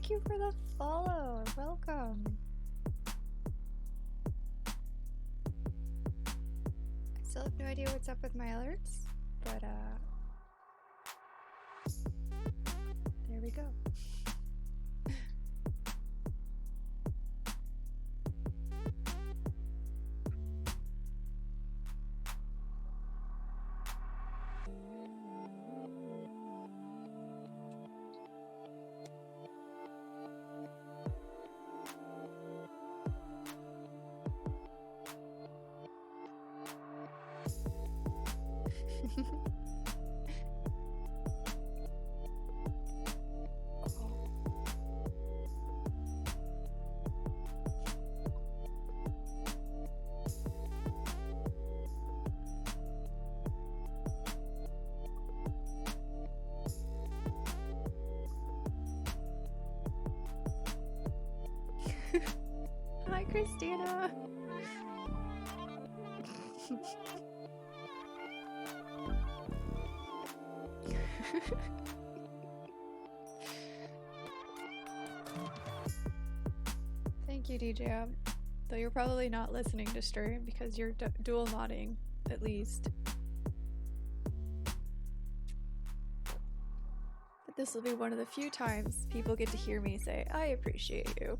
Thank you for the follow. Welcome. I still have no idea what's up with my alerts, but there we go. Hi, Christina. Thank you, DJ. Though you're probably not listening to stream because you're dual modding, at least. But this will be one of the few times people get to hear me say, I appreciate you.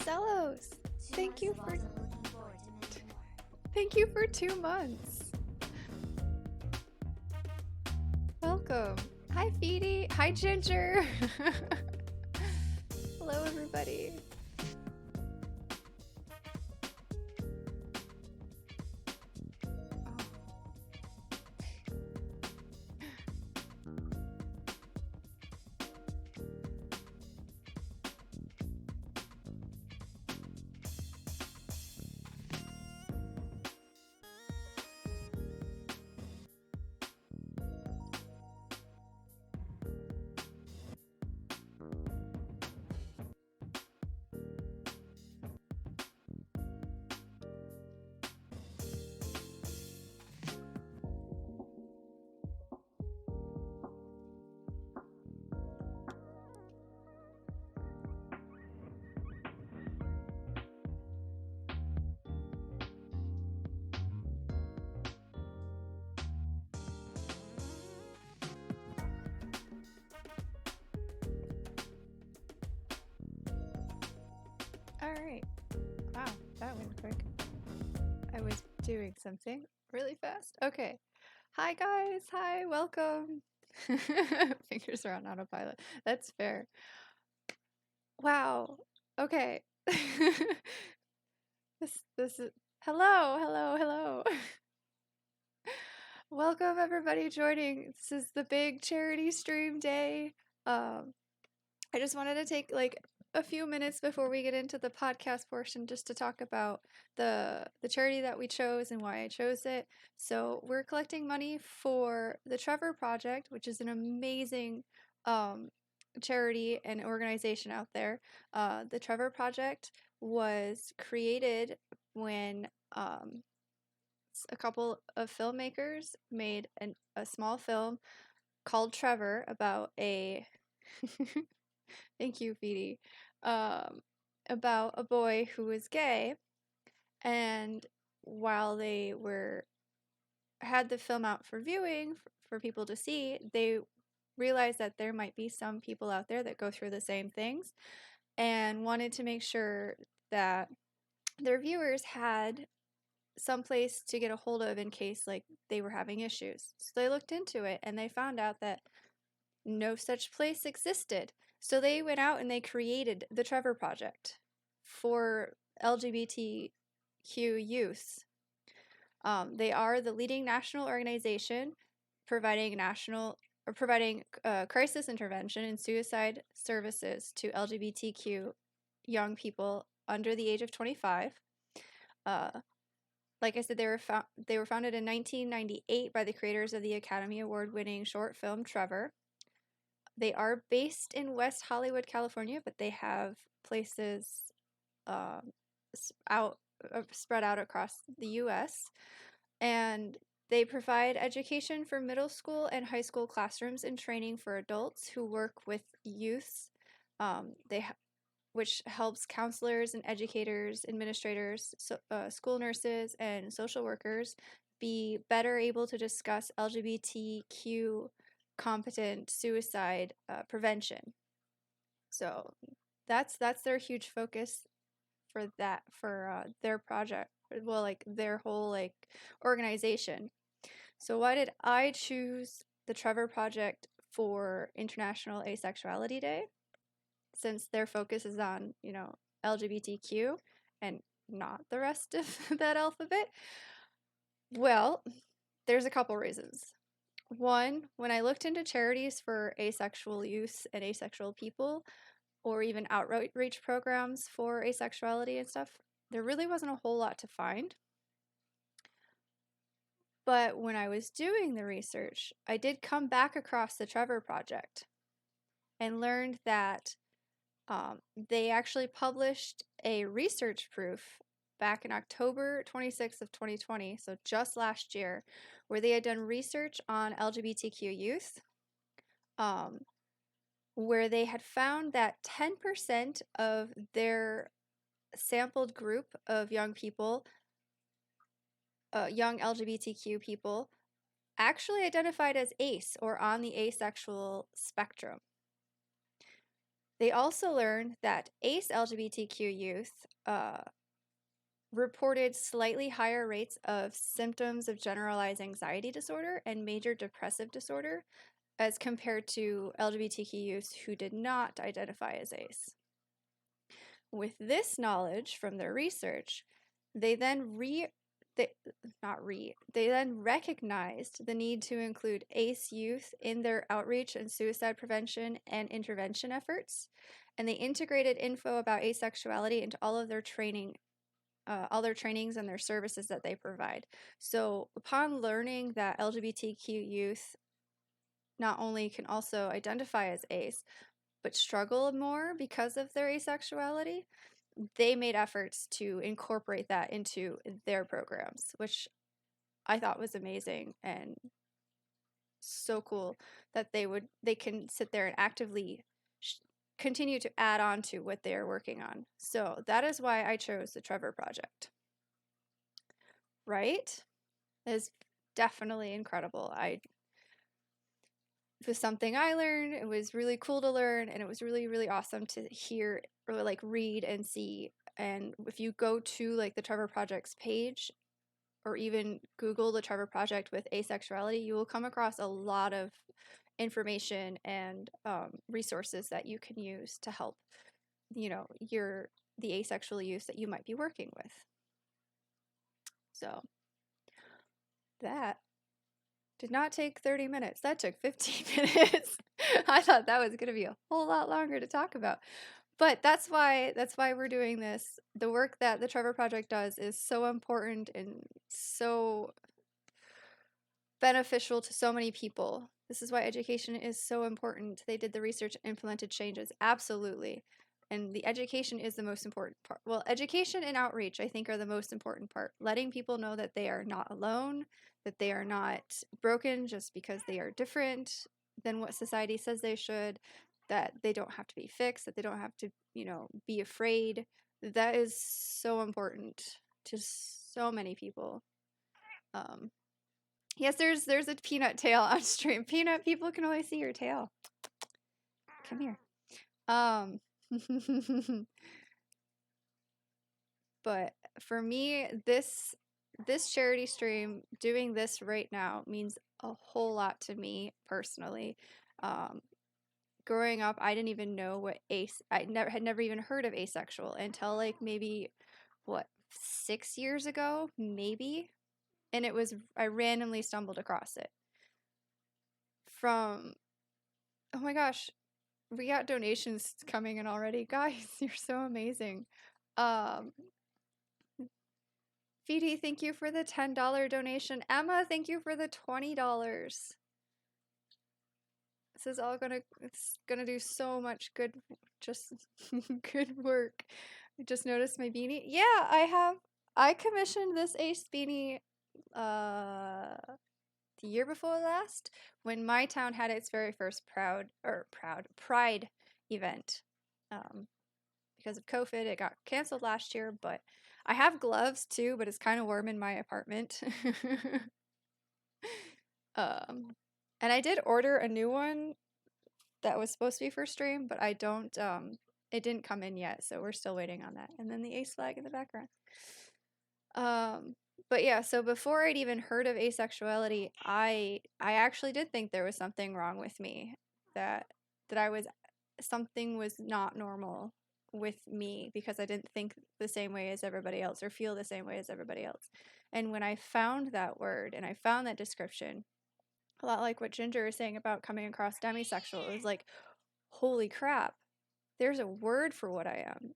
Celos, thank you for 2 months. Welcome. Hi, Feedy. Hi, Ginger. Hello, everybody. Alright. Wow, that went quick. I was doing something really fast. Okay. Hi, guys. Hi, welcome. Fingers are on autopilot. That's fair. Wow. Okay. This is... Hello. Welcome, everybody joining. This is the big charity stream day. I just wanted to take like a few minutes before we get into the podcast portion just to talk about the charity that we chose and why I chose it. So we're collecting money for the Trevor Project, which is an amazing charity and organization out there. The Trevor Project was created when a couple of filmmakers made a small film called Trevor about a thank you, Feedy. About a boy who was gay, and while they had the film out for viewing for people to see, they realized that there might be some people out there that go through the same things, and wanted to make sure that their viewers had some place to get a hold of in case like they were having issues. So they looked into it and they found out that no such place existed. So they went out and they created the Trevor Project for LGBTQ youth. They are the leading national organization providing crisis intervention and suicide services to LGBTQ young people under the age of 25. Like I said, they were founded in 1998 by the creators of the Academy Award-winning short film Trevor. They are based in West Hollywood, California, but they have places spread out across the U.S. And they provide education for middle school and high school classrooms and training for adults who work with youths. Which helps counselors and educators, administrators, school nurses, and social workers be better able to discuss LGBTQ competent suicide prevention. So that's their huge focus for their project. Well, like their whole like organization. So why did I choose the Trevor Project for International Asexuality Day? Since their focus is on, LGBTQ and not the rest of that alphabet? Well, there's a couple reasons. One, when I looked into charities for asexual youth and asexual people, or even outreach programs for asexuality and stuff, there really wasn't a whole lot to find. But when I was doing the research, I did come back across the Trevor Project and learned that they actually published a research proof back in October 26th of 2020, so just last year, where they had done research on LGBTQ youth, where they had found that 10% of their sampled group of young people, young LGBTQ people, actually identified as ace or on the asexual spectrum. They also learned that ace LGBTQ youth reported slightly higher rates of symptoms of generalized anxiety disorder and major depressive disorder as compared to LGBTQ youth who did not identify as ace. With this knowledge from their research, they then recognized the need to include ACE youth in their outreach and suicide prevention and intervention efforts, and they integrated info about asexuality into all their trainings and their services that they provide. So upon learning that LGBTQ youth not only can also identify as ace, but struggle more because of their asexuality, they made efforts to incorporate that into their programs, which I thought was amazing and so cool that they can sit there and actively continue to add on to what they're working on. So that is why I chose the Trevor Project. Right? It is definitely incredible. It was something I learned. It was really cool to learn, and it was really, really awesome to hear or like read and see. And if you go to like the Trevor Project's page or even Google the Trevor Project with asexuality, you will come across a lot of information and resources that you can use to help, the asexual youth that you might be working with. So that did not take 30 minutes. That took 15 minutes. I thought that was going to be a whole lot longer to talk about. But that's why we're doing this. The work that the Trevor Project does is so important and so beneficial to so many people. This is why education is so important. They did the research and implemented changes. Absolutely. And the education is the most important part. Well, education and outreach, I think, are the most important part. Letting people know that they are not alone, that they are not broken just because they are different than what society says they should, that they don't have to be fixed, that they don't have to, be afraid. That is so important to so many people. Yes, there's a peanut tail on stream. Peanut, people can only see your tail. Come here. But for me, this charity stream, doing this right now, means a whole lot to me personally. Growing up, I didn't even know what I had never even heard of asexual until like maybe 6 years ago, maybe. And I randomly stumbled across it from, oh my gosh, we got donations coming in already. Guys, you're so amazing. Fidi, thank you for the $10 donation. Emma, thank you for the $20. This is all it's gonna do so much good, just good work. I just noticed my beanie. Yeah, I commissioned this Ace beanie, the year before last, when my town had its very first Pride event. Because of COVID, it got canceled last year, but I have gloves too, but it's kind of warm in my apartment. And I did order a new one that was supposed to be for stream, but I don't, it didn't come in yet, so we're still waiting on that. And then the ace flag in the background. But yeah, so before I'd even heard of asexuality, I actually did think there was something wrong with me, that something was not normal with me, because I didn't think the same way as everybody else or feel the same way as everybody else. And when I found that word and I found that description, a lot like what Ginger is saying about coming across demisexual, it was like, holy crap, there's a word for what I am.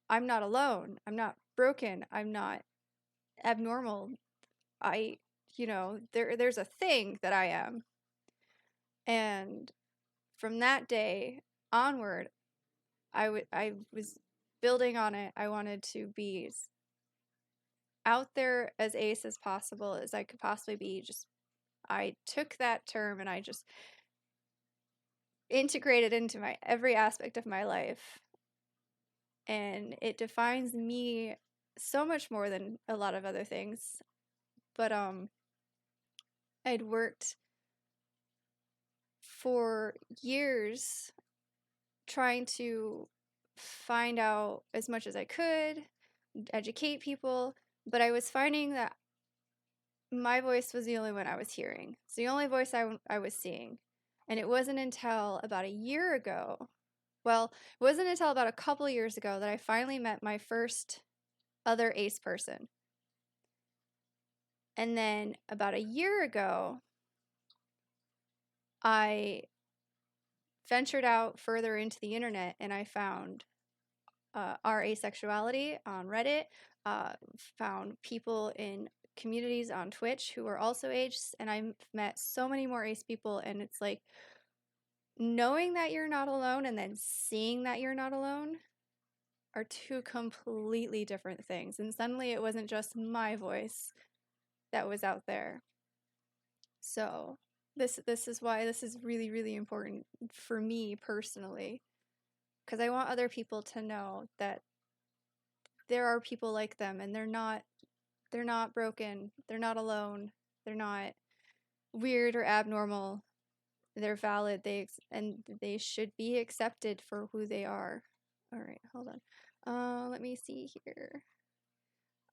I'm not alone. I'm not broken. I'm not abnormal. There's a thing that I am. And from that day onward, I was building on it. I wanted to be out there as ace as possible as I could possibly be. I took that term and I just integrated into every aspect of my life. And it defines me so much more than a lot of other things. But I'd worked for years trying to find out as much as I could, educate people, but I was finding that my voice was the only one I was hearing. It's the only voice I was seeing. And it wasn't until about a year ago, it wasn't until about a couple years ago, that I finally met my first other ace person. And then about a year ago, I ventured out further into the internet and I found our Asexuality on Reddit, found people in communities on Twitch who were also ace, and I met so many more ace people, and it's like knowing that you're not alone and then seeing that you're not alone are two completely different things. And suddenly it wasn't just my voice that was out there. So this is why this is really, really important for me personally, because I want other people to know that there are people like them, and they're not broken, they're not alone, they're not weird or abnormal. They're valid, and they should be accepted for who they are. All right, hold on. Let me see here.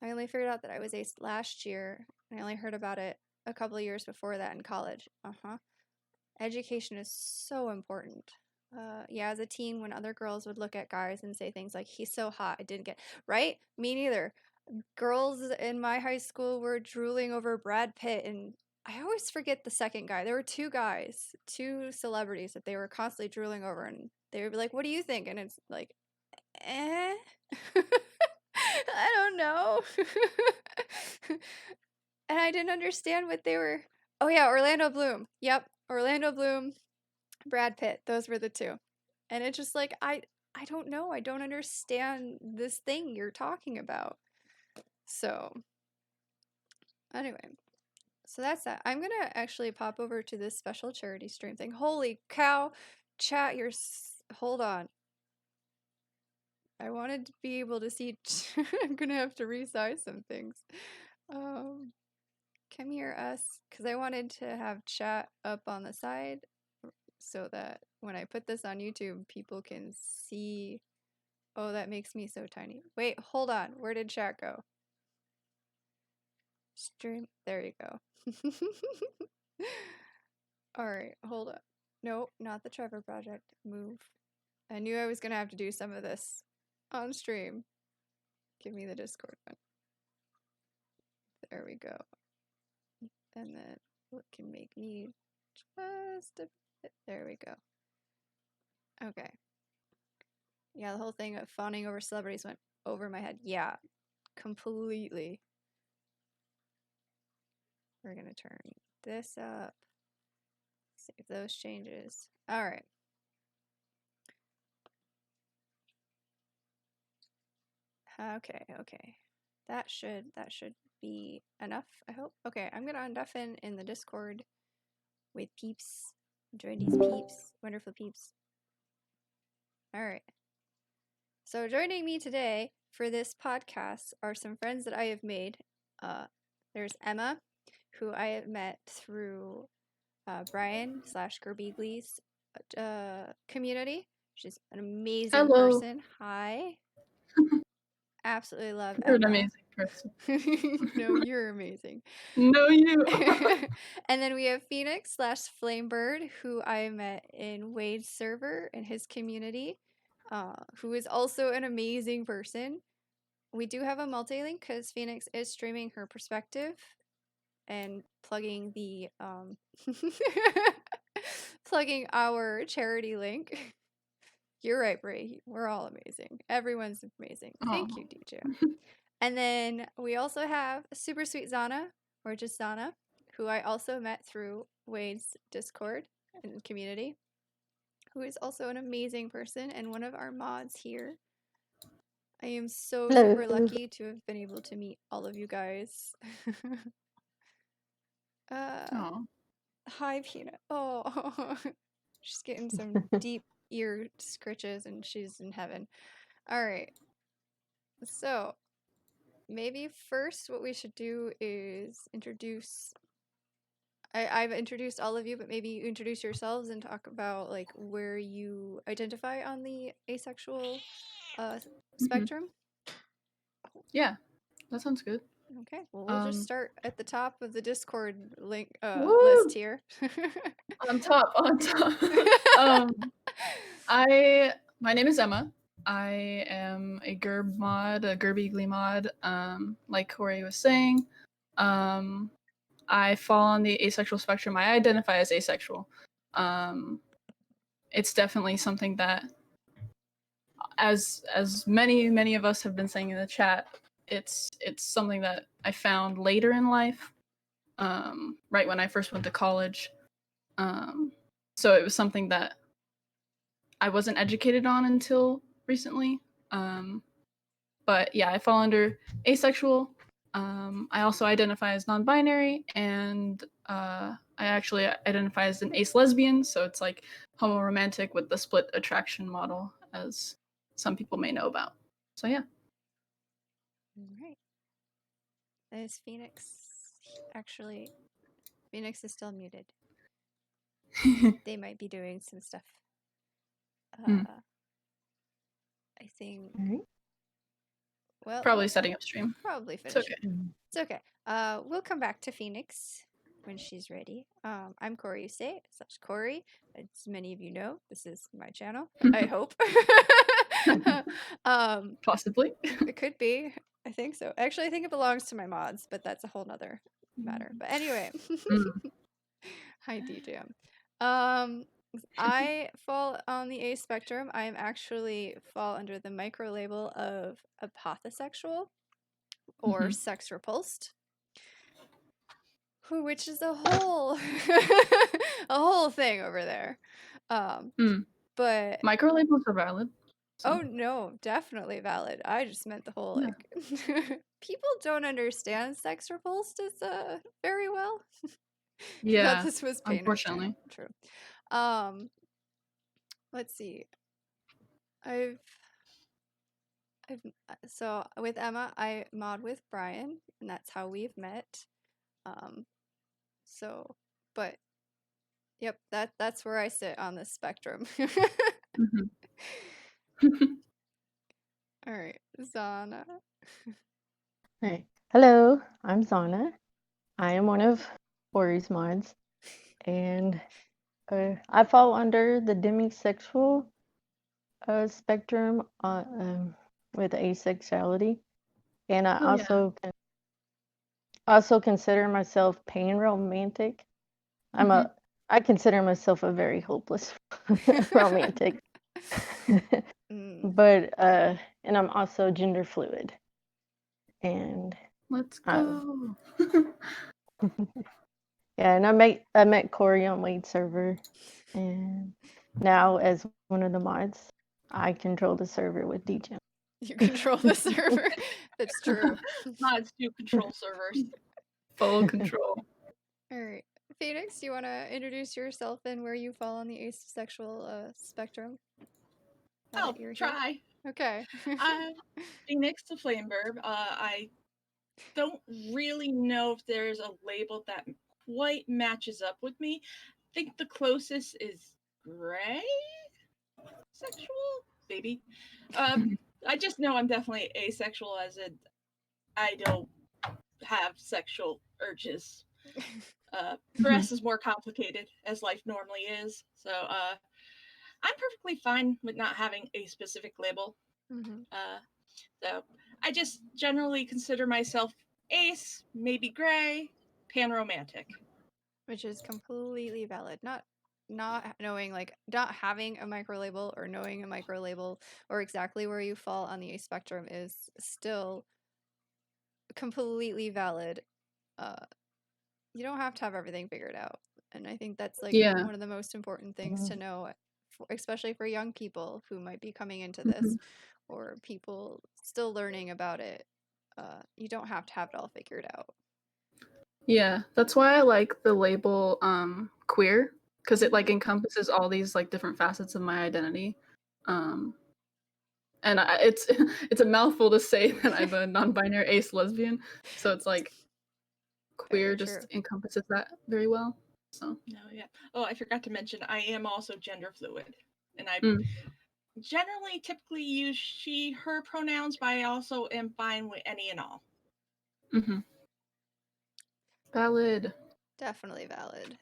I only figured out that I was ace last year. I only heard about it a couple of years before that in college. Education is so important. Yeah, as a teen, when other girls would look at guys and say things like, he's so hot, I didn't get, right? Me neither. Girls in my high school were drooling over Brad Pitt, and I always forget the second guy. There were two celebrities that they were constantly drooling over, and they would be like, what do you think? And it's like, I don't know. And I didn't understand what they were. Oh yeah, Orlando Bloom. Yep, Orlando Bloom, Brad Pitt. Those were the two. And it's just like, I don't know. I don't understand this thing you're talking about. So anyway, so that's that. I'm gonna actually pop over to this special charity stream thing. Holy cow, chat, hold on. I wanted to be able to see. I'm gonna have to resize some things. Come here, us, because I wanted to have chat up on the side so that when I put this on YouTube, people can see. Oh, that makes me so tiny. Wait, hold on. Where did chat go? Stream. There you go. Alright, hold on. Nope, not the Trevor Project. Move. I knew I was going to have to do some of this on stream. Give me the Discord one. There we go. And then what can make me just a bit. There we go. Okay. Yeah, the whole thing of fawning over celebrities went over my head. Yeah, completely. We're going to turn this up. Save those changes. All right. Okay. That should be enough, I hope. Okay, I'm gonna undeafen in the Discord with peeps. Join these peeps, wonderful peeps. All right. So joining me today for this podcast are some friends that I have made. There's Emma, who I have met through Brian / Gerbeagley's community. She's an amazing person. Hi. Absolutely love You're Emma. an amazing person. No, you're amazing. No, you. And then we have Phoenix / Flamebird, who I met in Wade's server in his community, who is also an amazing person. We do have a multi-link because Phoenix is streaming her perspective and plugging the plugging our charity link. You're right, Bray. We're all amazing. Everyone's amazing. Thank you, DJ. And then we also have super sweet Zana, or just Zana, who I also met through Wade's Discord and community, who is also an amazing person and one of our mods here. I am so super lucky to have been able to meet all of you guys. Hi, Peanut. Oh, she's getting some deep ear scritches and she's in heaven. All right. So, maybe first what we should do is introduce... I've introduced all of you, but maybe you introduce yourselves and talk about like where you identify on the asexual spectrum. Yeah, that sounds good. Okay, well, we'll just start at the top of the Discord link list here. On top. My name is Emma. I am a Gerb mod, a Gerbeagley mod, like Corey was saying. I fall on the asexual spectrum. I identify as asexual. It's definitely something that, as many of us have been saying in the chat, it's something that I found later in life, right when I first went to college. So it was something that I wasn't educated on until recently. But yeah, I fall under asexual. I also identify as non-binary, and I actually identify as an ace lesbian, so it's like homo-romantic with the split attraction model, as some people may know about. So yeah. All right. Is Phoenix... Actually, Phoenix is still muted. They might be doing some stuff. I think... Well, probably setting up stream. Probably finished. It's okay. We'll come back to Phoenix when she's ready. I'm Corey Usay, / Corey. As many of you know, this is my channel. I hope. Possibly. It could be. I think so. Actually, I think it belongs to my mods, but that's a whole nother matter. But anyway. Hi, DJ. I fall on the A spectrum. I am actually fall under the micro label of apothosexual or sex repulsed, which is a whole a whole thing over there. But micro labels are valid. So. Oh no, definitely valid. I just meant the whole like people don't understand sex repulsed as very well. Yeah, this was unfortunately true. Let's see. So with Emma, I mod with Brian, and that's how we've met. But yep, that's where I sit on this spectrum. All right, Zana. Hey. Hello, I'm Zana. I am one of Corey's mods, and I fall under the demisexual spectrum with asexuality, and I also also consider myself panromantic. I consider myself a very hopeless romantic. But and I'm also gender fluid. And Let's go. yeah, and I met Corey on Wade server, and now as one of the mods, I control the server with DJ. You control the server. That's true. Mods do control servers. Full control. All right. Phoenix, do you want to introduce yourself and where you fall on the asexual spectrum? I'll try. Okay. I'm Phoenix the Flameburb. I don't really know if there's a label that quite matches up with me. I think the closest is gray? Sexual? Maybe. I just know I'm definitely asexual, as in I don't have sexual urges. The rest is more complicated, as life normally is. So I'm perfectly fine with not having a specific label. So I just generally consider myself ace, maybe gray, panromantic. Which is completely valid. Not knowing, like, not having a micro label or knowing a micro label or exactly where you fall on the ace spectrum is still completely valid. You don't have to have everything figured out. And I think that's like one of the most important things to know, especially for young people who might be coming into this or people still learning about it. You don't have to have it all figured out. Yeah, that's why I like the label queer, because it like encompasses all these like different facets of my identity. And it's a mouthful to say that I'm a non-binary ace lesbian, so it's like queer just encompasses that very well. So I forgot to mention I am also gender fluid, and I generally typically use she her pronouns, but I also am fine with any and all. Valid. Definitely valid.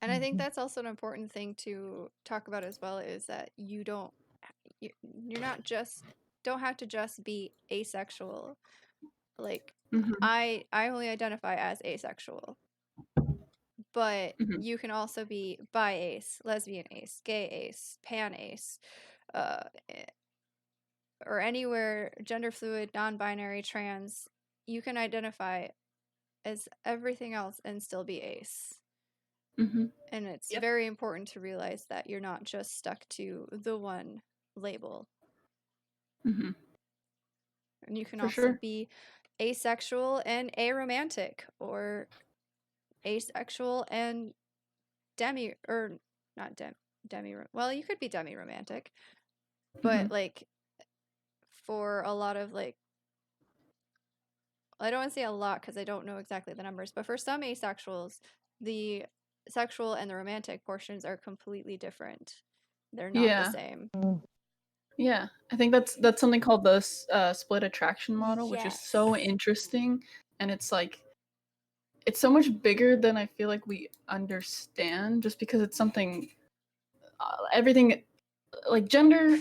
And I think that's also an important thing to talk about as well, is that you're not just don't have to just be asexual. Like I only identify as asexual, but you can also be bi ace, lesbian ace, gay ace, pan ace, or anywhere gender fluid, non-binary, trans. You can identify as everything else and still be ace. And it's very important to realize that you're not just stuck to the one label. And you can also be asexual and aromantic, or asexual and well, you could be demi-romantic, but like for a lot of like, I don't want to say a lot because I don't know exactly the numbers, but for some asexuals, the sexual and the romantic portions are completely different. They're not the same. Yeah, I think that's something called the split attraction model, which is so interesting, and it's like it's so much bigger than I feel like we understand, just because it's something everything like gender,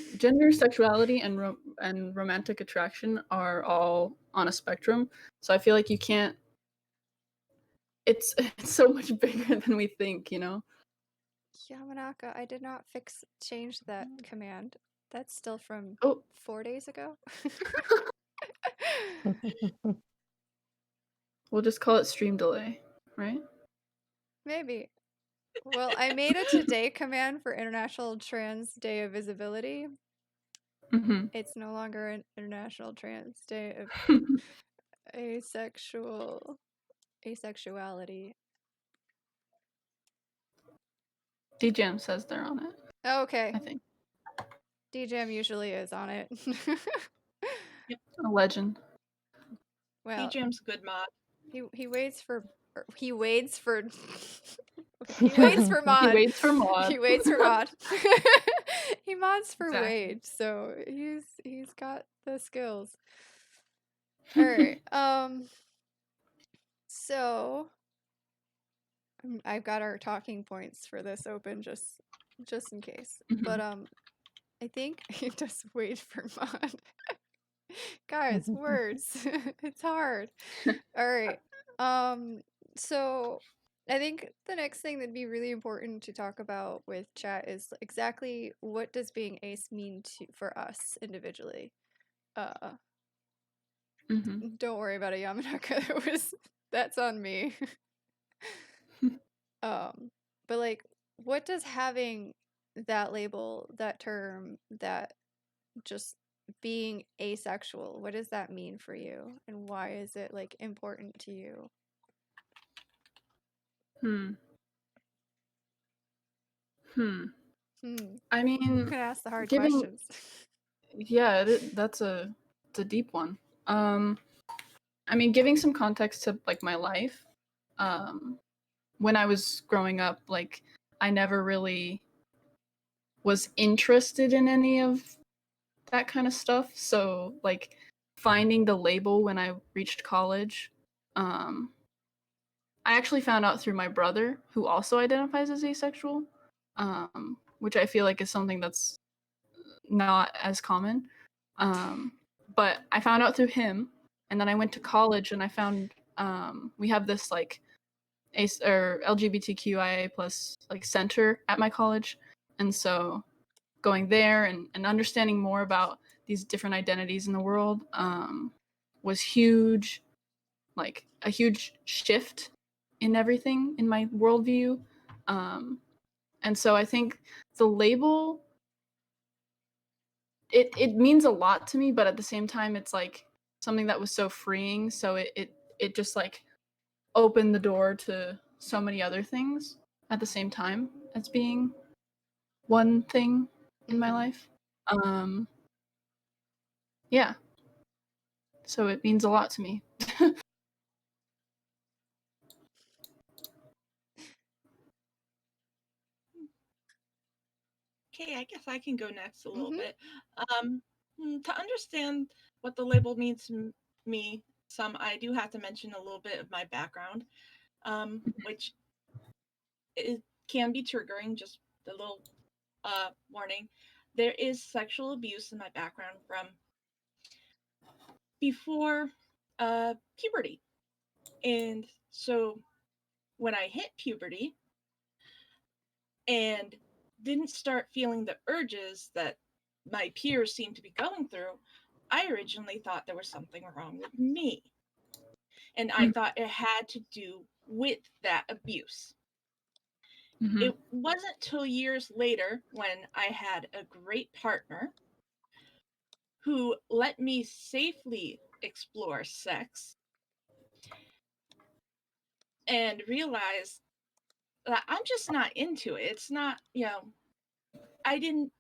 sexuality, and romantic attraction are all on a spectrum. So I feel like you can't. It's so much bigger than we think, you know. Yamanaka, I did not change that command. That's still from 4 days ago. We'll just call it stream delay, right? Maybe. Well, I made a today command for International Trans Day of Visibility. It's no longer an International Trans Day of Asexuality. DJM says they're on it. Oh, okay. I think DJM usually is on it. A legend. Well, DJM's a good mod. He waits for mod. He waits for mod. He waits for mod. He mods for Wade, so he's got the skills. All right. So I've got our talking points for this open just in case. But I think it does wait for mod. Guys, words. It's hard. All right. So I think the next thing that'd be really important to talk about with chat is exactly what does being ace mean for us individually. Don't worry about it, Yamanaka. That's on me. But like, what does having that label, that term, that just being asexual, what does that mean for you, and why is it like important to you? I mean, I'm gonna ask the hard giving questions. yeah, that's it's a deep one. I mean, giving some context to like my life. When I was growing up, like I never really was interested in any of that kind of stuff. So like finding the label when I reached college, I actually found out through my brother, who also identifies as asexual, which I feel like is something that's not as common. But I found out through him, and then I went to college and I found we have this like LGBTQIA plus like center at my college, and so going there and understanding more about these different identities in the world was huge, like a huge shift in everything in my worldview. And so I think the label it means a lot to me, but at the same time it's like something that was so freeing, so it just like opened the door to so many other things at the same time as being one thing in my life. Yeah, so it means a lot to me. Okay, I guess I can go next a little Mm-hmm. bit. To understand what the label means to me, I do have to mention a little bit of my background, which it can be triggering. Just a little warning: there is sexual abuse in my background from before puberty, and so when I hit puberty and didn't start feeling the urges that my peers seemed to be going through, I originally thought there was something wrong with me. And I thought it had to do with that abuse. Mm-hmm. It wasn't till years later when I had a great partner who let me safely explore sex and realize that I'm just not into it. It's not, I didn't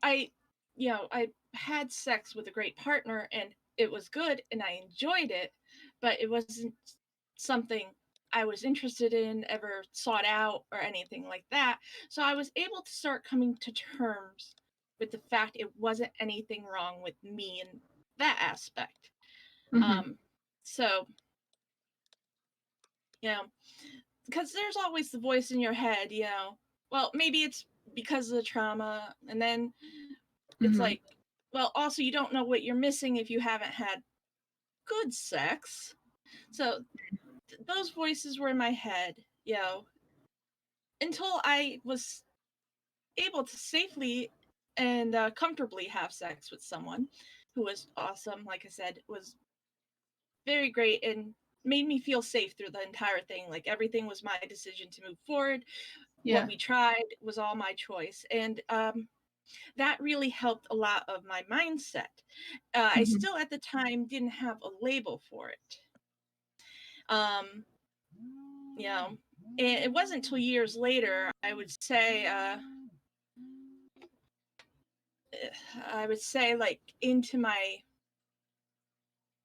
I I had sex with a great partner and it was good and I enjoyed it, but it wasn't something I was interested in, ever sought out or anything like that. So I was able to start coming to terms with the fact it wasn't anything wrong with me in that aspect. So, because there's always the voice in your head, well, maybe it's because of the trauma, and then it's like, well, also you don't know what you're missing if you haven't had good sex. So those voices were in my head, until I was able to safely and comfortably have sex with someone who was awesome. Like I said, was very great and made me feel safe through the entire thing. Like everything was my decision to move forward. Yeah. What we tried was all my choice. And that really helped a lot of my mindset. I still at the time didn't have a label for it. And it wasn't until years later, I would say like into my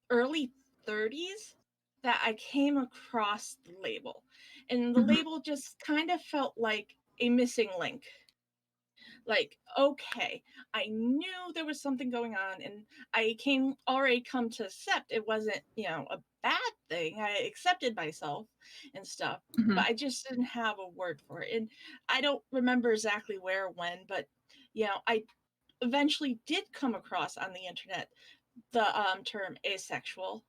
early 30s that I came across the label. And the label just kind of felt like a missing link. Like, okay, I knew there was something going on and I already come to accept it wasn't, a bad thing. I accepted myself and stuff, but I just didn't have a word for it. And I don't remember exactly where or when, but I eventually did come across on the internet the term asexual,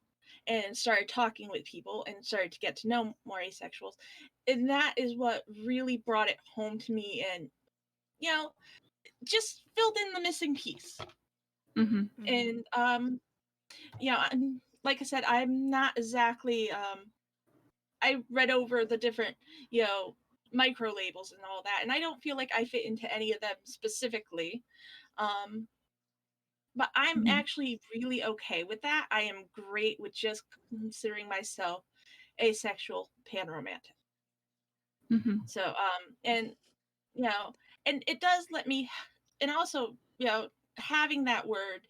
and started talking with people and started to get to know more asexuals. And that is what really brought it home to me and, just filled in the missing piece. Mm-hmm. And, like I said, I'm not exactly, I read over the different, micro labels and all that, and I don't feel like I fit into any of them specifically. But I'm actually really okay with that. I am great with just considering myself asexual panromantic. Mm-hmm. So, and and it does let me, and also, having that word,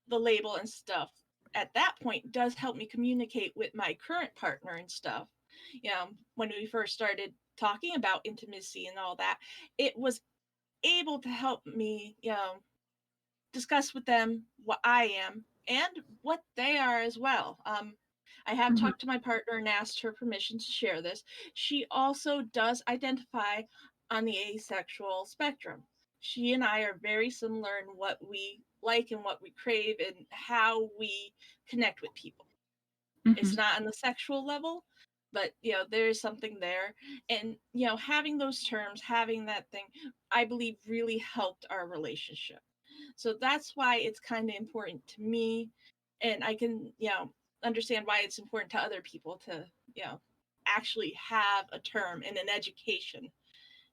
the label and stuff at that point does help me communicate with my current partner and stuff. When we first started talking about intimacy and all that, it was able to help me, discuss with them what I am and what they are as well. I have Mm-hmm. talked to my partner and asked her permission to share this. She also does identify on the asexual spectrum. She and I are very similar in what we like and what we crave and how we connect with people. It's Mm-hmm. not on the sexual level, but there is something there. And having those terms, having that thing, I believe really helped our relationship. So that's why it's kind of important to me, and I can understand why it's important to other people to actually have a term in an education.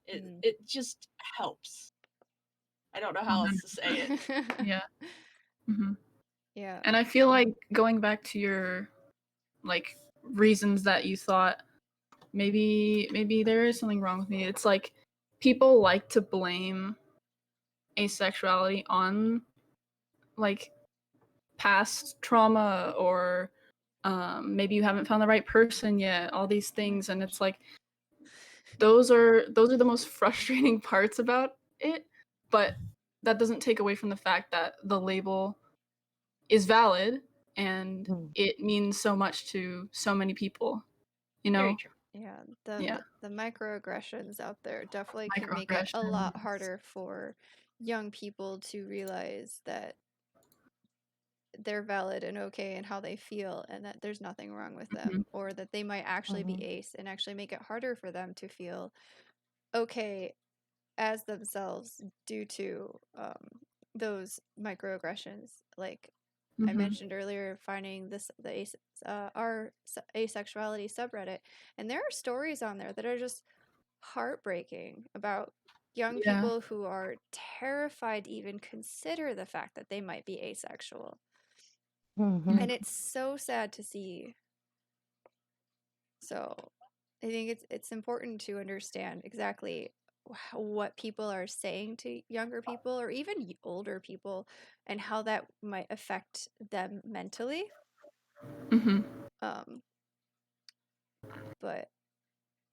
It just helps. I don't know how else to say it. Yeah. Mm-hmm. Yeah. And I feel like going back to your like reasons that you thought maybe there is something wrong with me. It's like people like to blame asexuality on like past trauma or maybe you haven't found the right person yet, all these things, and it's like those are the most frustrating parts about it, but that doesn't take away from the fact that the label is valid and it means so much to so many people, Very true. Yeah, Yeah. the microaggressions out there definitely can make it a Microaggressions. lot harder for young people to realize that they're valid and okay in how they feel and that there's nothing wrong with them, or that they might actually be ace and actually make it harder for them to feel okay as themselves due to those microaggressions. Like I mentioned earlier, finding our asexuality subreddit, and there are stories on there that are just heartbreaking about young Yeah. people who are terrified to even consider the fact that they might be asexual. And it's so sad to see. So I think it's important to understand exactly what people are saying to younger people or even older people and how that might affect them mentally. But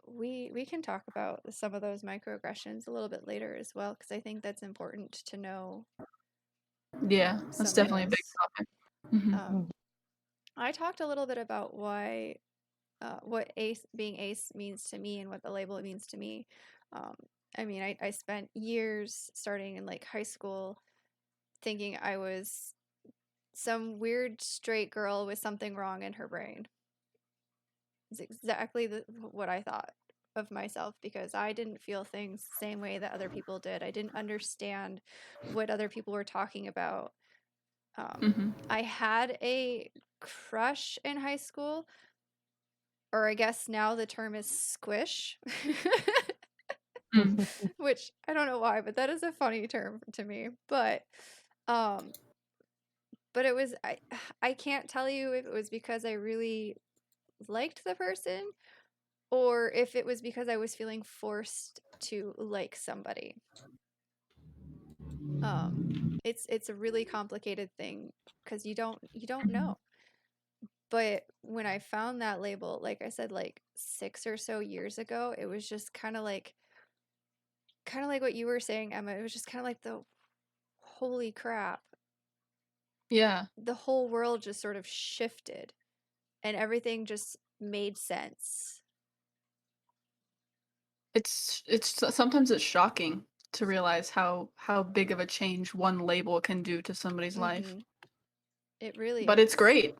we can talk about some of those microaggressions a little bit later as well, because I think that's important to know. Yeah, that's definitely a big topic. I talked a little bit about why what being ace means to me and what the label means to me. I mean, I spent years starting in like high school thinking I was some weird straight girl with something wrong in her brain. It's exactly what I thought of myself, because I didn't feel things the same way that other people did. I didn't understand what other people were talking about. I had a crush in high school, or I guess now the term is squish, which I don't know why, but that is a funny term to me. But it was I can't tell you if it was because I really liked the person or if it was because I was feeling forced to like somebody. It's a really complicated thing because you don't know. But when I found that label, like I said, like 6 or so years ago, it was just kind of like what you were saying, Emma. It was just kind of like the holy crap. Yeah. The whole world just sort of shifted and everything just made sense. It's sometimes it's shocking to realize how big of a change one label can do to somebody's life. It really But is. it's great.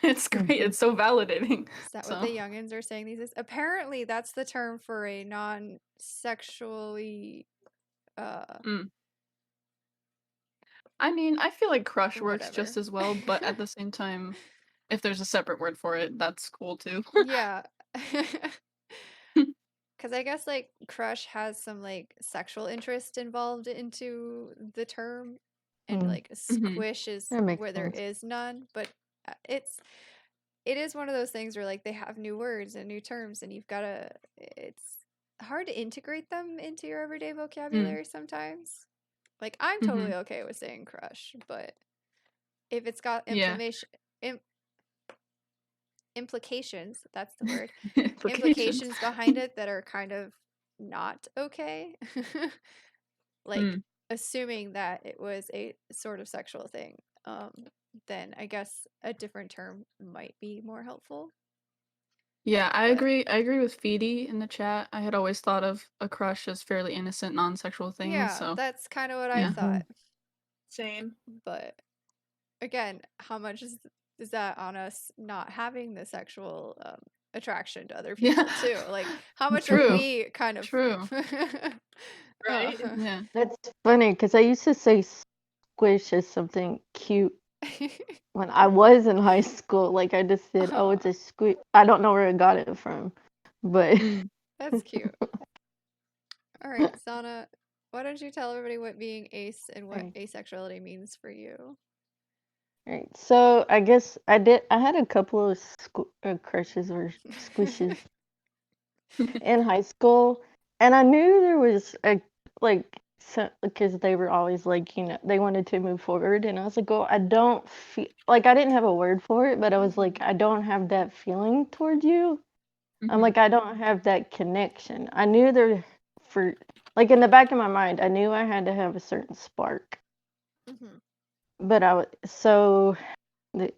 It's great. It's so validating. Is that So what the youngins are saying these days? Apparently, that's the term for a non-sexually, I mean, I feel like crush works whatever. just as well, but at the same time, if there's a separate word for it, that's cool too. Yeah. Because I guess like crush has some like sexual interest involved into the term, and Mm. like squish is That makes where there sense. is none. But it is one of those things where like they have new words and new terms, and you've gotta. It's hard to integrate them into your everyday vocabulary sometimes. Like I'm totally okay with saying crush, but if it's got Yeah. implications, that's the word, Implications. implications behind it that are kind of not okay. Like assuming that it was a sort of sexual thing, then I guess a different term might be more helpful. Yeah, I But agree. I agree with Feedy in the chat. I had always thought of a crush as fairly innocent, non-sexual things. yeah, So that's kind of what I yeah. thought. Same. But again, how much is that on us not having the sexual attraction to other people too? Like how much are True. we kind of True. Right? Yeah. That's funny because I used to say squish as something cute when I was in high school. Like I just said, oh, it's a squish. I don't know where I got it from, but That's cute. All right, Sana, why don't you tell everybody what being ace and what asexuality means for you? Right. So I guess I had a couple of crushes or squishes in high school, and I knew there was a like because they were always like they wanted to move forward, and I was like, oh, I don't feel like I didn't have a word for it, but I was like, I don't have that feeling toward you. I'm like, I don't have that connection. I knew there for like in the back of my mind, I knew I had to have a certain spark. But so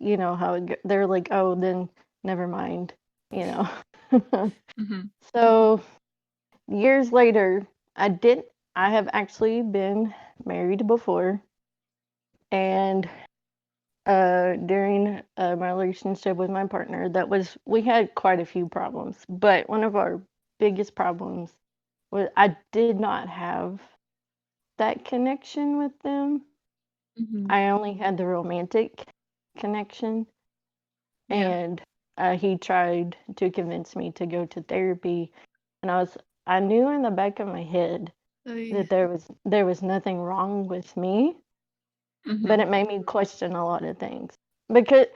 you know how they're like, oh, then never mind, you know. So years later, I have actually been married before, and during my relationship with my partner, we had quite a few problems, but one of our biggest problems was I did not have that connection with them. I only had the romantic connection. And he tried to convince me to go to therapy, and I knew in the back of my head that there was nothing wrong with me, but it made me question a lot of things because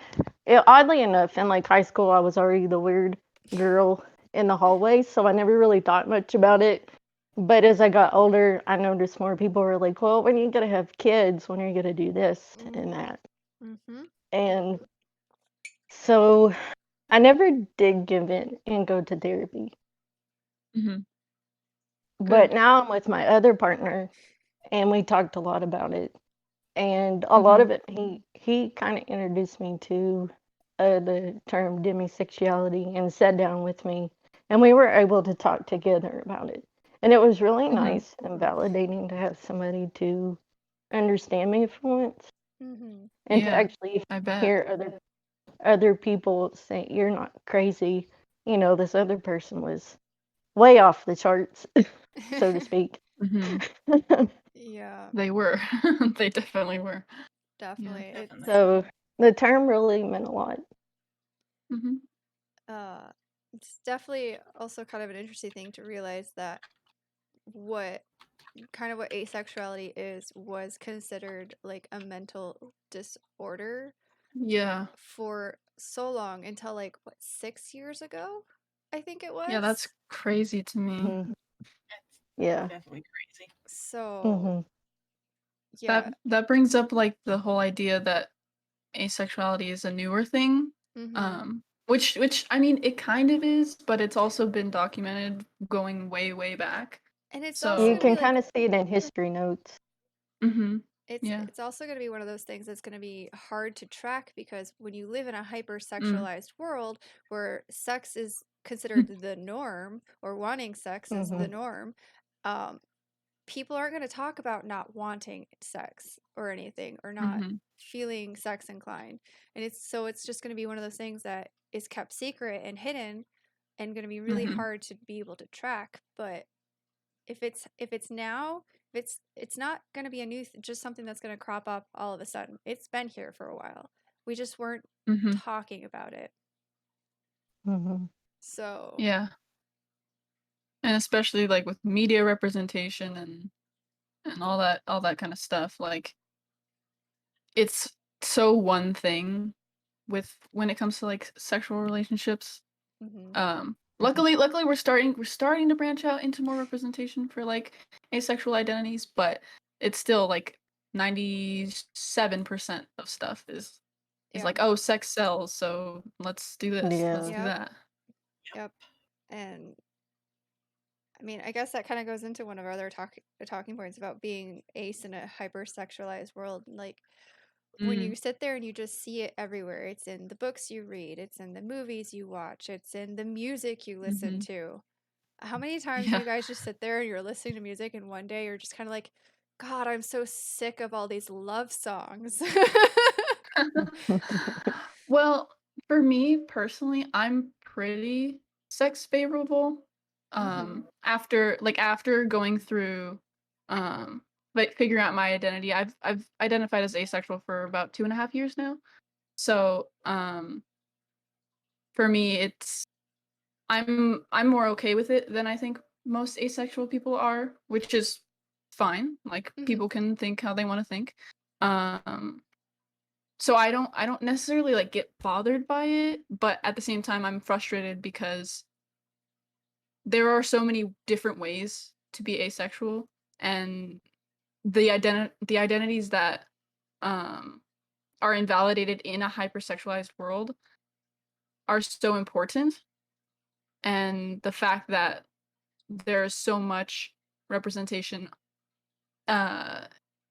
oddly enough, in like high school, I was already the weird girl in the hallway, so I never really thought much about it. But as I got older, I noticed more people were like, well, when are you gonna have kids? When are you gonna do this and that? And so I never did give in and go to therapy. But now I'm with my other partner, and we talked a lot about it. And a lot of it, he kind of introduced me to the term demisexuality and sat down with me, and we were able to talk together about it. And it was really nice and validating to have somebody to understand me for once, and to actually hear other people say, you're not crazy. You know, this other person was way off the charts, so to speak. Yeah. They were. They definitely were. Definitely. Yeah. So the term really meant a lot. It's definitely also kind of an interesting thing to realize that what asexuality was considered like a mental disorder. Yeah. For so long until like 6 years ago, I think it was. Yeah, that's crazy to me. Yeah. Definitely crazy. So yeah. That brings up like the whole idea that asexuality is a newer thing. Which I mean it kind of is, but it's also been documented going way back. And it's so also you can kind of see it in history notes. It's also going to be one of those things that's going to be hard to track, because when you live in a hypersexualized world where sex is considered the norm, or wanting sex is the norm, people aren't going to talk about not wanting sex or anything, or not Mm-hmm. feeling sex inclined. And it's just going to be one of those things that is kept secret and hidden, and going to be really Mm-hmm. hard to be able to track. But if it's now, it's not going to be a new just something that's going to crop up all of a sudden. It's been here for a while. We just weren't Mm-hmm. talking about it. Mm-hmm. So Yeah. And especially like with media representation and all that kind of stuff, like it's so one thing with when it comes to like sexual relationships. Luckily we're starting to branch out into more representation for like asexual identities, but it's still like 97% of stuff is yeah. like, oh, sex sells, so let's do this, let's Yeah. do that. Yep. And I mean, I guess that kind of goes into one of our other talking points about being ace in a hypersexualized world. Like, when you sit there and you just see it everywhere, it's in the books you read, it's in the movies you watch, it's in the music you listen Mhm. to. How many times do Yeah. you guys just sit there and you're listening to music, and one day you're just kind of like, God, I'm so sick of all these love songs. Well, for me personally, I'm pretty sex favorable. After going through like figuring out my identity, I've identified as asexual for about 2.5 years now. So for me it's I'm more okay with it than I think most asexual people are, which is fine. Like people can think how they want to think. Um so I don't necessarily like get bothered by it, but at the same time I'm frustrated because there are so many different ways to be asexual, and the identities that um are invalidated in a hypersexualized world are so important, and the fact that there's so much representation uh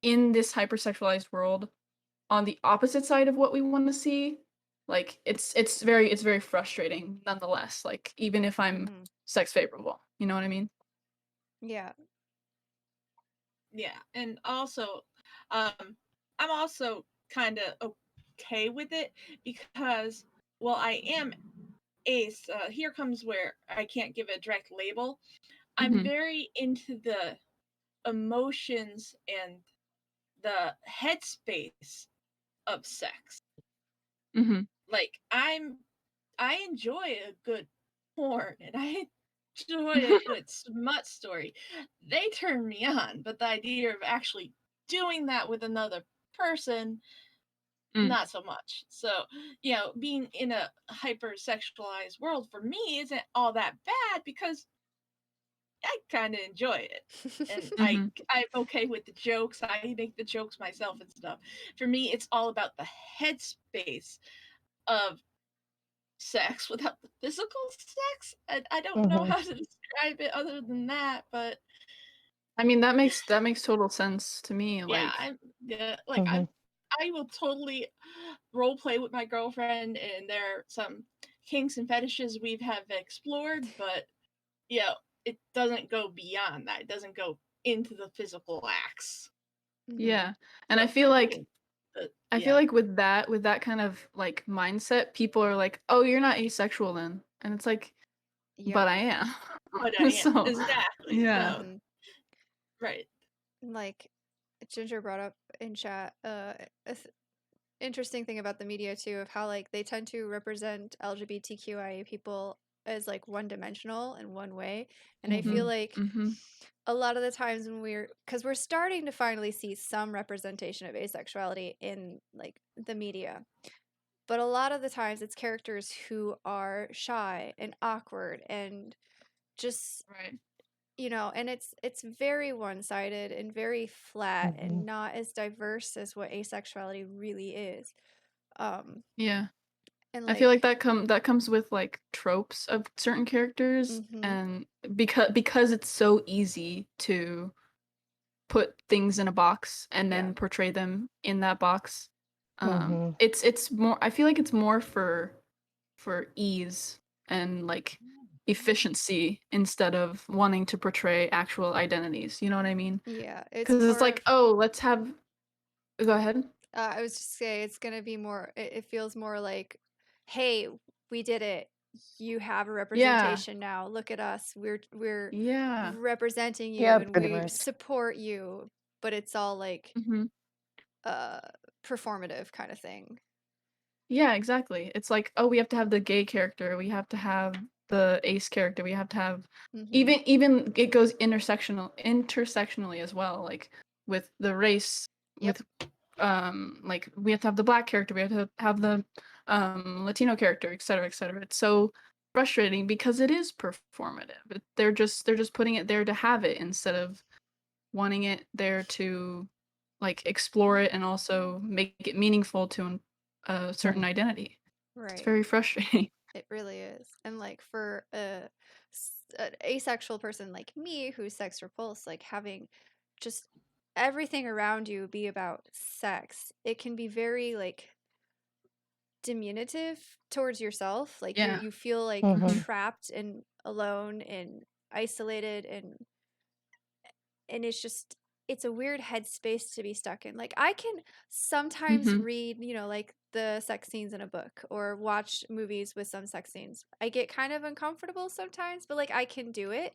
in this hypersexualized world on the opposite side of what we want to see, like it's very frustrating nonetheless, like even if I'm sex favorable, you know what I mean? Yeah. Yeah, and also, I'm also kind of okay with it because, well, I am ace. Here comes where I can't give a direct label. I'm Mm-hmm. very into the emotions and the headspace of sex. Mm-hmm. Like I enjoy a good porn and I enjoy a good smut story. They turn me on, but the idea of actually doing that with another person, not so much. So, being in a hypersexualized world for me isn't all that bad because I kind of enjoy it. And I'm okay with the jokes. I make the jokes myself and stuff. For me, it's all about the headspace of sex without the physical sex. I don't know how to describe it other than that, but I mean, that makes total sense to me. yeah, Like, I will totally role play with my girlfriend, and there are some kinks and fetishes we have explored, but it doesn't go beyond that. It doesn't go into the physical acts. yeah. And So I feel like yeah. with that kind of like mindset, people are like, "Oh, you're not asexual then." And it's like, but I am. But I am. So, Exactly. yeah. So, right. Like Ginger brought up in chat, interesting thing about the media too, of how like they tend to represent LGBTQIA people as like one-dimensional in one way. And I feel like a lot of the times when because we're starting to finally see some representation of asexuality in like the media, but a lot of the times it's characters who are shy and awkward and just, Right. and it's very one-sided and very flat and not as diverse as what asexuality really is. Yeah. And I feel like, like that comes with like tropes of certain characters, and because it's so easy to put things in a box and then portray them in that box. It's more, I feel like it's more for ease and like efficiency instead of wanting to portray actual identities. You know what I mean? Yeah, it's Because it's more like, of, oh, let's have. Go ahead. I was just saying it's gonna be more. It feels more like, hey, we did it. You have a Yeah. representation now. Look at us. We're Yeah. representing you, Yeah, and pretty we much. support you. But it's all like hmm performative kind of thing. Yeah, exactly. It's like, oh, we have to have the gay character, we have to have the ace character, we have to have Mm-hmm. even it goes intersectionally as well, like with the race, Yep. with like we have to have the black character, we have to have the Latino character, etc., etc. It's so frustrating because it is performative. They're just putting it there to have it instead of wanting it there to like explore it and also make it meaningful to a certain identity. It's Right. very frustrating. It really is. And like for an asexual person like me who's sex repulsed, like having just everything around you be about sex, it can be very like diminutive towards yourself. Like Yeah. you feel like Mhm. trapped and alone and isolated, and it's a weird headspace to be stuck in. Like I can sometimes hmm read, like the sex scenes in a book or watch movies with some sex scenes. I get kind of uncomfortable sometimes, but like I can do it.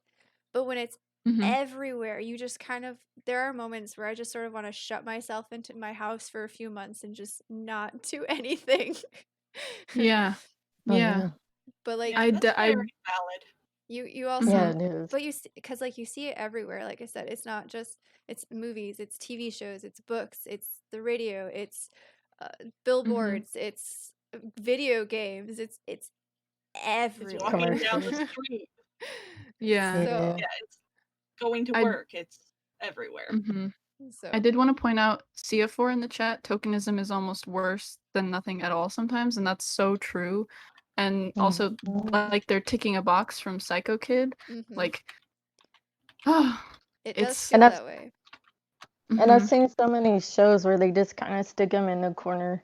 But when it's hmm everywhere, you just kind of there are moments where I just sort of want to shut myself into my house for a few months and just not do anything. Yeah. Oh Yeah. yeah. But like Yeah, that's very valid. you Yeah, also it is. but because like you see it everywhere. Like I said, it's not just it's movies, it's TV shows, it's books, it's the radio, it's billboards, it's video games, it's It's everywhere. walking down the Commercials. street. Yeah. Yeah. So Yeah, it's going to I work. It's everywhere. hmm so I did want to point out CF4 in the chat. Tokenism is almost worse than nothing at all sometimes, and that's so true. And also, Mhm. like they're ticking a box from Psycho Kid. mhm. Like, oh, It does it's feel And I've that way. and I've mhm. seen so many shows where they just kind of stick them in the corner.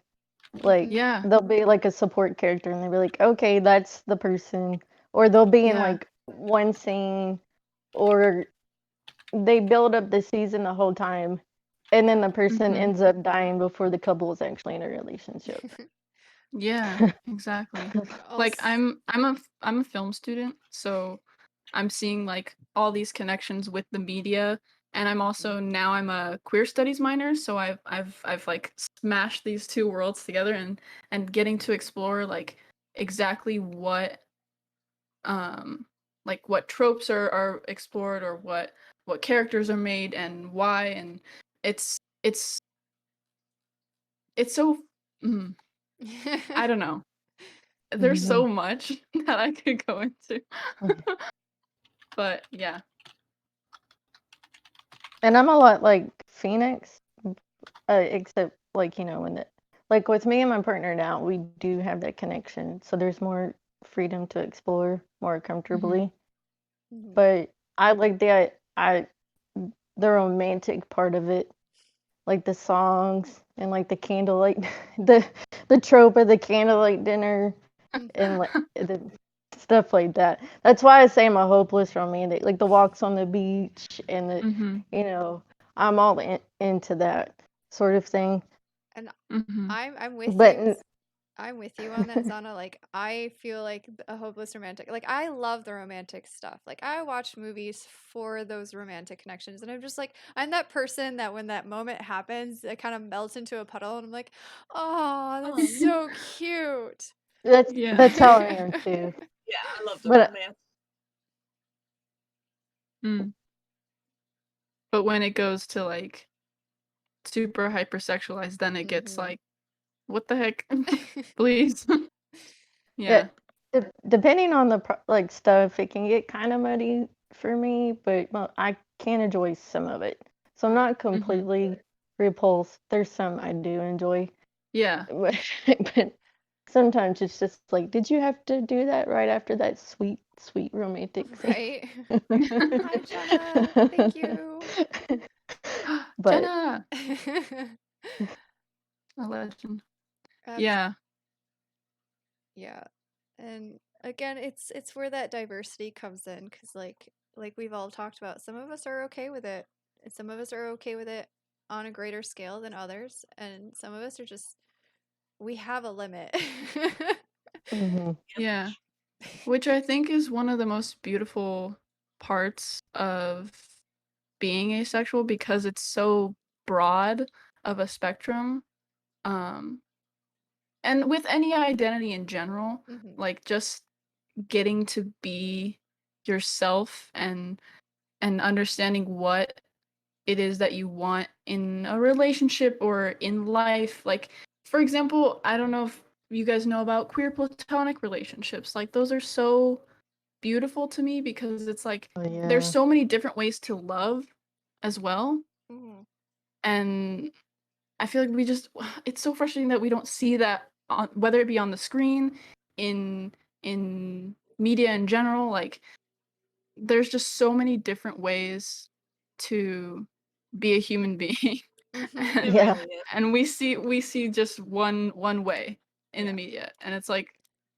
Like Yeah. they'll be like a support character, and they'll be like, okay, that's the person, or they'll be in Yeah. like one scene, or they build up the season the whole time, and then the person hmm ends up dying before the couple is actually in a relationship. Yeah, exactly. Like Also, I'm a film student, so I'm seeing like all these connections with the media, and I'm also now I'm a queer studies minor, so I've like smashed these two worlds together and getting to explore like exactly um what tropes are explored or what characters are made and why, and it's it's it's so I don't know. There's Mhm. so much that I could go into. But yeah. And I'm a lot like Phoenix, except like when like with me and my partner now, we do have that connection, so there's more freedom to explore more comfortably. Mhm. But I like the romantic part of it, like the songs and like the candlelight, the the trope of the candlelight dinner and like the stuff like that. That's why I say I'm a hopeless romantic. Like the walks on the beach and the, hmm you know, I'm all into that sort of thing. and hmm I'm with But you. I'm with you on that, Zana. Like, I feel like a hopeless romantic. Like, I love the romantic stuff. Like, I watch movies for those romantic connections. And I'm just like, I'm that person that when that moment happens, it kind of melts into a puddle. And I'm like, oh, that's Um, so cute. Yeah. that's how I am too. yeah, I love the But romance. Mm. But when it goes to like super hypersexualized, then it gets Mhm. like, what the heck? Please. yeah, Yeah. depending on the like stuff, it can get kind of muddy for me. But well, I can enjoy some of it, so I'm not hmm completely repulsed. There's some I do enjoy. Yeah. But sometimes it's just like, did you have to do that right after that sweet, sweet romantic scene? Right? Hi, Jenna. Thank you. But Jenna, a legend. Abs- Yeah. yeah. And again, it's where that diversity comes in, because like we've all talked about, some of us are okay with it, and some of us are okay with it on a greater scale than others, and some of us are just, we have a limit. Hmm. Yeah. Which I think is one of the most beautiful parts of being asexual, because it's so broad of a spectrum. And with any identity in general, Mhm. like just getting to be yourself and understanding what it is that you want in a relationship or in life. Like, for example, I don't know if you guys know about queer platonic relationships. Like, those are so beautiful to me, because it's like Oh there's yeah. so many different ways to love as well. Mhm. And I feel like it's so frustrating that we don't see that on, whether it be on the screen, in media in general. Like, there's just so many different ways to be a human being. Mhm. It Yeah. really is. And we see just one way in the Yeah. media, and it's like,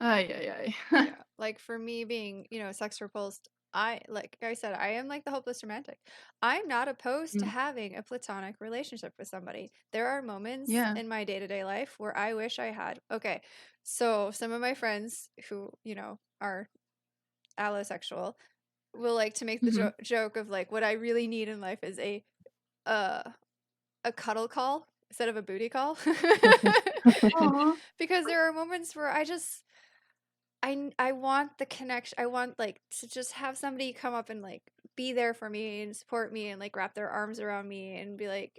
ay. Yeah. Like for me being, sex repulsed, like I said, I am like the hopeless romantic. I'm not opposed to Mm. having a platonic relationship with somebody. There are moments Yeah. in my day-to-day life where I wish I had. Okay. So some of my friends who, are allosexual will like to make the Mhm. joke of like, what I really need in life is uh a cuddle call instead of a booty call. Aw. Because there are moments where I want the connection. I want like to just have somebody come up and like be there for me and support me and like wrap their arms around me and be like,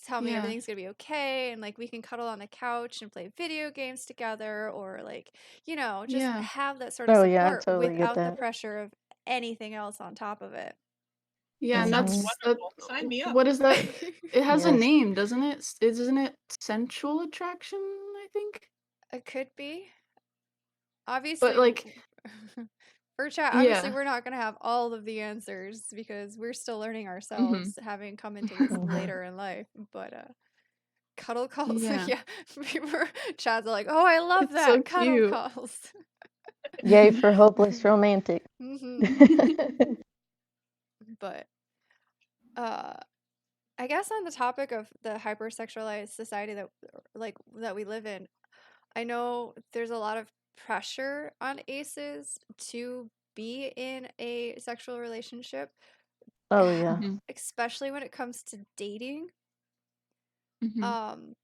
tell me Yeah. everything's gonna be okay, and like we can cuddle on the couch and play video games together, or like, just Yeah. have that sort of Oh yeah, I support totally get without the that. pressure of anything else on top of it. Yeah, and Sounds Hmm. that. wonderful. Sign me up. What is that? It has a Yes. name, doesn't it? Isn't it sensual attraction, I think? It could be. But Obviously, like, for chat, obviously yeah. we're not going to have all of the answers because we're still learning Mhm. ourselves, having come into this Mhm. later in life. But cuddle calls, Yeah. yeah. Chad's like, oh, I love It's so that cuddle cute. calls. Yay for hopeless romantic. Hmm. But I guess on the topic of the hypersexualized society that we live in, I know there's a lot of pressure on aces to be in a sexual relationship, Oh yeah. Mhm. especially when it comes to dating. Mhm. Um,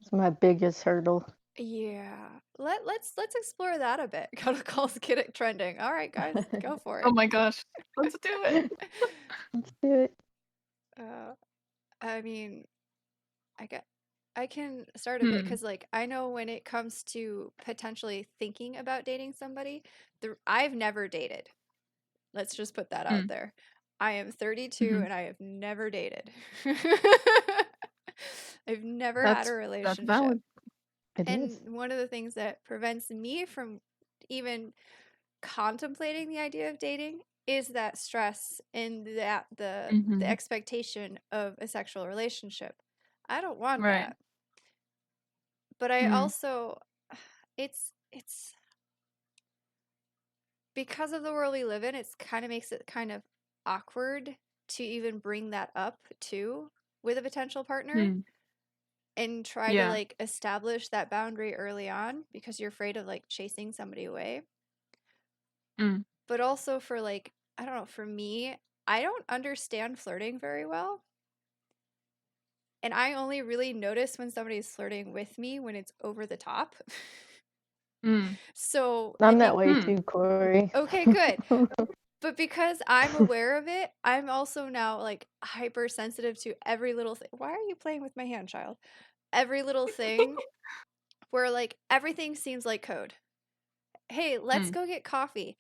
It's my biggest hurdle. yeah. Let's explore that a bit. Cuddle calls get it trending. All right, guys, go for Oh it. my gosh. Let's do it. Let's do it. I mean, I can start a bit Hmm. because like I know when it comes to potentially thinking about dating somebody, I've never dated. Let's just put that out Hmm. there. I am 32 Mhm. and I have never dated. I've never had a That's relationship. valid. It And is. one of the things that prevents me from even contemplating the idea of dating is that stress and that the Mhm. expectation of a sexual relationship. I don't want Right. that. But I Mm. also it's because of the world we live in, it's kind of makes it kind of awkward to even bring that up too with a potential partner Hmm. and try to Yeah. like establish that boundary early on because you're afraid of like chasing somebody away. Mm. But also for like, I don't know, for me, I don't understand flirting very well. And I only really notice when somebody's flirting with me when it's over the top. Mm. So I I'm that think, way too, Corey. okay, good. But because I'm aware of it, I'm also now like hypersensitive to every little thing. Why are you playing with my hand, child? Every little thing where like everything seems like code. Hey, let's Mm. go get coffee.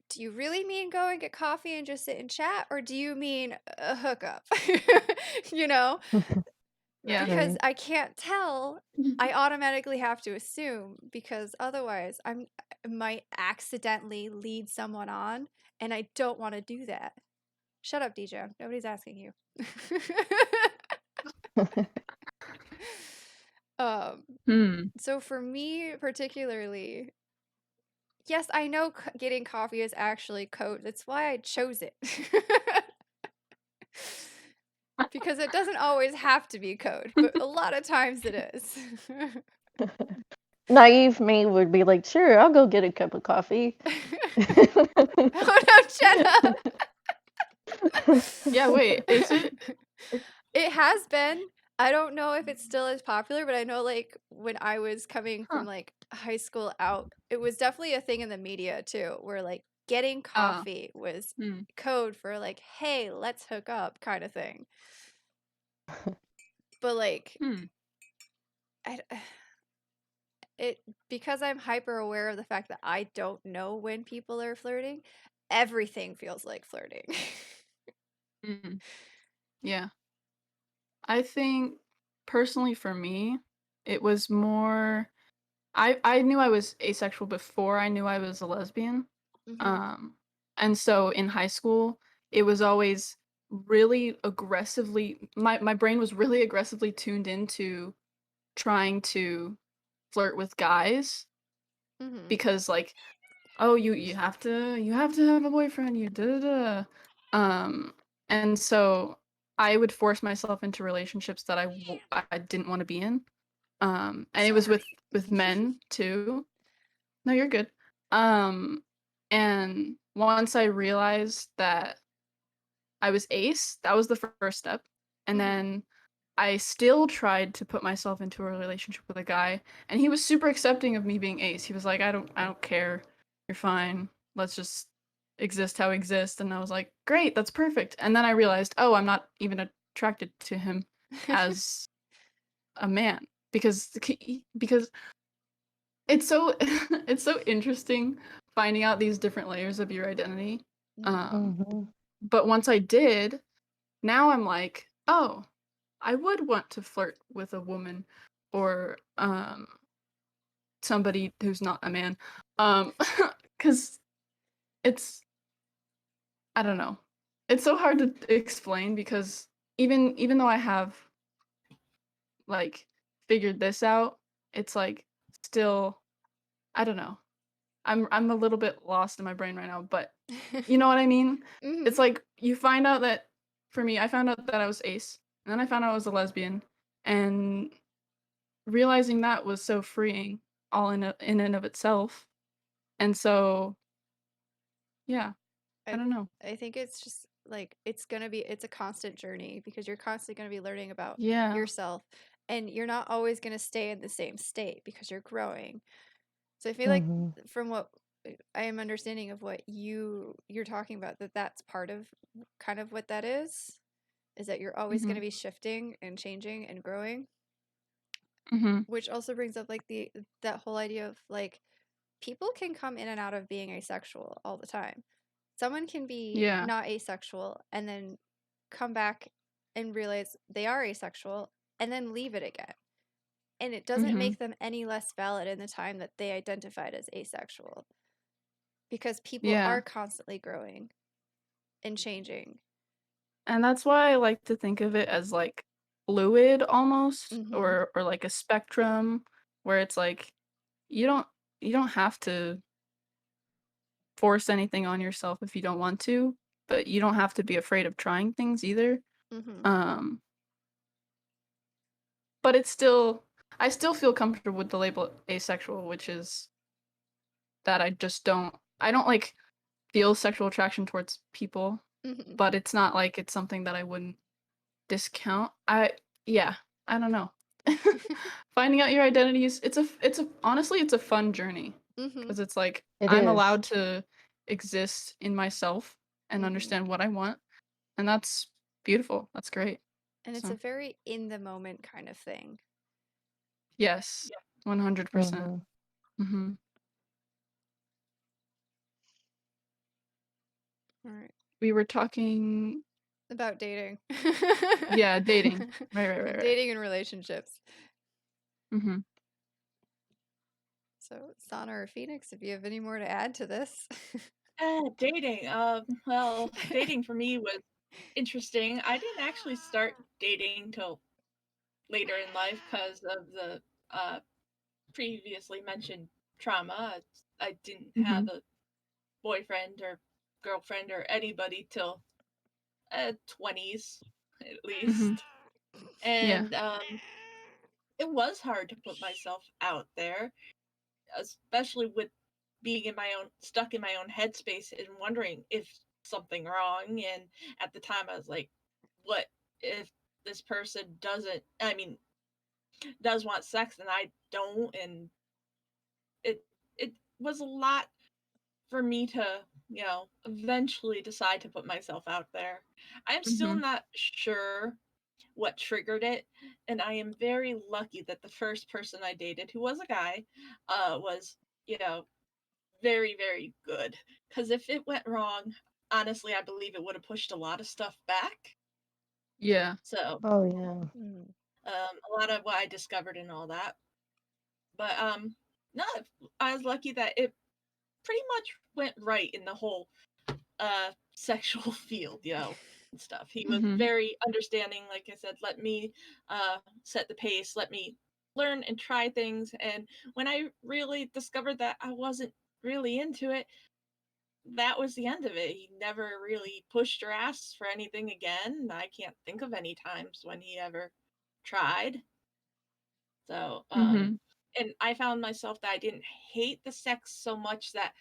Do you really mean go and get coffee and just sit and chat, or do you mean a hookup? You know? Yeah. Because Right. I can't tell, I automatically have to assume because otherwise I might accidentally lead someone on, and I don't want to do that. Shut up, DJ. Nobody's asking you. Hmm. So for me particularly, yes, I know getting coffee is actually code. That's why I chose it. Because it doesn't always have to be code, but a lot of times it is. Naive me would be like, sure, I'll go get a cup of coffee. Oh no, Jenna! Yeah, wait, is it? It has been. I don't know if it's still as popular, but I know like when I was coming from Huh. like high school out, it was definitely a thing in the media too, where like getting Oh. coffee was Hmm. code for like, hey, let's hook up kind of thing. But like Hmm. it because I'm hyper aware of the fact that I don't know when people are flirting, everything feels like flirting. Mm. Yeah. I think personally for me, it was more I knew I was asexual before I knew I was a lesbian. Mhm. And so in high school, it was always really aggressively my brain was really aggressively tuned into trying to flirt with guys Mhm. because like, oh, you have to have a boyfriend, you da da da. And so I would force myself into relationships that I didn't want to be in. And it was Sorry. with men too. No, you're good. Um, and once I realized that I was ace, that was the first step. And Mhm. then I still tried to put myself into a relationship with a guy, and he was super accepting of me being ace. He was like, I don't care. You're fine. Let's just exist how we exist." And I was like, "Great, that's perfect." And then I realized, "Oh, I'm not even attracted to him as a man because it's so it's so interesting finding out these different layers of your identity. Mhm. Mhm. But once I did, now I'm like, oh, I would want to flirt with a woman or somebody who's not a man. Cuz it's I don't know. It's so hard to explain because even though I have like figured this out, it's like still I don't know. I'm a little bit lost in my brain right now, but you know what I mean? Mhm. It's like you find out that for me, I found out that I was ace, and then I found out I was a lesbian, and realizing that was so freeing all in and of itself. And so, yeah, I I don't know. I think it's just like it's a constant journey because you're constantly going to be learning about Yeah. yourself and you're not always going to stay in the same state because you're growing. So I feel like Mhm. from what I am understanding of what you're talking about that that's part of kind of what that is that you're always going Mhm. to be shifting and changing and growing, Mhm. which also brings up like that whole idea of like people can come in and out of being asexual all the time. Someone can be Yeah. not asexual and then come back and realize they are asexual and then leave it again. And it doesn't Mhm. make them any less valid in the time that they identified as asexual because people Yeah. are constantly growing and changing. And that's why I like to think of it as like fluid almost Mhm. or like a spectrum where it's like you don't you don't have to force anything on yourself if you don't want to, but you don't have to be afraid of trying things either. Mhm. Um, but it's still I still feel comfortable with the label asexual, which is that I don't like feel sexual attraction towards people, Mhm. but it's not like it's something that I wouldn't discount. Yeah, I don't know. Finding out your identities, it's a honestly it's a fun journey Mhm. because it's like It I'm is. allowed to exist in myself and Mhm. understand what I want, and that's beautiful. That's great. And it's a So, very in the moment kind of thing. yes, 100%. Mhm. Mhm. All right. We were talking About dating. yeah, dating. Right. Dating and relationships. Mhm. So, Sana or Phoenix, if you have any more to add to this. Dating. Well, dating for me was interesting. I didn't actually start dating till later in life because of the previously mentioned trauma. I didn't Mhm. have a boyfriend or girlfriend or anybody till 20s at least. Yeah. And it was hard to put myself out there, especially with being stuck in my own headspace and wondering if something wrong. And at the time I was like, what if this person does want sex and I don't? And it was a lot for me to, eventually decide to put myself out there. I am still Mhm. not sure what triggered it, and I am very lucky that the first person I dated, who was a guy, was, very, very good. Because if it went wrong, honestly, I believe it would have pushed a lot of stuff back. Yeah. So, Oh yeah. a lot of what I discovered and all that. But no, I was lucky that it pretty much went right in the whole sexual field, and stuff. He was Mhm. very understanding, like I said, let me set the pace, let me learn and try things. And when I really discovered that I wasn't really into it, that was the end of it. He never really pushed or asked for anything again. I can't think of any times when he ever tried. So, Mhm. and I found myself that I didn't hate the sex so much that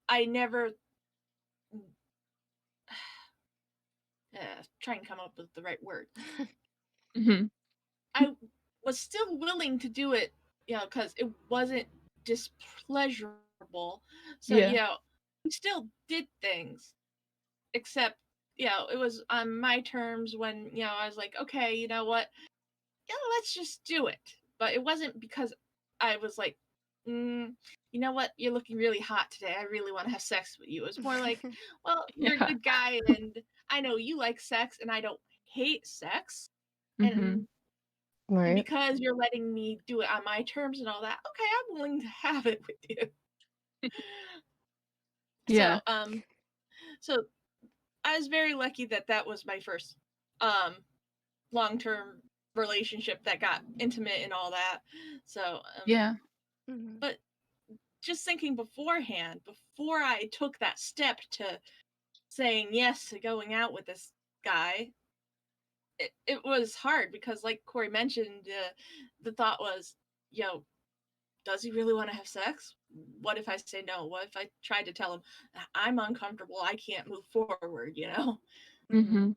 I never try and come up with the right word. Mhm. I was still willing to do it, because it wasn't displeasurable. So, Yeah. we still did things, except, it was on my terms when, I was like, okay, you know what? Yeah, let's just do it. But it wasn't because I was like, you know what? You're looking really hot today. I really want to have sex with you. It was more like, well, you're a Yeah. good guy, and I know you like sex, and I don't hate sex. Mhm. And Right. because you're letting me do it on my terms and all that, okay, I'm willing to have it with you. Yeah. So I was very lucky that that was my first um long-term relationship that got intimate and all that. So Yeah. but just thinking beforehand, before I took that step to saying yes to going out with this guy, it was hard because, like Corey mentioned, the thought was, does he really want to have sex? What if I say no? What if I tried to tell him I'm uncomfortable, I can't move forward? Mhm.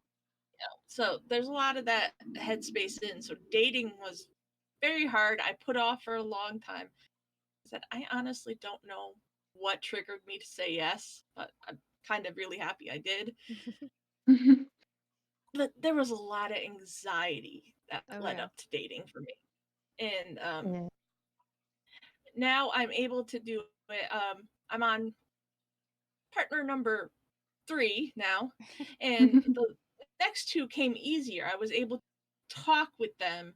So there's a lot of that headspace in. So dating was very hard. I put off for a long time. I said, I honestly don't know what triggered me to say yes, but I'm kind of really happy I did. Mhm. But there was a lot of anxiety that Oh led yeah. up to dating for me. And Yeah. now I'm able to do it. I'm on partner number 3 now, and the next 2 came easier. I was able to talk with them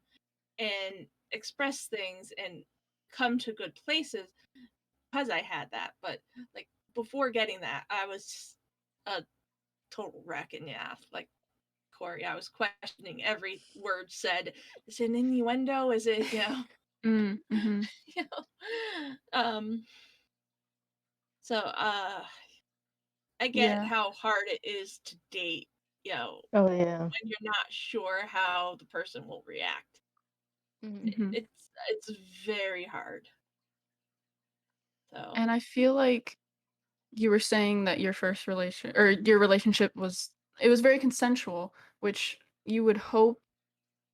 and express things and come to good places because I had that. But like before getting that, I was a total wreck. And yeah, like Corey, I was questioning every word said. Is it an innuendo? Is it, Mhm. you know? So I get Yeah. how hard it is to date, Oh yeah. when you're not sure how the person will react. Mhm. It's very hard. So And I feel like you were saying that your relationship was it was very consensual, which you would hope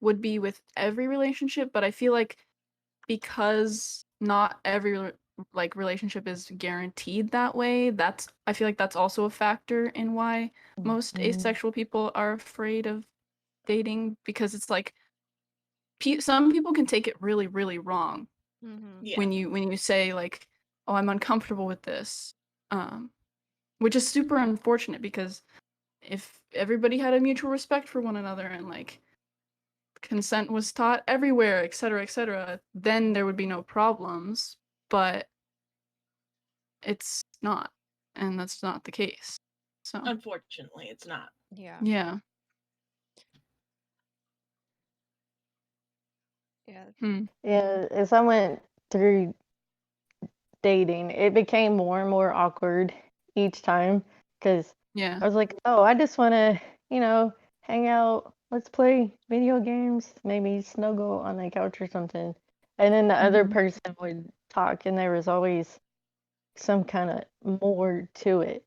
would be with every relationship, but I feel like because not every like relationship is guaranteed that way, I feel like that's also a factor in why most Mhm. asexual people are afraid of dating, because it's like some people can take it really, really wrong yeah, when you say like, "Oh, I'm uncomfortable with this," which is super unfortunate because if everybody had a mutual respect for one another and like consent was taught everywhere, etc., then there would be no problems. But it's not, and that's not the case. So unfortunately, it's not. Yeah. yeah. Yeah. Hmm. Yeah. As I went through dating. It became more and more awkward each time because Yeah. I was like, oh, I just want to, hang out. Let's play video games, maybe snuggle on the couch or something. And then the other Mhm. person would talk, and there was always some kind of more to it.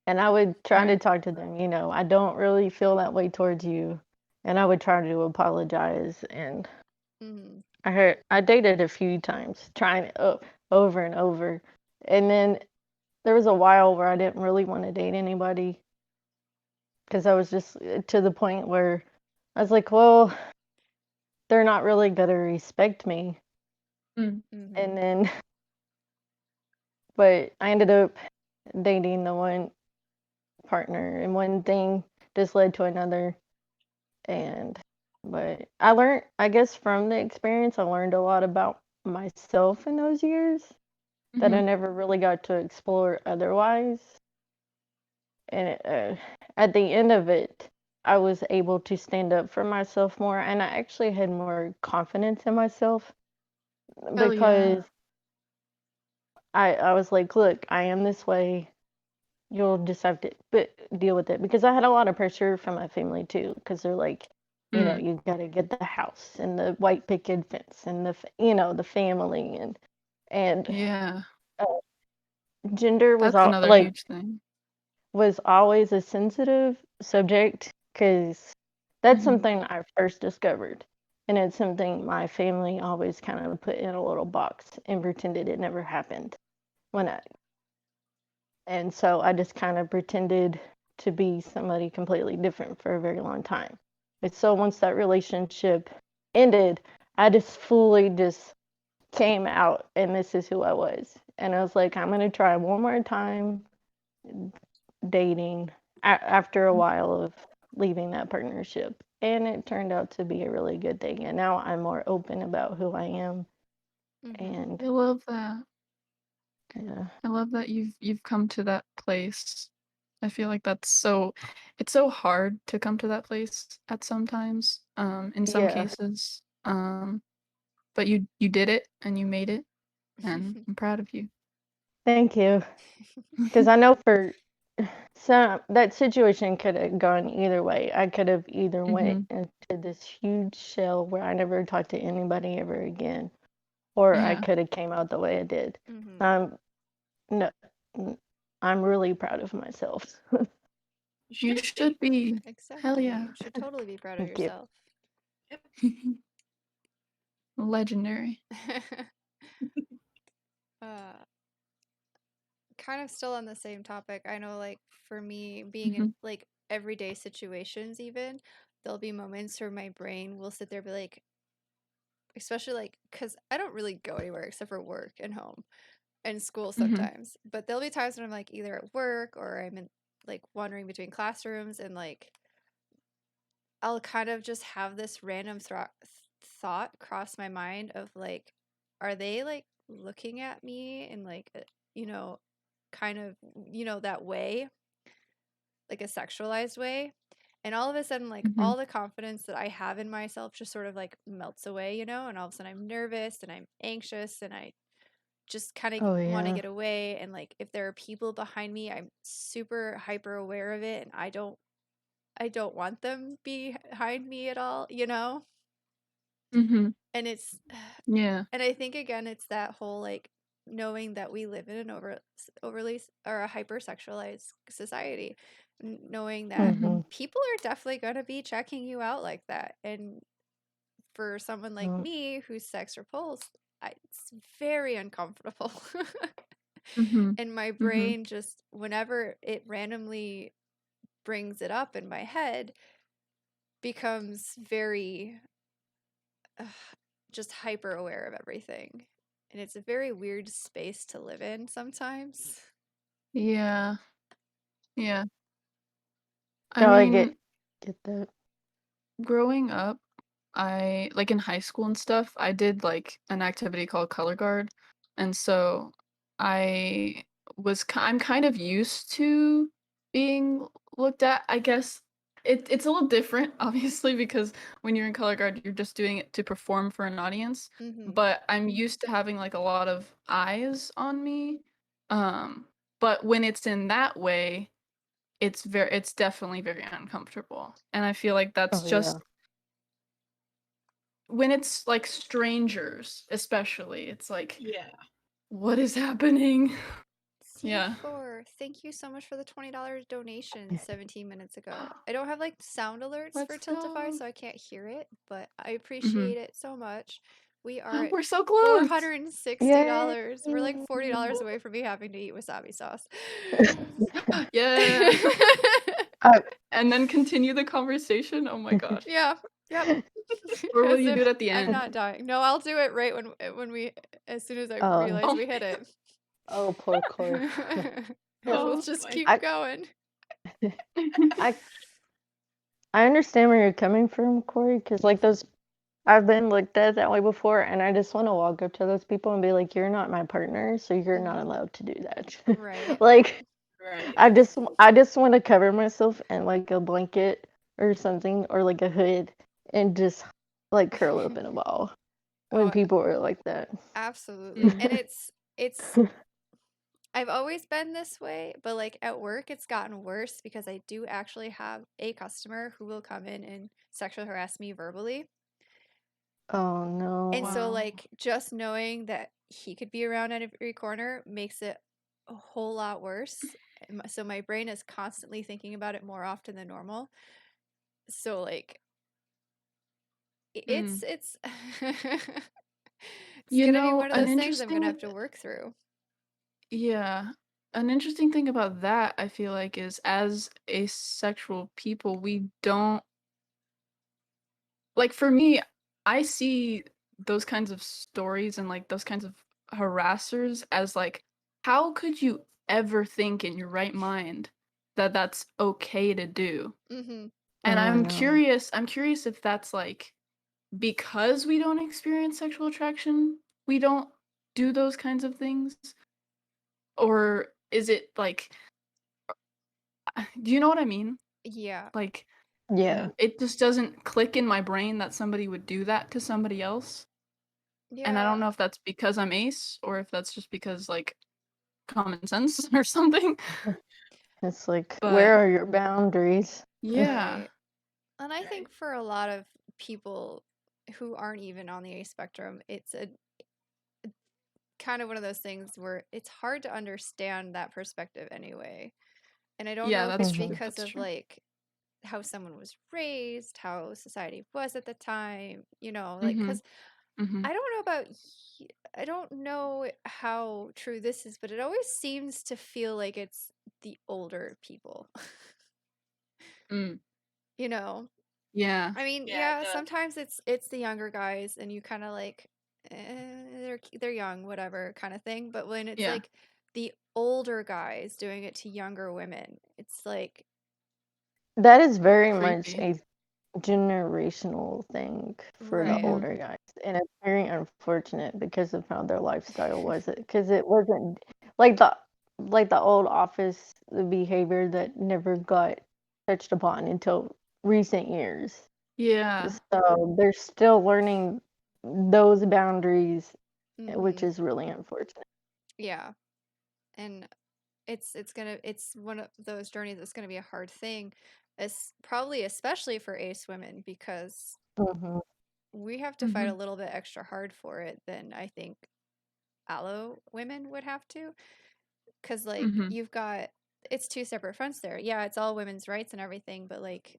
And I would try to Right. talk to them, I don't really feel that way towards you. And I would try to apologize. And Mhm. I dated a few times, trying it over and over. And then there was a while where I didn't really want to date anybody because I was just to the point where I was like, well, they're not really going to respect me. Mm. Mhm. And then, but I ended up dating the one partner, and one thing just led to another. And, but I learned, I guess, from the experience, I learned a lot about myself in those years that I Mhm. never really got to explore otherwise. And at the end of it, I was able to stand up for myself more, and I actually had more confidence in myself Hell yeah. because I was like, look, I am this way. You'll just have to deal with it because I had a lot of pressure from my family too because they're like, Mm. you got to get the house and the white picket fence and the family and Yeah. uh, gender was That's all another like huge thing. was always a sensitive subject because that's Mhm. something I first discovered. And it's something my family always kind of put in a little box and pretended it never happened. When I, and so I just kind of pretended to be somebody completely different for a very long time. But so once that relationship ended, I just fully just came out and this is who I was. And I was like, I'm going to try one more time dating after a Mm. while of leaving that partnership. And it turned out to be a really good thing. And now I'm more open about who I am. Mhm. And I love that. yeah, I love that you've come to that place. I feel like it's so hard to come to that place at sometimes, in some yeah, cases. But you did it and you made it, and I'm proud of you. thank you. Because I know for some that situation could have gone either way. I could have either went Mhm. into this huge shell where I never talked to anybody ever again, or I Yeah. could have came out the way I did. Mhm. Um, no, I'm really proud of myself. You You should be. should be. Hell Exactly. yeah. You should totally be proud of Thank you. yourself. Yep. Legendary. uh, kind of still on the same topic. I know, like, for me, being in Mhm. like everyday situations, even there'll be moments where my brain will sit there and be like, especially like, because I don't really go anywhere except for work and home and school Mhm. sometimes. But there'll be times when I'm like either at work or I'm in like wandering between classrooms and like I'll kind of just have this random thought cross my mind of like, are they like looking at me in like, you know, kind of, that way, like a sexualized way? And all of a sudden, like Mhm. all the confidence that I have in myself just sort of like melts away, and all of a sudden I'm nervous and I'm anxious and I just kind of Oh want to yeah. get away. And like if there are people behind me, I'm super hyper aware of it and I don't want them behind me at all. Mhm. And it's Yeah. and I think again it's that whole like knowing that we live in an overly or a hypersexualized society, knowing that Mm-hmm. Mhm. people are definitely going to be checking you out like that. And for someone like Mm, me who's sex repulsed, it's very uncomfortable. Mhm. And my Mhm. brain just whenever it randomly brings it up in my head becomes very uh, just hyper aware of everything. And it's a very weird space to live in sometimes. Yeah. Yeah. I no, I mean, get that. growing up, I like in high school and stuff, I did like an activity called color guard. And so I'm kind of used to being looked at, I guess. It's a little different, obviously, because when you're in color guard, you're just doing it to perform for an audience. Mm-hmm. But I'm used to having like a lot of eyes on me. But when it's in that way, it's definitely very uncomfortable. And I feel like that's Oh yeah. just when it's like strangers, especially, it's like, Yeah. what is happening? Yeah. C4, thank you so much for the $20 donation 17 minutes ago. I don't have like sound alerts for Let's Tiltify, go. so I can't hear it, but I Mhm. appreciate it so much. We are at We're so close. $460. We're like Yay. $40 away from me having to eat wasabi sauce. Yeah. I, And then continue the conversation. Oh my gosh. Yeah. Yep. Or will As you do if it at the I'm end? not dying. No, I'll do it right when we as soon as I Oh. realize Oh we my hit it. oh, poor Corey. We'll Oh, just boy. keep I- going. I I understand where you're coming from, Corey, because like those, I've been looked at that way before, and I just want to walk up to those people and be like, "You're not my partner, so you're not allowed to do that." Right. Like, Right. I just want to cover myself in like a blanket or something, or like a hood, and just like curl up in a ball when Oh, people are like that. absolutely. And it's I've always been this way, but like at work it's gotten worse because I do actually have a customer who will come in and sexually harass me verbally. Oh no. And so Wow. like just knowing that he could be around at every corner makes it a whole lot worse. So my brain is constantly thinking about it more often than normal. So like it's it's You gonna be know, one of an those things I'm gonna have interesting to work through. yeah. An interesting thing about that, I feel like, is as asexual people, we don't like for me, I see those kinds of stories and like those kinds of harassers as like, how could you ever think in your right mind that that's okay to do? Mm-hmm. And Oh no. I'm curious if that's like because we don't experience sexual attraction, we don't do those kinds of things? Or is it like, do you know what I mean? Yeah. Like, Yeah. it just doesn't click in my brain that somebody would do that to somebody else. And I Yeah. don't know if that's because I'm ace or if that's just because, like, common sense or something. It's like, But where are your boundaries? yeah. Right. And I Right. think for a lot of people who aren't even on the A spectrum, it's a kind of one of those things where it's hard to understand that perspective anyway. And I don't Yeah, know if that's it's Mhm. true. because That's of true. like how someone was raised, how society was at the time, like Mm-hmm. cuz Mm-hmm. I don't know about I don't know how true this is, but it always seems to feel like it's the older people. Mm. you know. Yeah. I mean, Yeah, it yeah, does. sometimes it's the younger guys and you kind of like they're young, whatever kind of thing, but when it's Yeah. like the older guys doing it to younger women, it's like That is very much Creepy. a generational thing for the right. Mm-hmm. older guys, and it's very unfortunate because of how their lifestyle was. Because it wasn't like the old office the behavior that never got touched upon until recent years. Yeah. So they're still learning those boundaries, which Mhm. is really unfortunate. Yeah. And it's one of those journeys that's going to be a hard thing, as probably especially for ace women because Hmm. we have to fight Mm-hmm. a little bit extra hard for it than I think allo women would have to. Because like Mm-hmm. you've got it's two separate fronts there. Yeah, it's all women's rights and everything, but like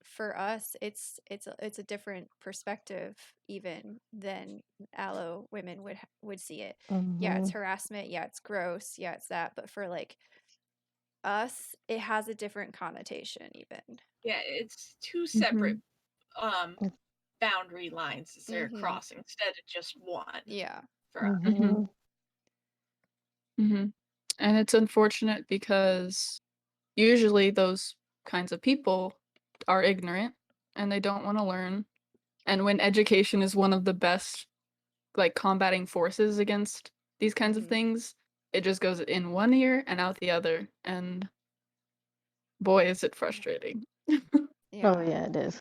for us it's a different perspective even than allo women would see it. Yeah, it's Hmm. harassment, yeah, it's gross, yeah, it's that, but for like us it has a different connotation even. Yeah, it's two Mm-hmm. separate boundary lines that they're Mhm. crossing instead of just one Yeah. for us. Mm-hmm. Hmm. Mm-hmm. And it's unfortunate because usually those kinds of people are ignorant and they don't want to learn. And when education is one of the best like combating forces against these kinds of Mhm. things, it just goes in one ear and out the other. And boy, is it frustrating. Oh yeah, it is.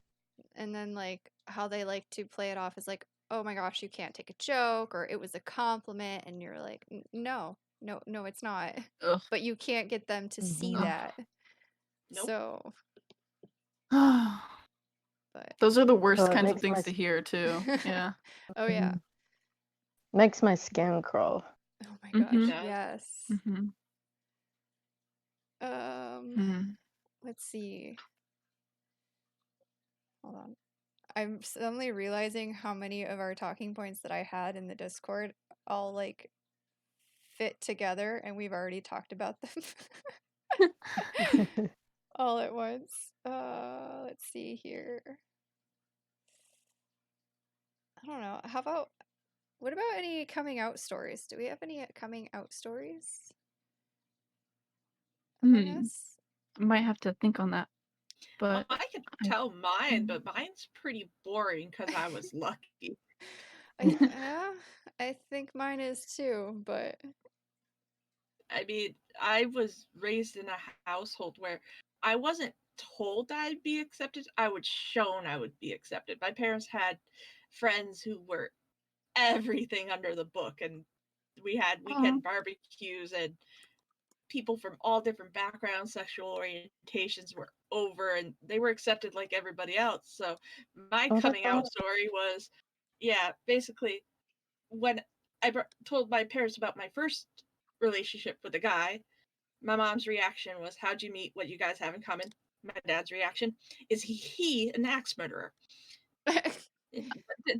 And then like how they like to play it off as like, oh my gosh, you can't take a joke, or it was a compliment, and you're like, no, it's not. Ugh. But you can't get them to see Mhm. that. Nope. So, but Those are the worst Oh, it kinds of makes my things to hear too. Yeah. oh yeah. Mhm. Makes my skin crawl. Oh my Mhm. gosh, It does. yes. Mm-hmm. Mm-hmm. Let's see. Hold on. I'm suddenly realizing how many of our talking points that I had in the Discord all like fit together, and we've already talked about them all at once. Let's see here. I don't know. What about any coming out stories? Do we have any coming out stories among us? Might have to think on that. Well, But I could tell mine, but mine's pretty boring because I was lucky. Yeah, I think mine is too, but I mean, I was raised in a household where I wasn't told I'd be accepted. I was shown I would be accepted. My parents had friends who were everything under the book, and we had weekend barbecues, and people from all different backgrounds, sexual orientations were over, and they were accepted like everybody else. So my Oh, that's coming out awesome. story was, yeah, basically when told my parents about my first relationship with a guy, my mom's reaction was, "How'd you meet? What you guys have in common?" My dad's reaction is, "He an axe murderer."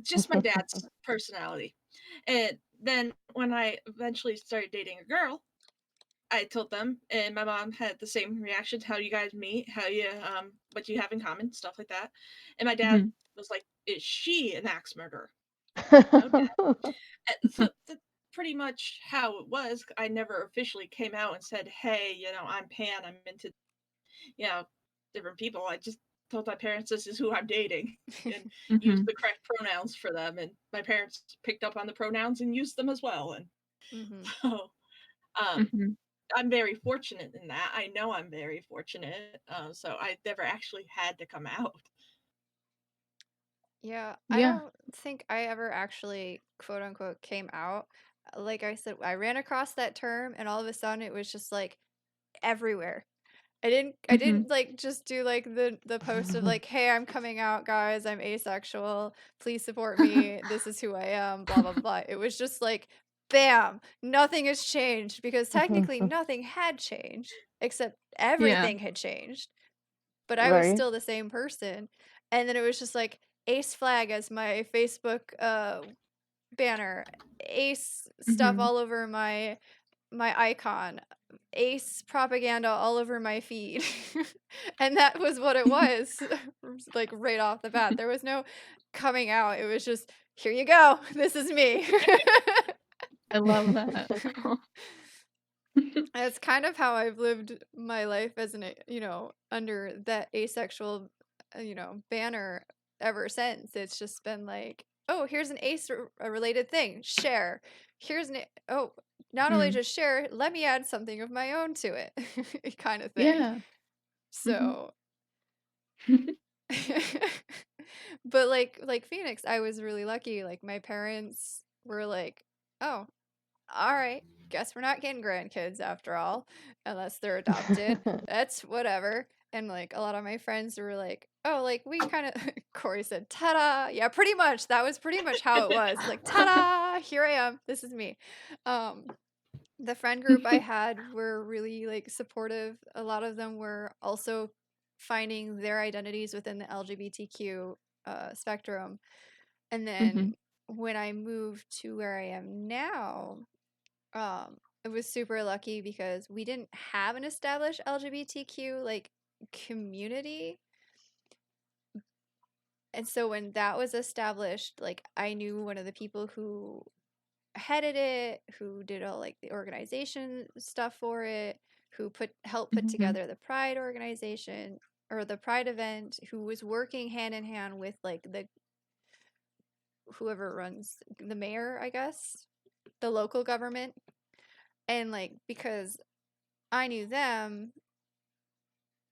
Just my dad's personality. And then when I eventually started dating a girl, I told them, and my mom had the same reaction. How you guys meet? How you what you have in common? Stuff like that. And my dad was like, "Is she an axe murderer?" No, Dad. So that's pretty much how it was. I never officially came out and said, "Hey, I'm pan. I'm into, you know, different people." I just told my parents this is who I'm dating and used the correct pronouns for them. And my parents picked up on the pronouns and used them as well. And so, um, I'm very fortunate in that. I know I'm very fortunate. So I never actually had to come out. yeah, I Yeah. don't think I ever actually quote unquote came out. Like I said, I ran across that term, and all of a sudden it was just like everywhere. I didn't like just do like the post of like, hey, I'm coming out, guys, I'm asexual, please support me, this is who I am, blah blah blah. It was just like bam, nothing has changed, because technically nothing had changed except Yeah. everything had changed, but I was Right. still the same person. And then it was just like ace flag as my Facebook banner, ace stuff all over my icon, ace propaganda all over my feed. And that was what it was. Like right off the bat, there was no coming out. It was just, here you go, this is me. I love that. That's kind of how I've lived my life as under that asexual banner ever since. It's just been like, oh, here's an ace related thing, share. Here's oh, not only just share, let me add something of my own to it. Kind of thing. Yeah. So but like Phoenix, I was really lucky. Like my parents were like, oh, all right, guess we're not getting grandkids after all, unless they're adopted. That's whatever. And like a lot of my friends were like, oh, like we kind of, Corey said, ta-da. Yeah, pretty much. That was pretty much how it was. Like, ta-da, here I am. This is me. The friend group I had were really like supportive. A lot of them were also finding their identities within the LGBTQ spectrum. And then when I moved to where I am now, it was super lucky because we didn't have an established LGBTQ like community. And so when that was established, like I knew one of the people who headed it, who did all like the organization stuff for it, who helped put together the Pride organization or the Pride event, who was working hand in hand with like the whoever runs the mayor, I guess, the local government. And like because I knew them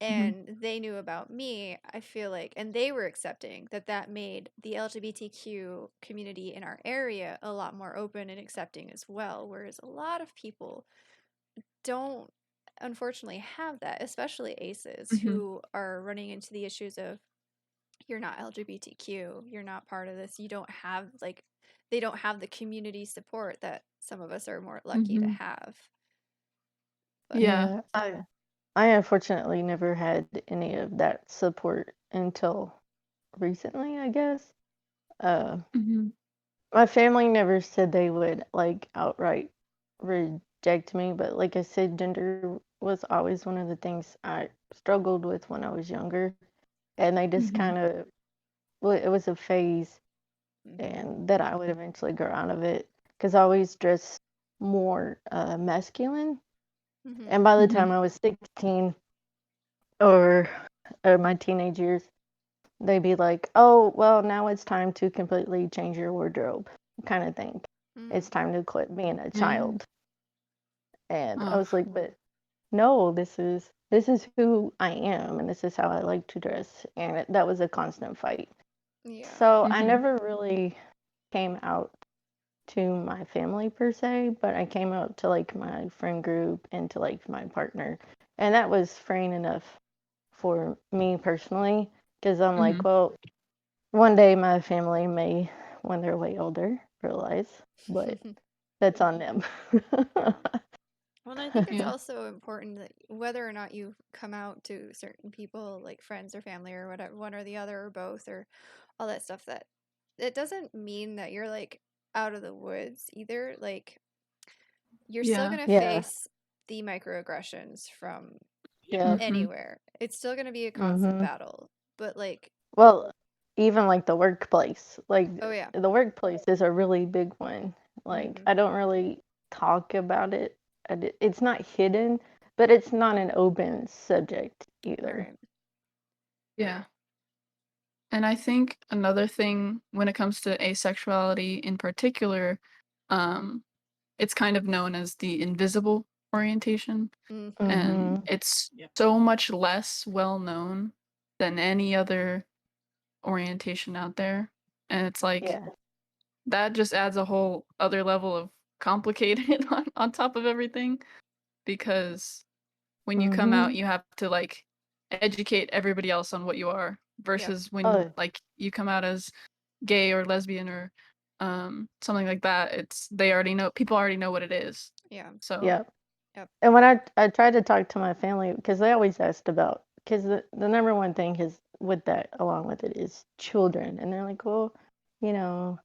and they knew about me, I feel like, and they were accepting that made the LGBTQ community in our area a lot more open and accepting as well. Whereas a lot of people don't, unfortunately, have that, especially aces who are running into the issues of you're not LGBTQ, you're not part of this, you don't have like, they don't have the community support that some of us are more lucky to have. But Yeah. I unfortunately never had any of that support until recently, I guess. My family never said they would like outright reject me, but like I said, gender was always one of the things I struggled with when I was younger, and they just kind of, well, it was a phase, and that I would eventually grow out of it because I always dressed more masculine, and by the time I was 16 or my teenage years, they'd be like, "Oh, well, now it's time to completely change your wardrobe," kind of thing. It's time to quit being a child. And I was like, "But no, this is who I am, and this is how I like to dress." And that was a constant fight. So I never really came out to my family per se, but I came out to like my friend group and to like my partner, and that was freeing enough for me personally, because I'm like, well, one day my family may, when they're way older, realize, but that's on them. Well, and I think it's also important that whether or not you come out to certain people, like friends or family or whatever, one or the other or both or all that stuff, that it doesn't mean that you're like out of the woods either. Like you're still going to face the microaggressions from anywhere. It's still going to be a constant battle. But like, well, even like the workplace, like oh yeah, the workplace is a really big one. Like I don't really talk about it. It's not hidden, but it's not an open subject either. right. Yeah. And I think another thing when it comes to asexuality in particular, it's kind of known as the invisible orientation. And it's so much less well known than any other orientation out there. And it's like that just adds a whole other level of complicated on top of everything, because when you come out, you have to like educate everybody else on what you are, versus when like you come out as gay or lesbian or something like that, it's people already know what it is. So and when I tried to talk to my family, because they always asked about, because the number one thing is with that, along with it, is children, and they're like, well, you know,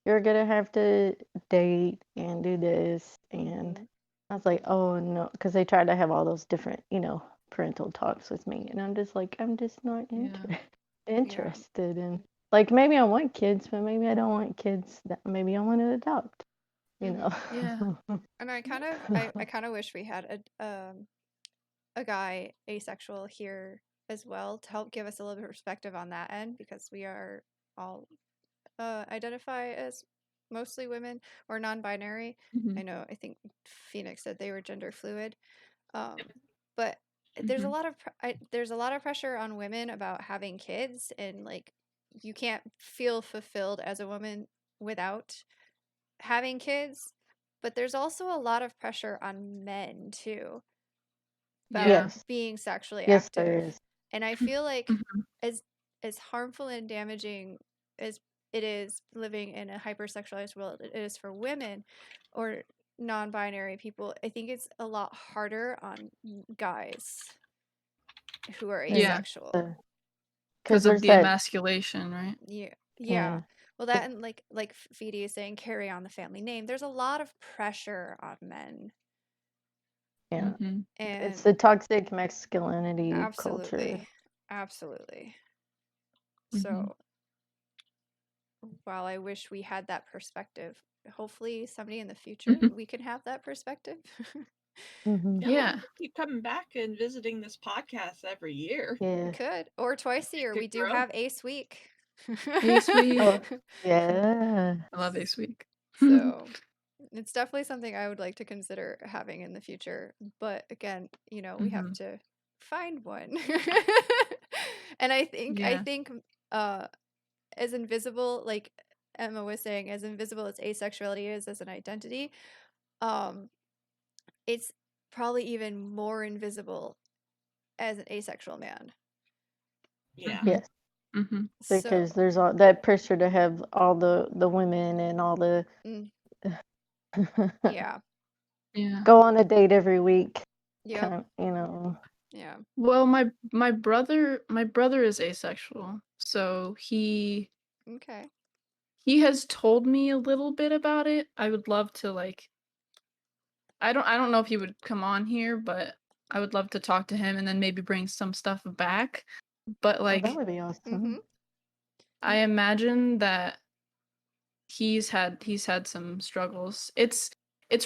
you're gonna have to date and do this, and I was like, oh no, because they tried to have all those different, parental talks with me, and I'm just like, I'm just not interested in, like, maybe I want kids, but maybe I don't want kids that maybe I want to adopt, And I kind of wish we had a guy asexual here as well to help give us a little bit of perspective on that end, because we are all identify as mostly women or non-binary. I think Phoenix said they were gender fluid, but there's a lot of there's a lot of pressure on women about having kids, and like you can't feel fulfilled as a woman without having kids. But there's also a lot of pressure on men too about being sexually active. And I feel like as harmful and damaging as it is living in a hypersexualized world it is for women or non-binary people, I think it's a lot harder on guys who are asexual. Because of the emasculation, right? Yeah. Well, that, and like Feedy is saying, carry on the family name. There's a lot of pressure on men. And it's the toxic masculinity culture. Absolutely. So while I wish we had that perspective, hopefully someday in the future we can have that perspective. Yeah. Keep coming back and visiting this podcast every year. We could, or twice a year. We do have Ace Week. Ace Week. I love Ace Week. So it's definitely something I would like to consider having in the future. But again, we have to find one. And I think Yeah. as invisible, like Emma was saying, as invisible as asexuality is as an identity, um it's probably even more invisible as an asexual man. Yeah. Mhm. Yes, Mhm. because So, there's all that pressure to have all the women and all the mm, yeah. Yeah. go on a date every week, Yep. kind of. Yeah. Well, my brother is asexual, so Okay. he has told me a little bit about it. I would love to like I don't know if he would come on here, but I would love to talk to him and then maybe bring some stuff back. But Oh, that like would be awesome. Mhm. I imagine that he's had some struggles. It's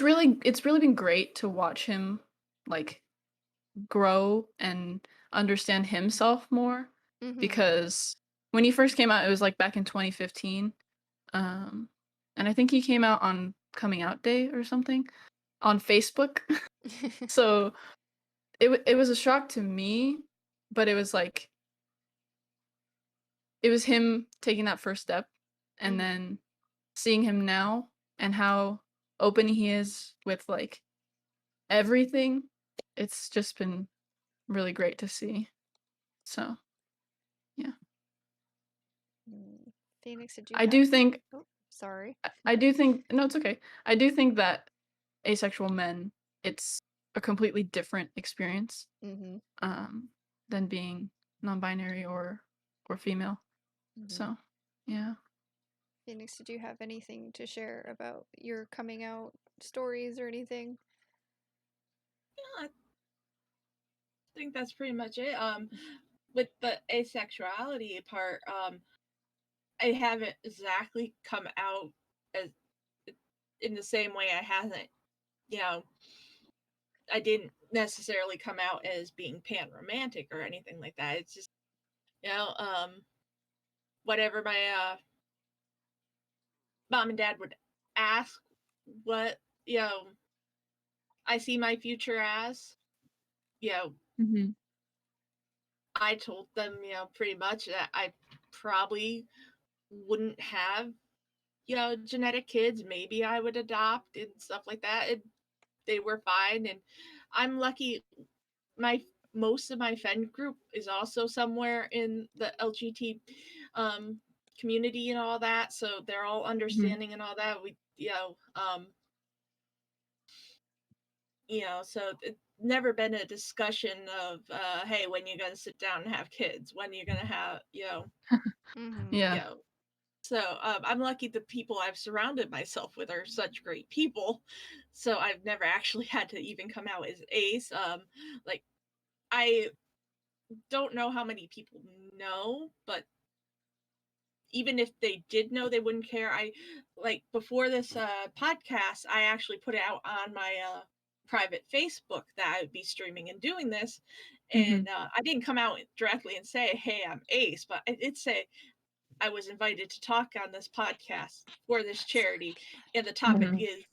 really been great to watch him like grow and understand himself more Mhm. because when he first came out it was like back in 2015. Um and I think he came out on coming out day or something on Facebook. So it was a shock to me, but it was like it was him taking that first step and Mhm. then seeing him now and how open he is with like everything. It's just been really great to see. So, yeah. Phoenix, did you I have? do think Oh, sorry. I do think no, it's okay. I do think that asexual men, it's a completely different experience Mhm. um than being non-binary or female. Mhm. So, yeah. Phoenix, did you have anything to share about your coming out stories or anything? I think that's pretty much it. With the asexuality part, I haven't exactly come out as in the same way I hasn't, you know, I didn't necessarily come out as being pan romantic or anything like that. It's just, you know, whatever my mom and dad would ask what, you know, I see my future as, you know, Mhm. I told them, you know, pretty much that I probably wouldn't have, you know, genetic kids. Maybe I would adopt and stuff like that. And they were fine. And I'm lucky my most of my friend group is also somewhere in the LGBT community and all that. So they're all Mhm. understanding and all that. So it's never been a discussion of, hey, when you're going to sit down and have kids, when you're going to have, Mhm. Yeah. you know, so I'm lucky the people I've surrounded myself with are such great people. So I've never actually had to even come out as ace. Like I don't know how many people know, but even if they did know, they wouldn't care. I like before this podcast, I actually put it out on my private Facebook that I would be streaming and doing this, Mhm. and I didn't come out directly and say, "Hey, I'm Ace," but I did say I was invited to talk on this podcast for this charity, and the topic Mhm. is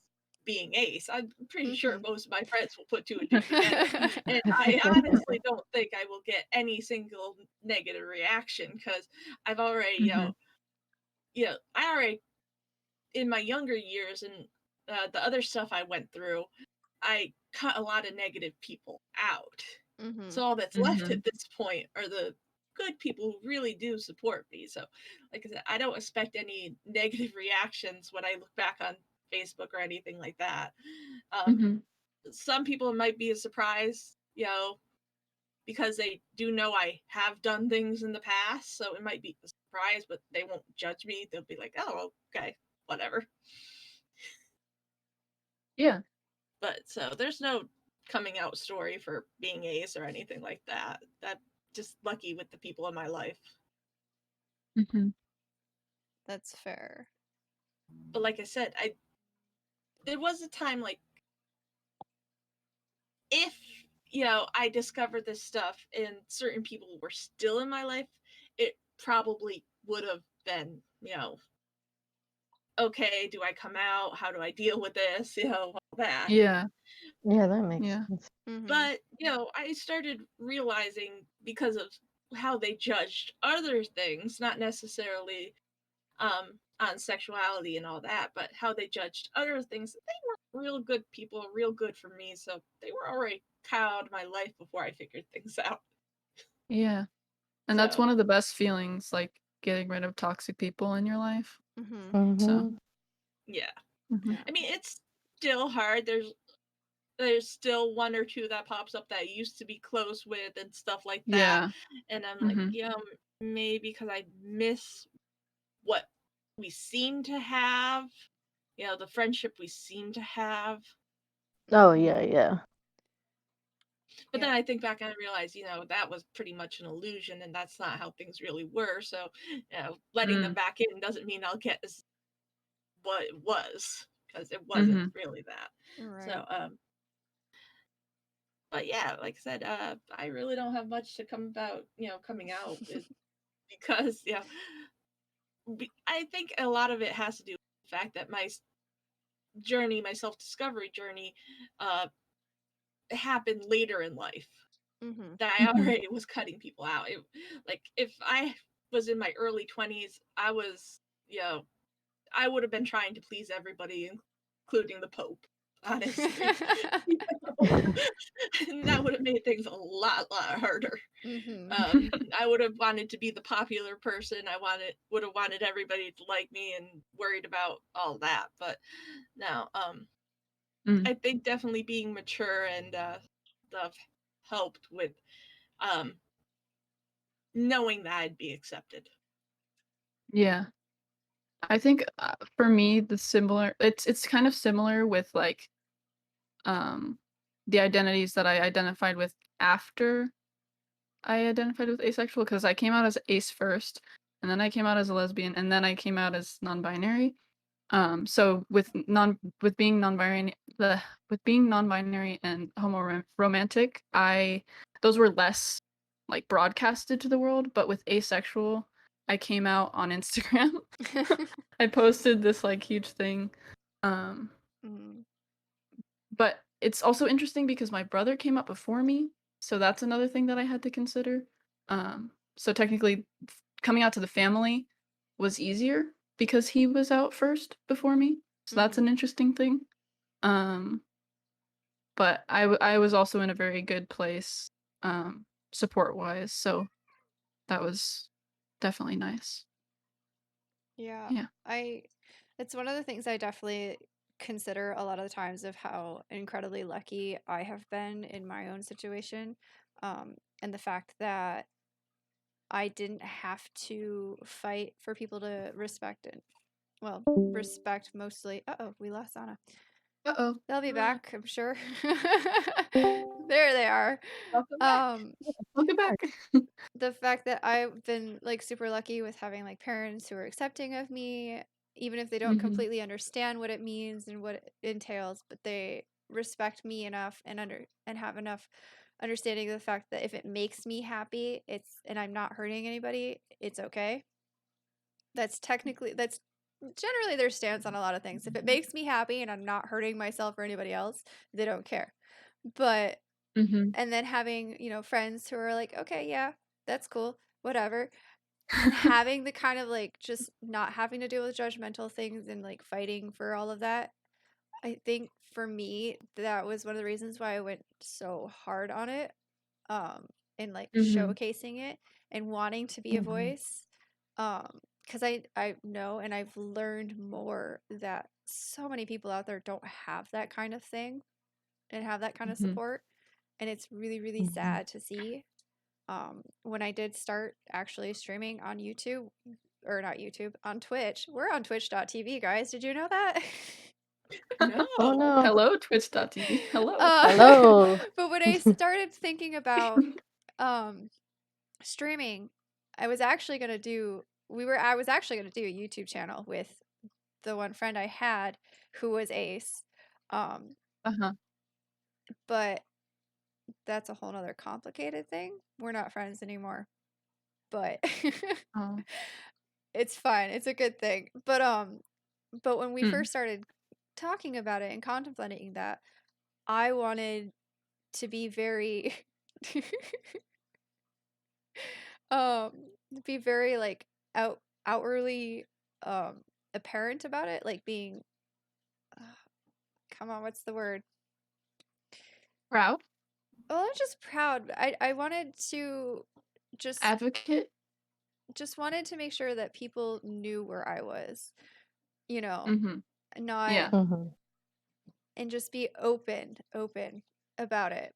being ace. I'm pretty sure Mhm. most of my friends will put two and two together. And I honestly don't think I will get any single negative reaction because I've already, Mhm. I already, in my younger years and the other stuff I went through, I cut a lot of negative people out. Mhm. So all that's left Mhm. at this point are the good people who really do support me. So, like I said, I don't expect any negative reactions when I look back on Facebook or anything like that. Um, Mhm. some people might be a surprise, because they do know I have done things in the past. So it might be a surprise, but they won't judge me. They'll be like, oh, okay, whatever. Yeah. But so there's no coming out story for being ace or anything like that. That just lucky with the people in my life. Mhm. That's fair. But like I said, I there was a time like if I discovered this stuff and certain people were still in my life, it probably would have been okay, do I come out? How do I deal with this? All that. Yeah. Yeah, that makes Yeah. sense. Mhm. But, I started realizing because of how they judged other things, not necessarily on sexuality and all that, but how they judged other things. They were real good people, real good for me, so they were already out of my life before I figured things out. Yeah. And that's So, one of the best feelings, like getting rid of toxic people in your life. Mhm. So, Mm-hmm. yeah. mhm. Yeah. I mean, it's still hard. There's still one or two that pops up that I used to be close with and stuff like that. Yeah. And I'm like, Mhm. maybe because I miss what we seem to have, the friendship we seem to have. Oh yeah, yeah. But Yeah. then I think back and I realize, that was pretty much an illusion and that's not how things really were. So, letting them back in doesn't mean I'll get what it was, because it wasn't Mhm. really that. Right. So, but yeah, like I said, I really don't have much to coming out with because, I think a lot of it has to do with the fact that my self-discovery journey, happened later in life. Mhm. That I already was cutting people out. Like if I was in my early 20s, I was, I would have been trying to please everybody, including the Pope, honestly. And that would have made things a lot harder. Mhm. I would have wanted to be the popular person. Would have wanted everybody to like me and worried about all that. But now, I think definitely being mature and stuff helped with knowing that I'd be accepted. Yeah. I think for me it's kind of similar with like the identities that I identified with after I identified with asexual, because I came out as ace first, and then I came out as a lesbian, and then I came out as non-binary. So with being non-binary, with being non-binary and romantic, those were less like broadcasted to the world, but with asexual, I came out on Instagram. I posted this like huge thing. Um, Mhm. but it's also interesting because my brother came out before me, so that's another thing that I had to consider. So technically, coming out to the family was easier because he was out first before me. So that's Mhm. an interesting thing. Um, but I was also in a very good place, support wise. So that was definitely nice. Yeah. Yeah. It's one of the things I definitely consider a lot of the times of how incredibly lucky I have been in my own situation. And the fact that I didn't have to fight for people to respect it. Well, respect mostly. Uh-oh, we lost Anna. Uh-oh. They'll be back, I'm sure. There they are. Welcome back. Welcome back. The fact that I've been like super lucky with having like parents who are accepting of me, even if they don't completely understand what it means and what it entails, but they respect me enough and have enough understanding of the fact that if it makes me happy, and I'm not hurting anybody, it's okay. That's generally their stance on a lot of things. If it makes me happy and I'm not hurting myself or anybody else, they don't care. But and then having, friends who are like, okay, yeah, that's cool, whatever. Having the kind of like just not having to deal with judgmental things and like fighting for all of that. I think for me, that was one of the reasons why I went so hard on it. And like showcasing it and wanting to be a voice. Because I know and I've learned more that so many people out there don't have that kind of thing and have that kind of support. And it's really, really sad to see. When I did start actually streaming on YouTube, or not YouTube, on Twitch. We're on twitch.tv, guys. Did you know that? No. Oh no. Hello, twitch.tv. Hello. Hello. But when I started thinking about streaming, I was actually going to do a YouTube channel with the one friend I had who was ace. But that's a whole nother complicated thing. We're not friends anymore. But Oh. it's fine. It's a good thing. But But when we Mm. first started talking about it and contemplating that, I wanted to be very um be very like outwardly apparent about it, like being come on, what's the word? Proud? Well, I'm just proud. I wanted to just Advocate? wanted to make sure that people knew where I was, you know, Mm-hmm. not Yeah. Mhm. and just be open about it.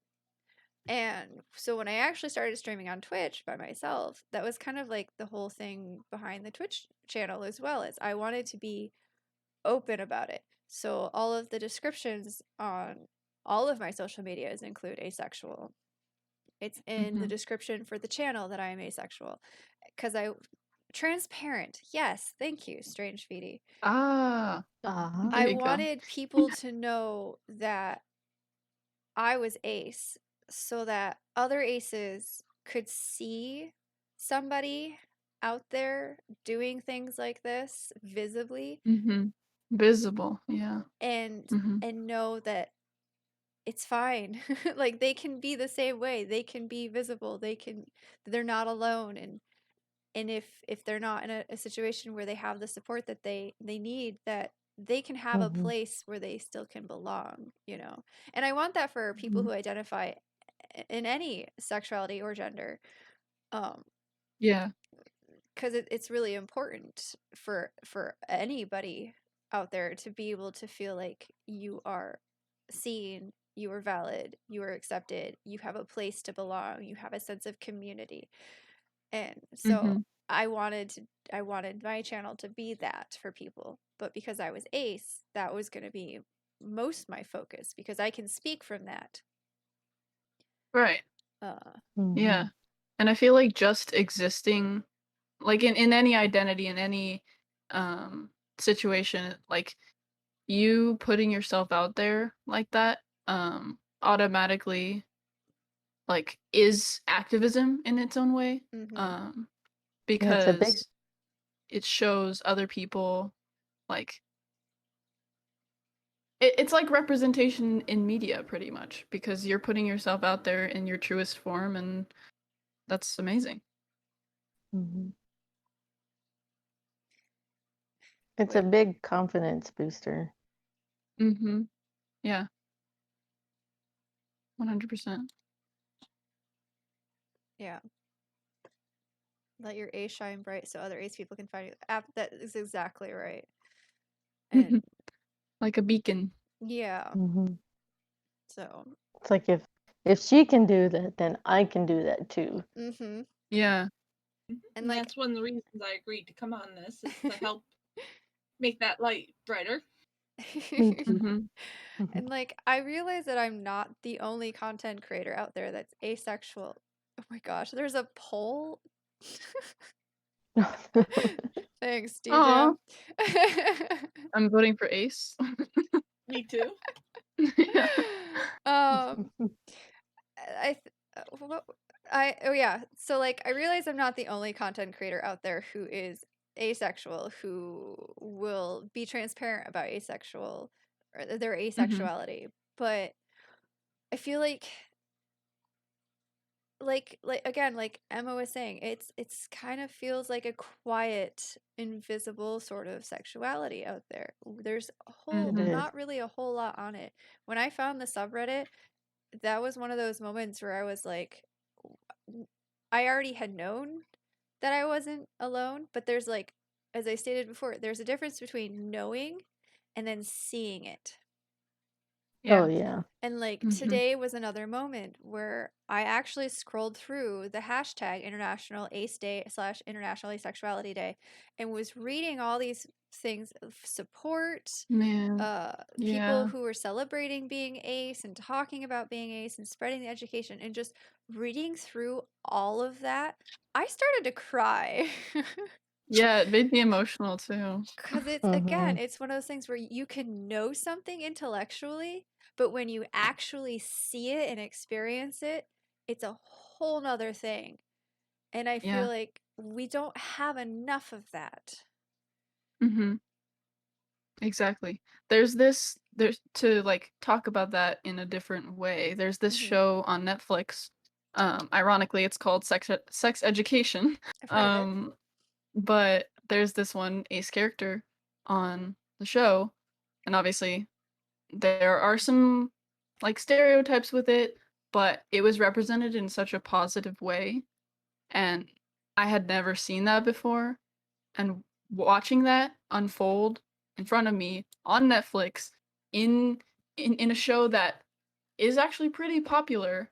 And so when I actually started streaming on Twitch by myself, that was kind of like the whole thing behind the Twitch channel as well, as I wanted to be open about it. So all of the descriptions on all of my social medias include asexual. It's in the Mhm. description for the channel that I am asexual. Because transparent. Yes, thank you, Strange Feedy. Ah, Ah. there I you go. wanted people to know that I was ace so that other aces could see somebody out there doing things like this visibly Mm-hmm. Visible, yeah. and Mm-hmm. know that it's fine. Like they can be the same way. They can be visible. They're not alone, and if they're not in a situation where they have the support that they need, that they can have a Mhm. place where they still can belong, you know. And I want that for people Mhm. who identify in any sexuality or gender, Yeah. because it's really important for anybody out there to be able to feel like you are seen, you are valid, you are accepted, you have a place to belong, you have a sense of community. And so Mm-hmm. I wanted my channel to be that for people. But because I was ace, that was going to be most my focus, because I can speak from that. Right. Yeah. Mhm. And I feel like just existing, like in any identity, in any situation, like you putting yourself out there like that, automatically like is activism in its own way. Mm-hmm. Yeah, it's a big. Because it shows other people, like it's like representation in media pretty much, because you're putting yourself out there in your truest form, and that's amazing. Mhm. It's a big confidence booster. Mm-hmm. Yeah. 100%. Yeah. Let your ace shine bright so other ace people can find you. That is exactly right. And Like a beacon. yeah, Mhm. so It's like if she can do that, then I can do that too. mm-hmm. Yeah. And And like that's one of the reasons I agreed to come on this, is to help make that light brighter. Me too. Mm-hmm. and like I realize that I'm not the only content creator out there that's asexual. Oh my gosh, there's a poll. Thanks, Aw, DJ. I'm voting for Ace. Me too. Yeah. um oh yeah, so like I realize I'm not the only content creator out there who is asexual, who will be transparent about asexual or their Mm-hmm. asexuality, but I feel like again, like Emma was saying, it's kind of feels like a quiet, invisible sort of sexuality out there. There's It is. not really a whole lot on it. When I found the subreddit, that was one of those moments where I was like, I already had known that I wasn't alone, but there's like, as I stated before, there's a difference between knowing and then seeing it. Yeah. Oh yeah. And like Mm-hmm. today was another moment where I actually scrolled through the hashtag International Ace Day / International Asexuality Day and was reading all these things of support, Man. people Yeah. who were celebrating being ace and talking about being ace and spreading the education, and just reading through all of that, I started to cry. Yeah, it made me emotional too. Because it's, again, Mhm. it's one of those things where you can know something intellectually, but when you actually see it and experience it, it's a whole nother thing. And I feel Yeah. like we don't have enough of that. Mm-hmm. Exactly. There's to like talk about that in a different way. There's this Mhm. show on Netflix. Ironically, it's called Sex Education. I've heard of it. But there's this one ace character on the show, and obviously there are some like stereotypes with it, but it was represented in such a positive way, and I had never seen that before, and watching that unfold in front of me on Netflix in a show that is actually pretty popular,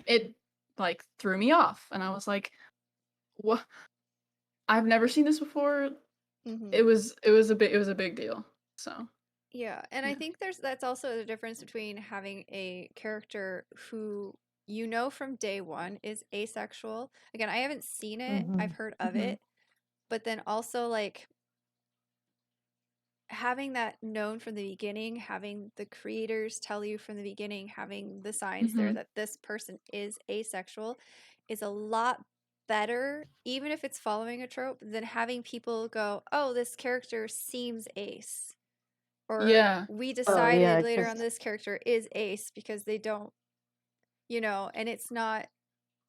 it like threw me off, and I was like, what? I've never seen this before. Mhm. It was a big deal. So Yeah, and I Yeah. think that's also the difference between having a character who you know from day one is asexual. Again, I haven't seen it, I've heard of Mhm. it, but then also like having that known from the beginning, having the creators tell you from the beginning, having the signs there Mhm. that this person is asexual is a lot better, even if it's following a trope, than having people go, oh, this character seems ace. Or Yeah. we Oh yeah, decided later on 'cause this character is ace because they don't, and it's not,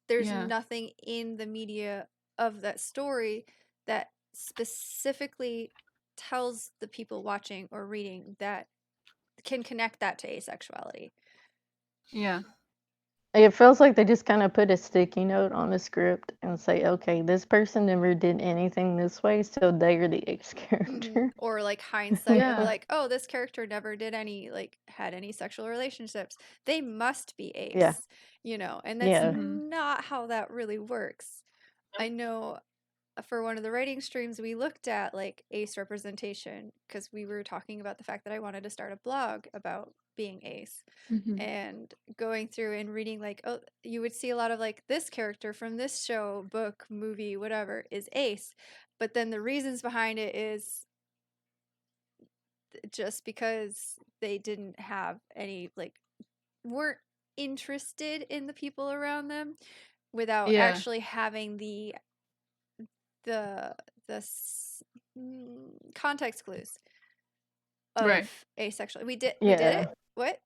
there's Yeah. nothing in the media of that story that specifically tells the people watching or reading that can connect that to asexuality. Yeah. it feels like they just kind of put a sticky note on the script and say, okay, this person never did anything this way, so they are the ace character. Or like hindsight of Yeah. like, oh, this character never did any like had any sexual relationships. They must be Yeah. ace, and that's Yeah. Mhm. not how that really works. I know for one of the writing streams we looked at like ace representation because we were talking about the fact that I wanted to start a blog about being ace, Mhm. and going through and reading like, oh, you would see a lot of like this character from this show, book, movie, whatever is ace, but then the reasons behind it is just because they didn't have any like weren't interested in the people around them without Yeah. actually having the the context clues of Right. asexual. We did Yeah. it. What?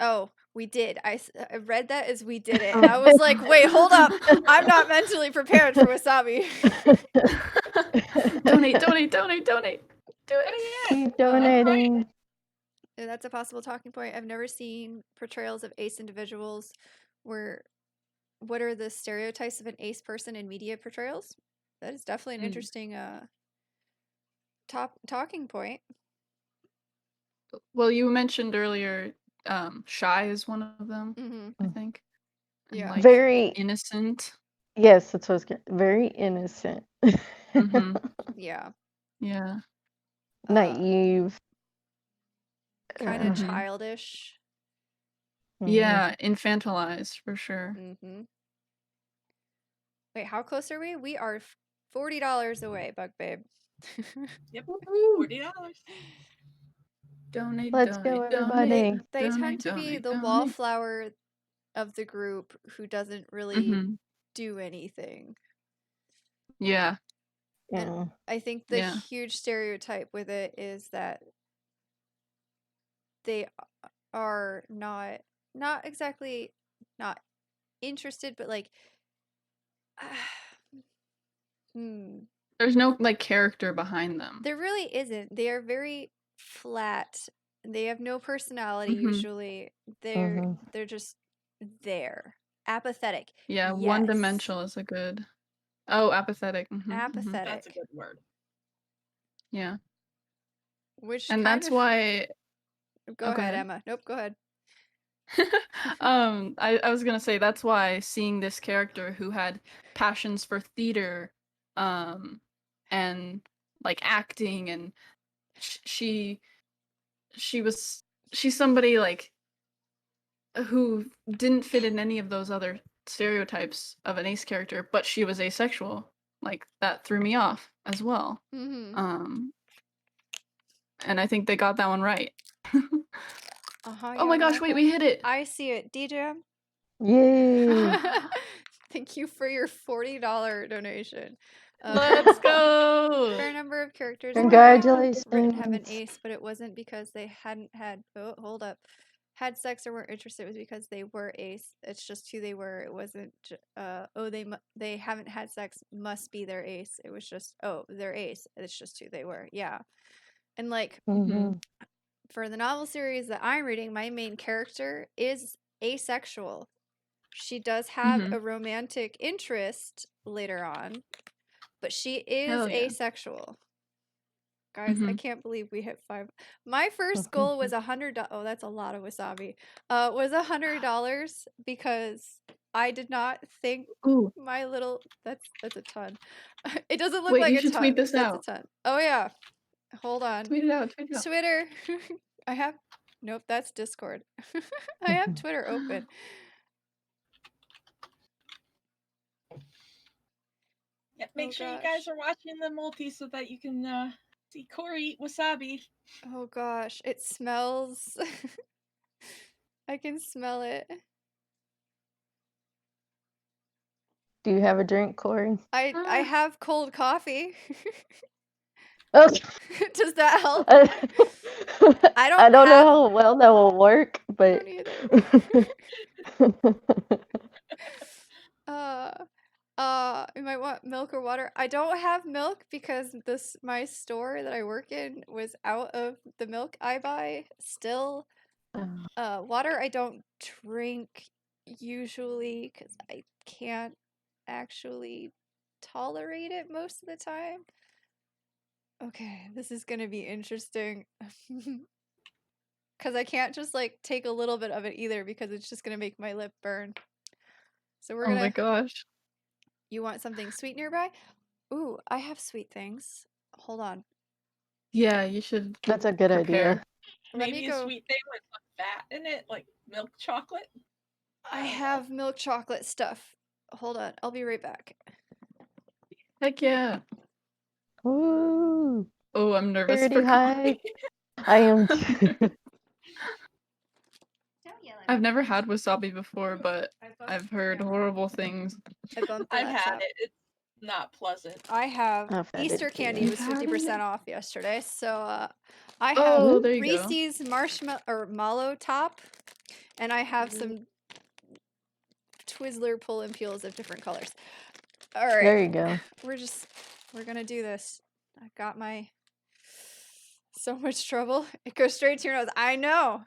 Oh, we did. I read that as we did it, and I was like, wait, hold up. I'm not mentally prepared for wasabi. Donate. Do it. Keep Uh, donating. that's a possible talking point. I've never seen portrayals of ace individuals where what are the stereotypes of an ace person in media portrayals? That is definitely an Mm. interesting talking point. Well, you mentioned earlier, shy is one of them, Mm-hmm. I think. And Yeah. like Very, innocent. yes, that's what I was getting. Very innocent. Mhm. Yeah. Yeah. Naive. Kind of Mhm. childish. Yeah, infantilized for sure. Mm-hmm. Wait, how close are we? We are $40 away, Bug Babe. Yep. Woohoo! $40. Donate, Let's go, donate, everybody. donate, They tend donate, to be donate, the donate. wallflower of the group who doesn't really Mhm. do anything. Yeah. And Yeah. I think the Yeah. huge stereotype with it is that they are not exactly not interested, but like There's no like character behind them. there really isn't. They are very flat. They have no personality Mhm. usually. They're Mhm. they're just there. Apathetic. Yeah, Yes. one-dimensional is a good. Oh, apathetic. Mhm, mhm. Apathetic. That's a good word. Yeah. Which And kind that's of why. Go Oh, go ahead, ahead. Emma. Nope, go ahead. I was gonna say that's why seeing this character who had passions for theater, and like acting, and she she's somebody like who didn't fit in any of those other stereotypes of an ace character, but she was asexual. Like that threw me off as well. Mm-hmm. And I think they got that one right. Uh-huh. Oh my gosh, wait, we hit it. I see it. DJ. Yay. Thank you for your $40 donation. Let's go. Fair number of characters Congratulations. written have an ace, but it wasn't because they hadn't had had sex or weren't interested. It was because they were ace. It's just who they were. It wasn't they haven't had sex, must be their ace. It was just they're ace. It's just who they were. Yeah. And like for the novel series that I'm reading, my main character is asexual. She does have a romantic interest later on, but she is asexual. Guys, I can't believe we hit 5. My first goal was $100. Oh, that's a lot of wasabi. Was $100 because I did not think my little. That's a ton. It doesn't look Wait, like you a should ton. tweet this That's out. a ton. Oh yeah. Hold on. Tweet it out. Twitter. I have. Nope, that's Discord. I have Twitter open. Yeah, make sure you guys are watching the multi so that you can see Corey eat wasabi. Oh gosh, it smells. I can smell it. Do you have a drink, Corey? I have cold coffee. Oh. Does that help? I don't know how well that will work, but you might want milk or water. I don't have milk because my store that I work in was out of the milk I buy still. Water I don't drink usually because I can't actually tolerate it most of the time. Okay, this is gonna be interesting. Because I can't just like take a little bit of it either because it's just gonna make my lip burn. So we're gonna. Oh my gosh. You want something sweet nearby? Ooh, I have sweet things. Hold on. Yeah, you should. That's a good idea. Maybe a sweet thing with some fat in it, like milk chocolate. I have milk chocolate stuff. Hold on, I'll be right back. Heck yeah. Ooh. Oh, I'm nervous Pretty for high. I am too. I've never had wasabi before, but I've heard horrible things. I've had it. It's not pleasant. I have Easter candy was 50% off yesterday, so I have Reese's marshmallow or mallow top, and I have some Twizzler pull and peels of different colors. All right, there you go. We're gonna do this. I got my so much trouble. It goes straight to your nose. I know.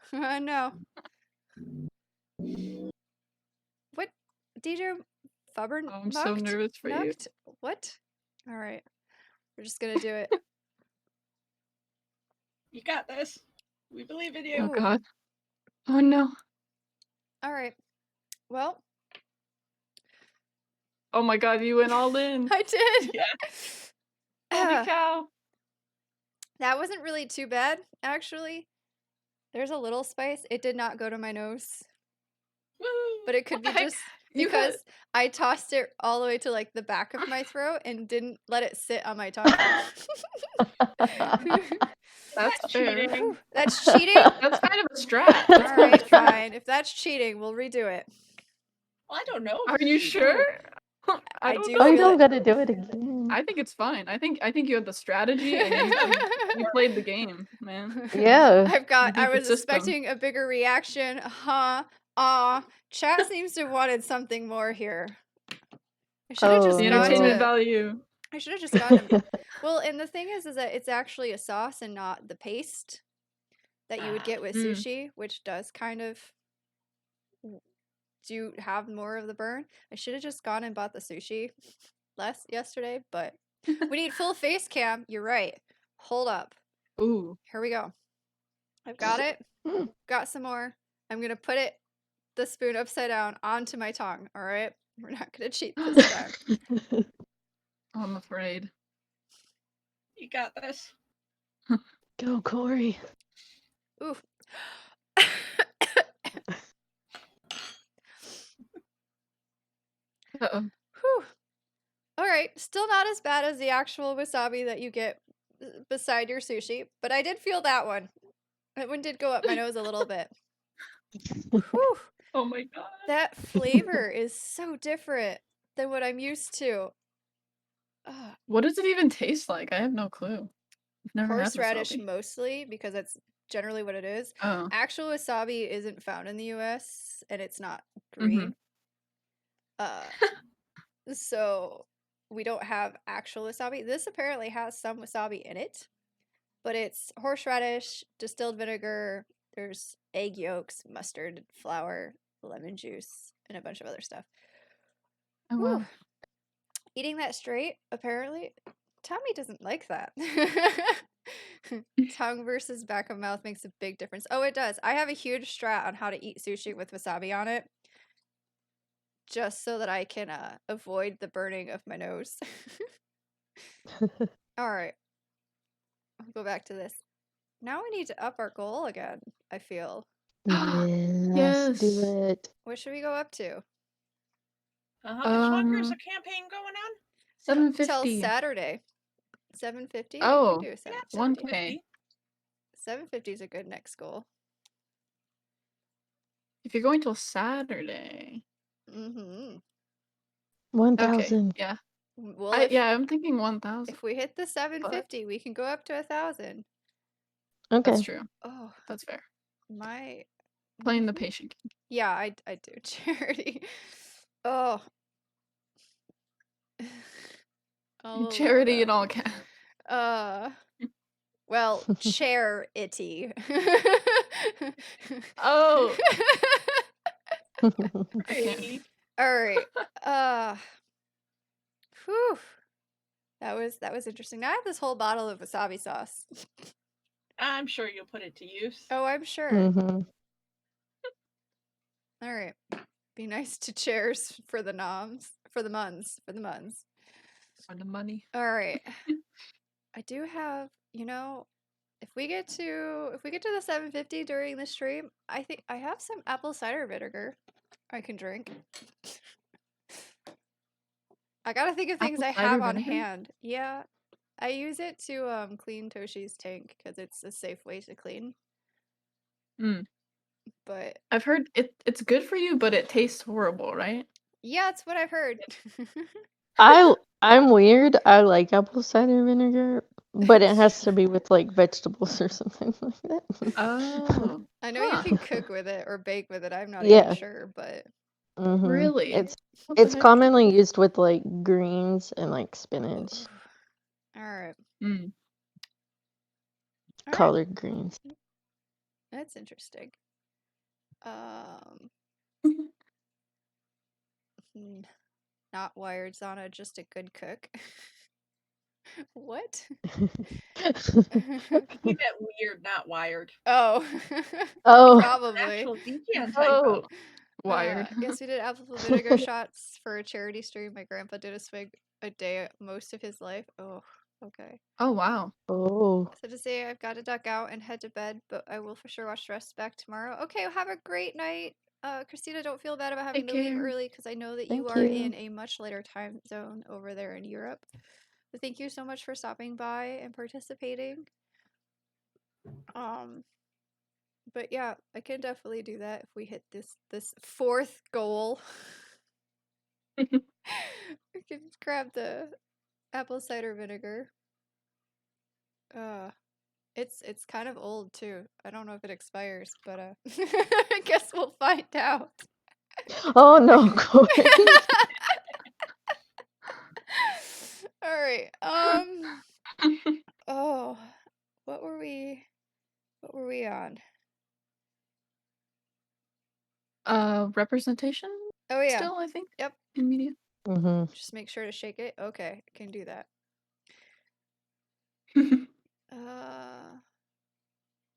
What, DJ Fubber? Oh, I'm so nervous for you. What? All right, we're just gonna do it. You got this. We believe in you. Oh God. Oh no. All right. Well. Oh my God, you went all in. I did. Yeah. Holy cow. That wasn't really too bad, actually. There's a little spice. It did not go to my nose. Woo. But it could be just because I tossed it all the way to like the back of my throat and didn't let it sit on my tongue. That's fair. cheating. That's cheating? That's kind of a strat. All right, fine. If that's cheating, we'll redo it. Well, I don't know. Are you sure? I do. You don't gotta do it again. I think it's fine. I think you have the strategy and you played the game, man. Yeah. I was expecting a bigger reaction. Chat seems to have wanted something more here. I should have just the gone entertainment value. I should have just gone to, well, and the thing is that it's actually a sauce and not the paste that you would get with sushi, which does kind of do have more of the burn. I should have just gone and bought the sushi less yesterday, but we need full face cam. You're right. Hold up. Ooh. Here we go. I've got it. Got some more. I'm going to put the spoon upside down onto my tongue. All right. We're not going to cheat this time. I'm afraid. You got this. Go, Corey. Ooh. Uh-oh. Whew. All right. Still not as bad as the actual wasabi that you get beside your sushi, but I did feel that one. That one did go up my nose a little bit. Whew. Oh my God. That flavor is so different. than what I'm used to. What does it even taste like? I have no clue. I've never had Horseradish wasabi. mostly, because that's generally what it is. Oh. Actual wasabi isn't found in the US, and it's not Mhm. green. So we don't have actual wasabi. This apparently has some wasabi in it, but it's horseradish, distilled vinegar, there's egg yolks, mustard, flour, lemon juice, and a bunch of other stuff. Oh Whew. wow. Eating that straight, apparently, Tommy doesn't like that. Tongue versus back of mouth makes a big difference. Oh, it does. I have a huge strat on how to eat sushi with wasabi on it, just so that I can avoid the burning of my nose. All right. I'll go back to this. Now we need to up our goal again, I feel. Yes, do Yes. it. What should we go up to? How much longer is the campaign going on? Till 750. Saturday. 750? Oh, We can do Yeah, 750. 1K. 750 is a good next goal. If you're going till Saturday. Mm-hmm. 1,000. Okay. Yeah. Well, I'm thinking 1,000. if we hit the 750, we can go up to 1,000. Okay. That's true. Oh, That's fair. my. Playing the patient game. Yeah, I do. Charity. Oh. I'll allow Charity that. and all caps. Well, chair-itty. Oh. I can't. Hey, All right. Whew. That was interesting. Now I have this whole bottle of wasabi sauce. I'm sure you'll put it to use. Oh, I'm sure. Mm-hmm. All right. Be nice to chairs for the noms, for the muns. For the money. All right. I do have, if we get to the 750 during the stream, I think I have some apple cider vinegar I can drink. I gotta think of things Apple I cider have on vinegar? hand. Yeah, I use it to clean Toshi's tank because it's a safe way to clean. Mm. But I've heard it's good for you, but it tastes horrible, right? yeah, it's what I've heard. I'm weird. I like apple cider vinegar, but it has to be with like vegetables or something like that. Oh. I know Huh. you can cook with it or bake with it. I'm not Yeah. even sure, but Mm-hmm. Really? It's What the heck? commonly used with like greens and like spinach, all right. Mm. All right. collard greens. That's interesting. Not wired, Zana, just a good cook. What? You meant weird, not wired. Oh. Oh. Probably. Actual decant Oh. typo. Wired. Yes, we did apple vinegar shots for a charity stream. My grandpa did a swig a day most of his life. Oh, okay. Oh wow. Oh. So to say I've got to duck out and head to bed, but I will for sure watch the rest back tomorrow. Okay, well, have a great night. Christina, don't feel bad about having Take to leave care. early because I know that Thank you are you. in a much later time zone over there in Europe. But thank you so much for stopping by and participating. But yeah, I can definitely do that if we hit this fourth goal. We can grab the apple cider vinegar. It's kind of old too. I don't know if it expires, but I guess we'll find out. Oh no, Corey. All right. Oh, what were we on? Representation? Oh yeah. Still, I think. Yep. In media. Mm-hmm. Just make sure to shake it. Okay, I can do that.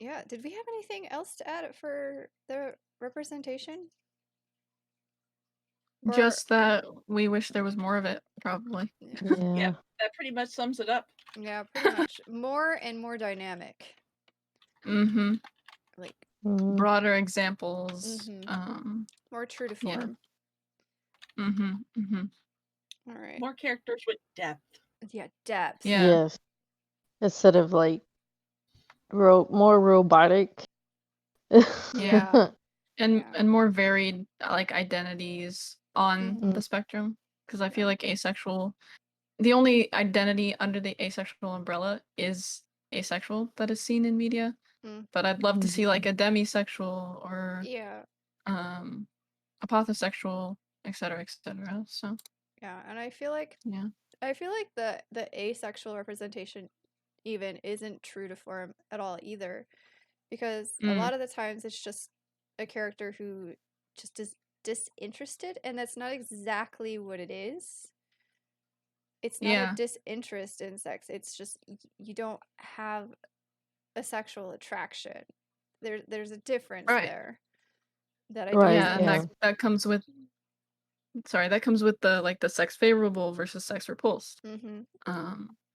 Yeah, did we have anything else to add for the representation? Or- Just that we wish there was more of it, probably. Yeah. Yeah, that pretty much sums it up. Yeah, pretty much. More and more dynamic. Mm-hmm. Like Mhm. Broader examples. Mhm. more true to Yeah. form. Mm-hmm. Mm-hmm. All right. More characters with depth. Yeah, depth. Yeah. Yes. Instead of like more robotic. Yeah. And Yeah. and more varied like identities on Mhm. the spectrum. because I feel like asexual, the only identity under the asexual umbrella is asexual that is seen in media. But I'd love to see like a demisexual or Yeah. a pathosexual, etc., etc. So Yeah, and I feel like yeah, the asexual representation even isn't true to form at all either, because a lot of the times it's just a character who just is disinterested, and that's not exactly what it is. It's not a yeah, disinterest in sex. It's just you don't have a sexual attraction. There's a difference right. there that I Right, don't Yeah, think and is that comes with the like the sex favorable versus sex repulsed.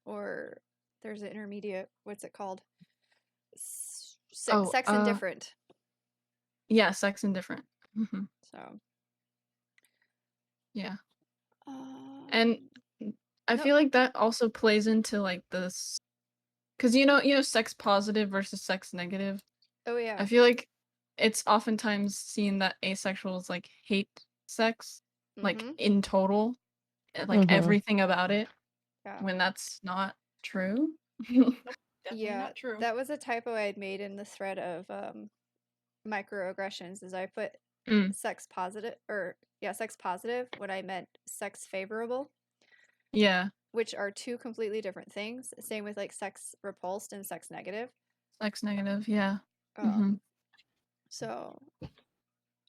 or there's an intermediate, what's it called? Oh, Sex indifferent. Yeah, sex indifferent. So Yeah. And I feel like that also plays into like this, because you know sex positive versus sex negative. Oh yeah. I feel like it's oftentimes seen that asexuals like hate sex, like in total, like everything about it, when that's not true. Definitely not true. That was a typo I had made in the thread of microaggressions, is I put sex positive when I meant sex favorable. Yeah. Which are two completely different things. Same with like sex repulsed and sex negative. Sex negative, yeah. So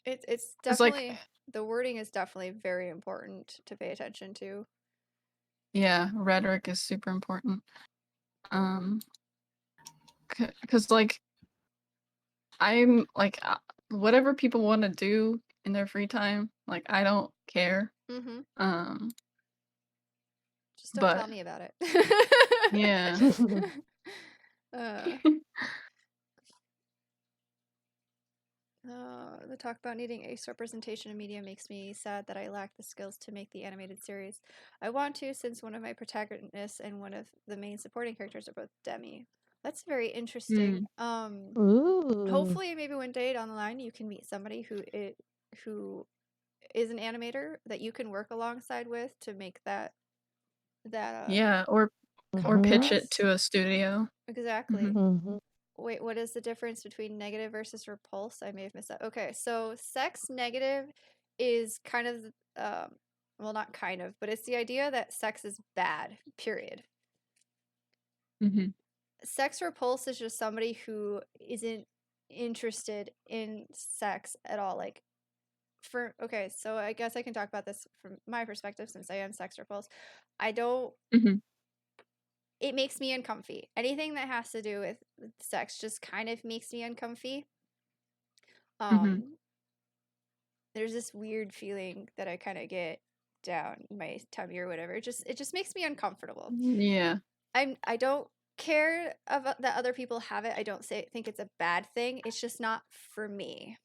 it's It's definitely like, the wording is definitely very important to pay attention to. yeah, rhetoric is super important. Because like I'm like whatever people want to do in their free time, like I don't care. Just don't tell me about it. Yeah. The talk about needing ace representation in media makes me sad that I lack the skills to make the animated series. I want to, since one of my protagonists and one of the main supporting characters are both demi. That's very interesting. Hopefully maybe one day down the line you can meet somebody who is an animator that you can work alongside with to make that yeah, or pitch it to a studio. Exactly. Wait, what is the difference between negative versus repulse? I may have missed that. Okay, so sex negative is kind of, well, not kind of, but it's the idea that sex is bad, period. Sex repulse is just somebody who isn't interested in sex at all. Like, okay, so I guess I can talk about this from my perspective since I am sex repulsed. I don't. It makes me uncomfy. Anything that has to do with sex just kind of makes me uncomfy. There's this weird feeling that I kind of get down my tummy or whatever. It just makes me uncomfortable. Yeah. I don't care about that other people have it. I don't think it's a bad thing. It's just not for me.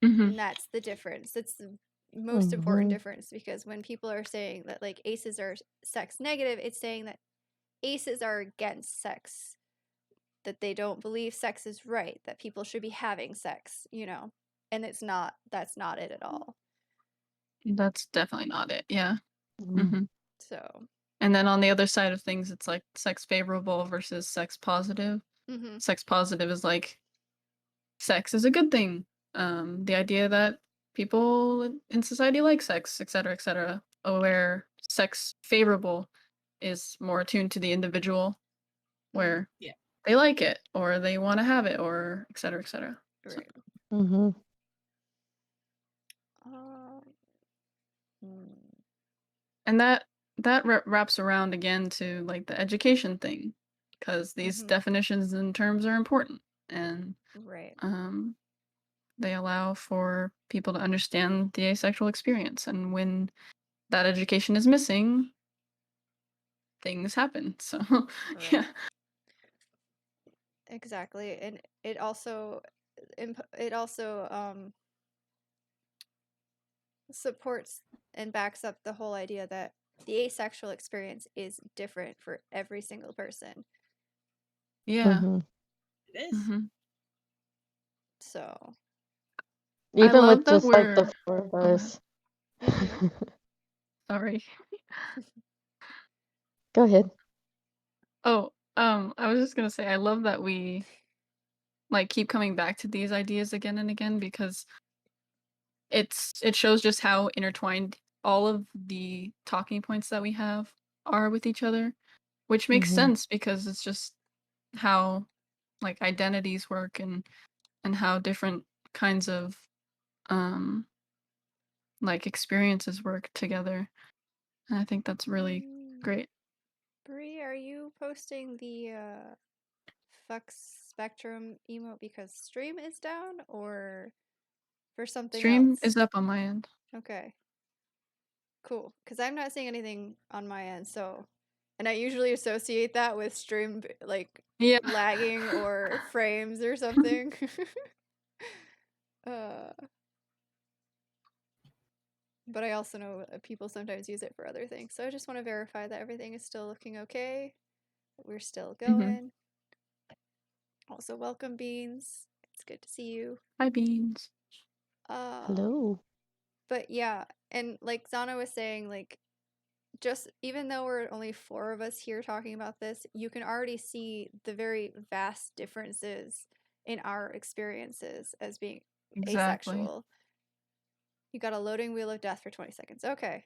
And that's the difference. It's the most important difference, because when people are saying that like aces are sex negative, it's saying that aces are against sex, that they don't believe sex is right, that people should be having sex, and that's not it at all. That's definitely not it. Yeah. So, and then on the other side of things, it's like sex favorable versus sex positive. Sex positive is like sex is a good thing. The idea that people in society like sex, etc., etc. Where sex favorable is more attuned to the individual, where they like it or they want to have it, or etc., etc. Right. And that wraps around again to like the education thing, because these definitions and terms are important, and they allow for people to understand the asexual experience, and when that education is missing, things happen. So yeah. Exactly. And it also supports and backs up the whole idea that the asexual experience is different for every single person. Yeah. It is. So even with just like the four of us. Sorry. Go ahead. Oh, I was just gonna say I love that we like keep coming back to these ideas again and again because it shows just how intertwined all of the talking points that we have are with each other, which makes Mhm. sense because it's just how like identities work and how different kinds of um like experiences work together. And I think that's really great. Bree, are you posting the fuck spectrum emote because stream is down or for something Stream else? is up on my end. Okay. Cool. Because I'm not seeing anything on my end, so. And I usually associate that with stream, like, Yeah. lagging or frames or something. But I also know people sometimes use it for other things. So I just want to verify that everything is still looking okay. That we're still going. Also, welcome, Beans. It's good to see you. Hi, Beans. Hello. But yeah, and like Zana was saying, like, just even though we're only 4 of us here talking about this, you can already see the very vast differences in our experiences as being Exactly. asexual. You got a loading wheel of death for 20 seconds. Okay.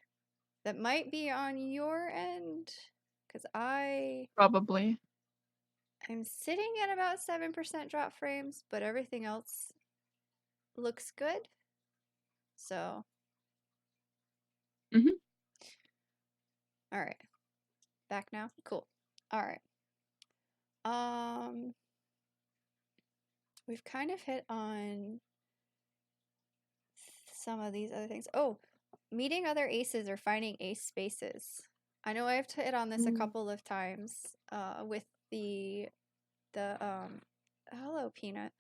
That might be on your end, because Probably. I'm sitting at about 7% drop frames, but everything else looks good. So. Mhm. All right. Back now? Cool. All right. We've kind of hit on some of these other things. Oh, meeting other aces or finding ace spaces. I know I've hit on this a couple of times with the hello Peanut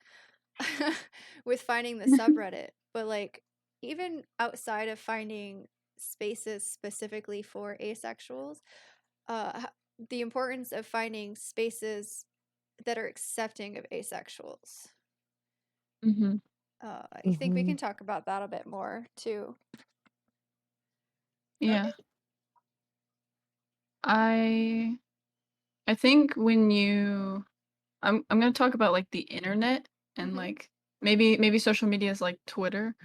with finding the subreddit, but like even outside of finding spaces specifically for asexuals, the importance of finding spaces that are accepting of asexuals. Mhm. I think we can talk about that a bit more too. Yeah. I think when you I'm going to talk about like the internet and like maybe social media is like Twitter.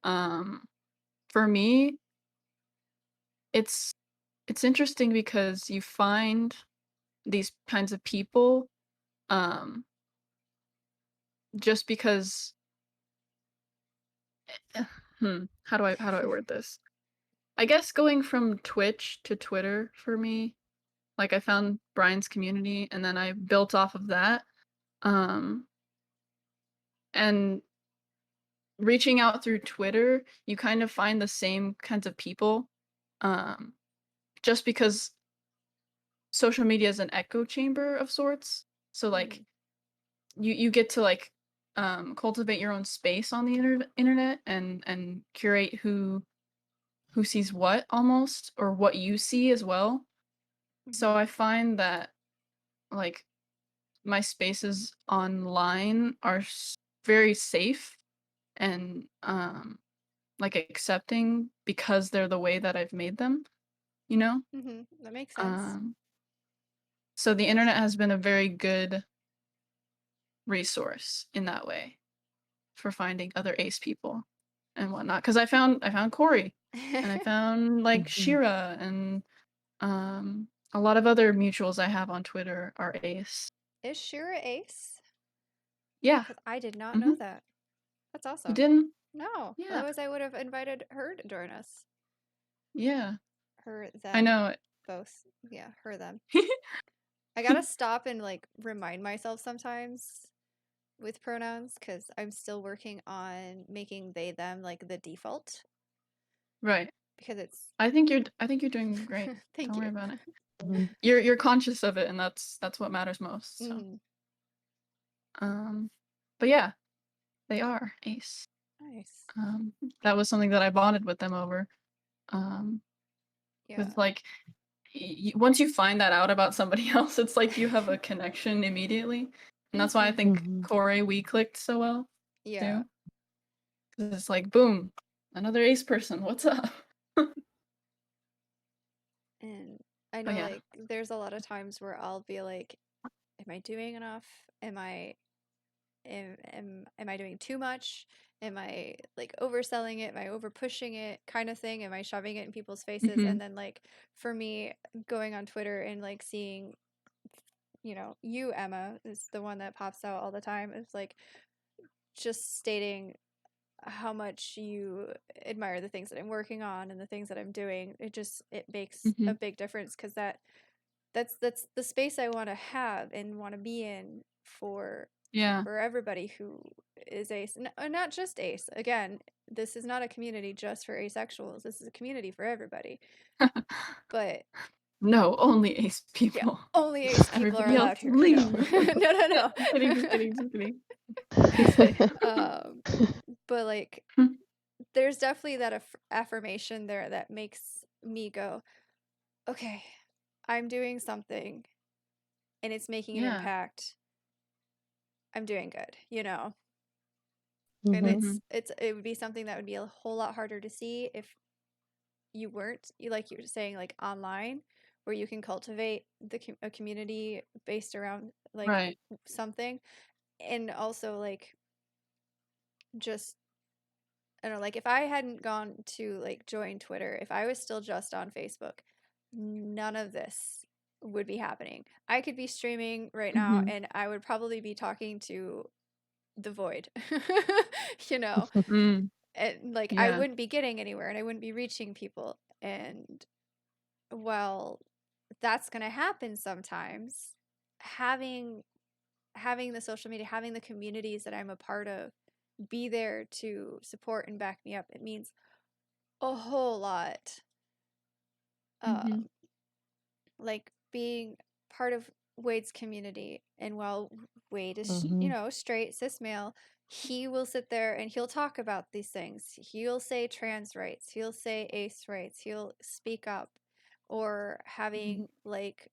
For me, it's interesting because you find these kinds of people um just because how do I word this? I guess going from Twitch to Twitter for me, like I found Brian's community and then I built off of that. And reaching out through Twitter, you kind of find the same kinds of people. Just because social media is an echo chamber of sorts. So like you get to like cultivate your own space on the internet and curate who sees what almost or what you see as well. So I find that like my spaces online are very safe and like accepting because they're the way that I've made them, you know? That makes sense. So the internet has been a very good resource in that way for finding other ace people and whatnot. Because I found Corey and I found like Shira and a lot of other mutuals I have on Twitter are ace. Is Shira ace? Yeah. Because I did not know that. That's You awesome. didn't? No. Yeah. Otherwise, I would have invited her to join us. Yeah. Her, them. I know. Both. Yeah, her, them. I gotta stop and like remind myself sometimes with pronouns because I'm still working on making they, them like the default. Right. Because it's. I think you're doing great. Thank Don't you. worry about it. You're conscious of it, and that's what matters most. So. But yeah, they are ace. Nice. That was something that I bonded with them over. Yeah. With like, once you find that out about somebody else, it's like you have a connection immediately, and that's why I think Corey we clicked so well. Yeah. Too. 'Cause it's like boom, another ace person. What's up? And I Oh, know yeah. like there's a lot of times where I'll be like, am I doing enough? Am I doing too much? Am I like overselling it? Am I over pushing it kind of thing? Am I shoving it in people's faces? Mhm. And then like for me going on Twitter and like seeing, you know, you, Emma, is the one that pops out all the time. It's like just stating how much you admire the things that I'm working on and the things that I'm doing. It makes a Mhm. big difference because that's the space I want to have and want to be in Yeah. for everybody who is ace. Not just ace. Again, this is not a community just for asexuals. This is a community for everybody. But No, only ace yeah, people. only ace people are Everybody else, allowed here. leave. No. Just kidding, just kidding, just kidding. But like there's definitely that affirmation there that makes me go, okay, I'm doing something and it's making an Yeah. impact. I'm doing good, you know. And Mhm. Mhm. it would be something that would be a whole lot harder to see if you weren't, like you were saying, like online, where you can cultivate a community based around like Right. something. And also like just I don't know, like if I hadn't gone to like join Twitter, if I was still just on Facebook, none of this would be happening. I could be streaming right now Mhm. and I would probably be talking to the void, you know, Mm. and like I Yeah. wouldn't be getting anywhere and I wouldn't be reaching people. And well, that's going to happen sometimes. Having the social media, having the communities that I'm a part of be there to support and back me up, it means a whole lot. Mhm. Um, like being part of Wade's community, and while Wade is, you Mhm. know, straight cis male, he will sit there and he'll talk about these things. He'll say trans rights, he'll say ace rights, he'll speak up. Or Mhm. having like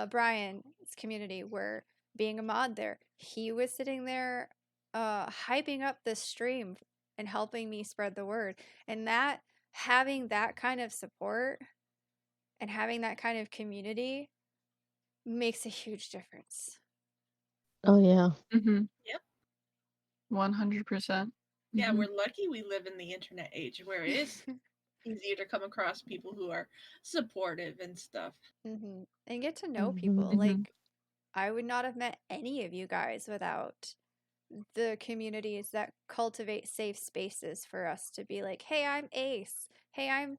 Brian's community, where being a mod there, he was sitting there hyping up this stream and helping me spread the word. And that having that kind of support and having that kind of community makes a huge difference. Oh yeah. Mhm. Yep. 100%. Yeah, Mhm. we're lucky we live in the internet age where it is easier to come across people who are supportive and stuff. And get to know Mhm. people. Mhm. Like, I would not have met any of you guys without the communities that cultivate safe spaces for us to be like, hey, I'm ace, hey, I'm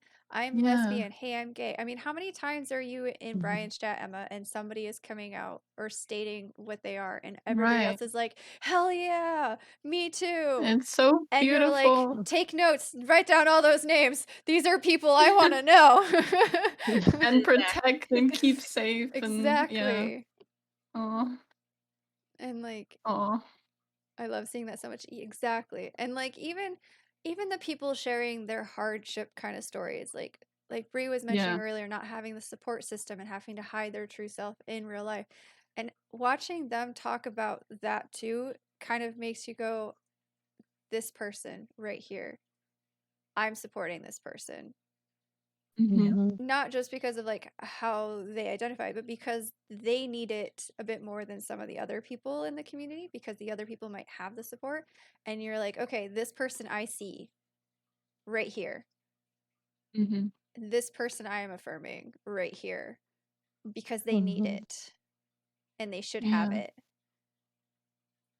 Yeah. lesbian, hey, I'm gay. I mean, how many times are you in Mhm. Brian's chat, Emma, and somebody is coming out or stating what they are and everybody Right. else is like, hell yeah, me too. It's so And you're like, beautiful. take notes, write down all those names, these are people I want to know. And protect and keep safe and yeah. Exactly. Aw. And like Aw. I love seeing that so much. Exactly. And like even the people sharing their hardship kind of stories, like Bree was mentioning Yeah. earlier, not having the support system and having to hide their true self in real life. And watching them talk about that too kind of makes you go, this person right here, I'm supporting this person. Mhm. Mhm. Not just because of like how they identify, but because they need it a bit more than some of the other people in the community, because the other people might have the support. And you're like, okay, this person I see right here, Mhm. this person I am affirming right here, because they need Mhm. it and they should have Yeah. it.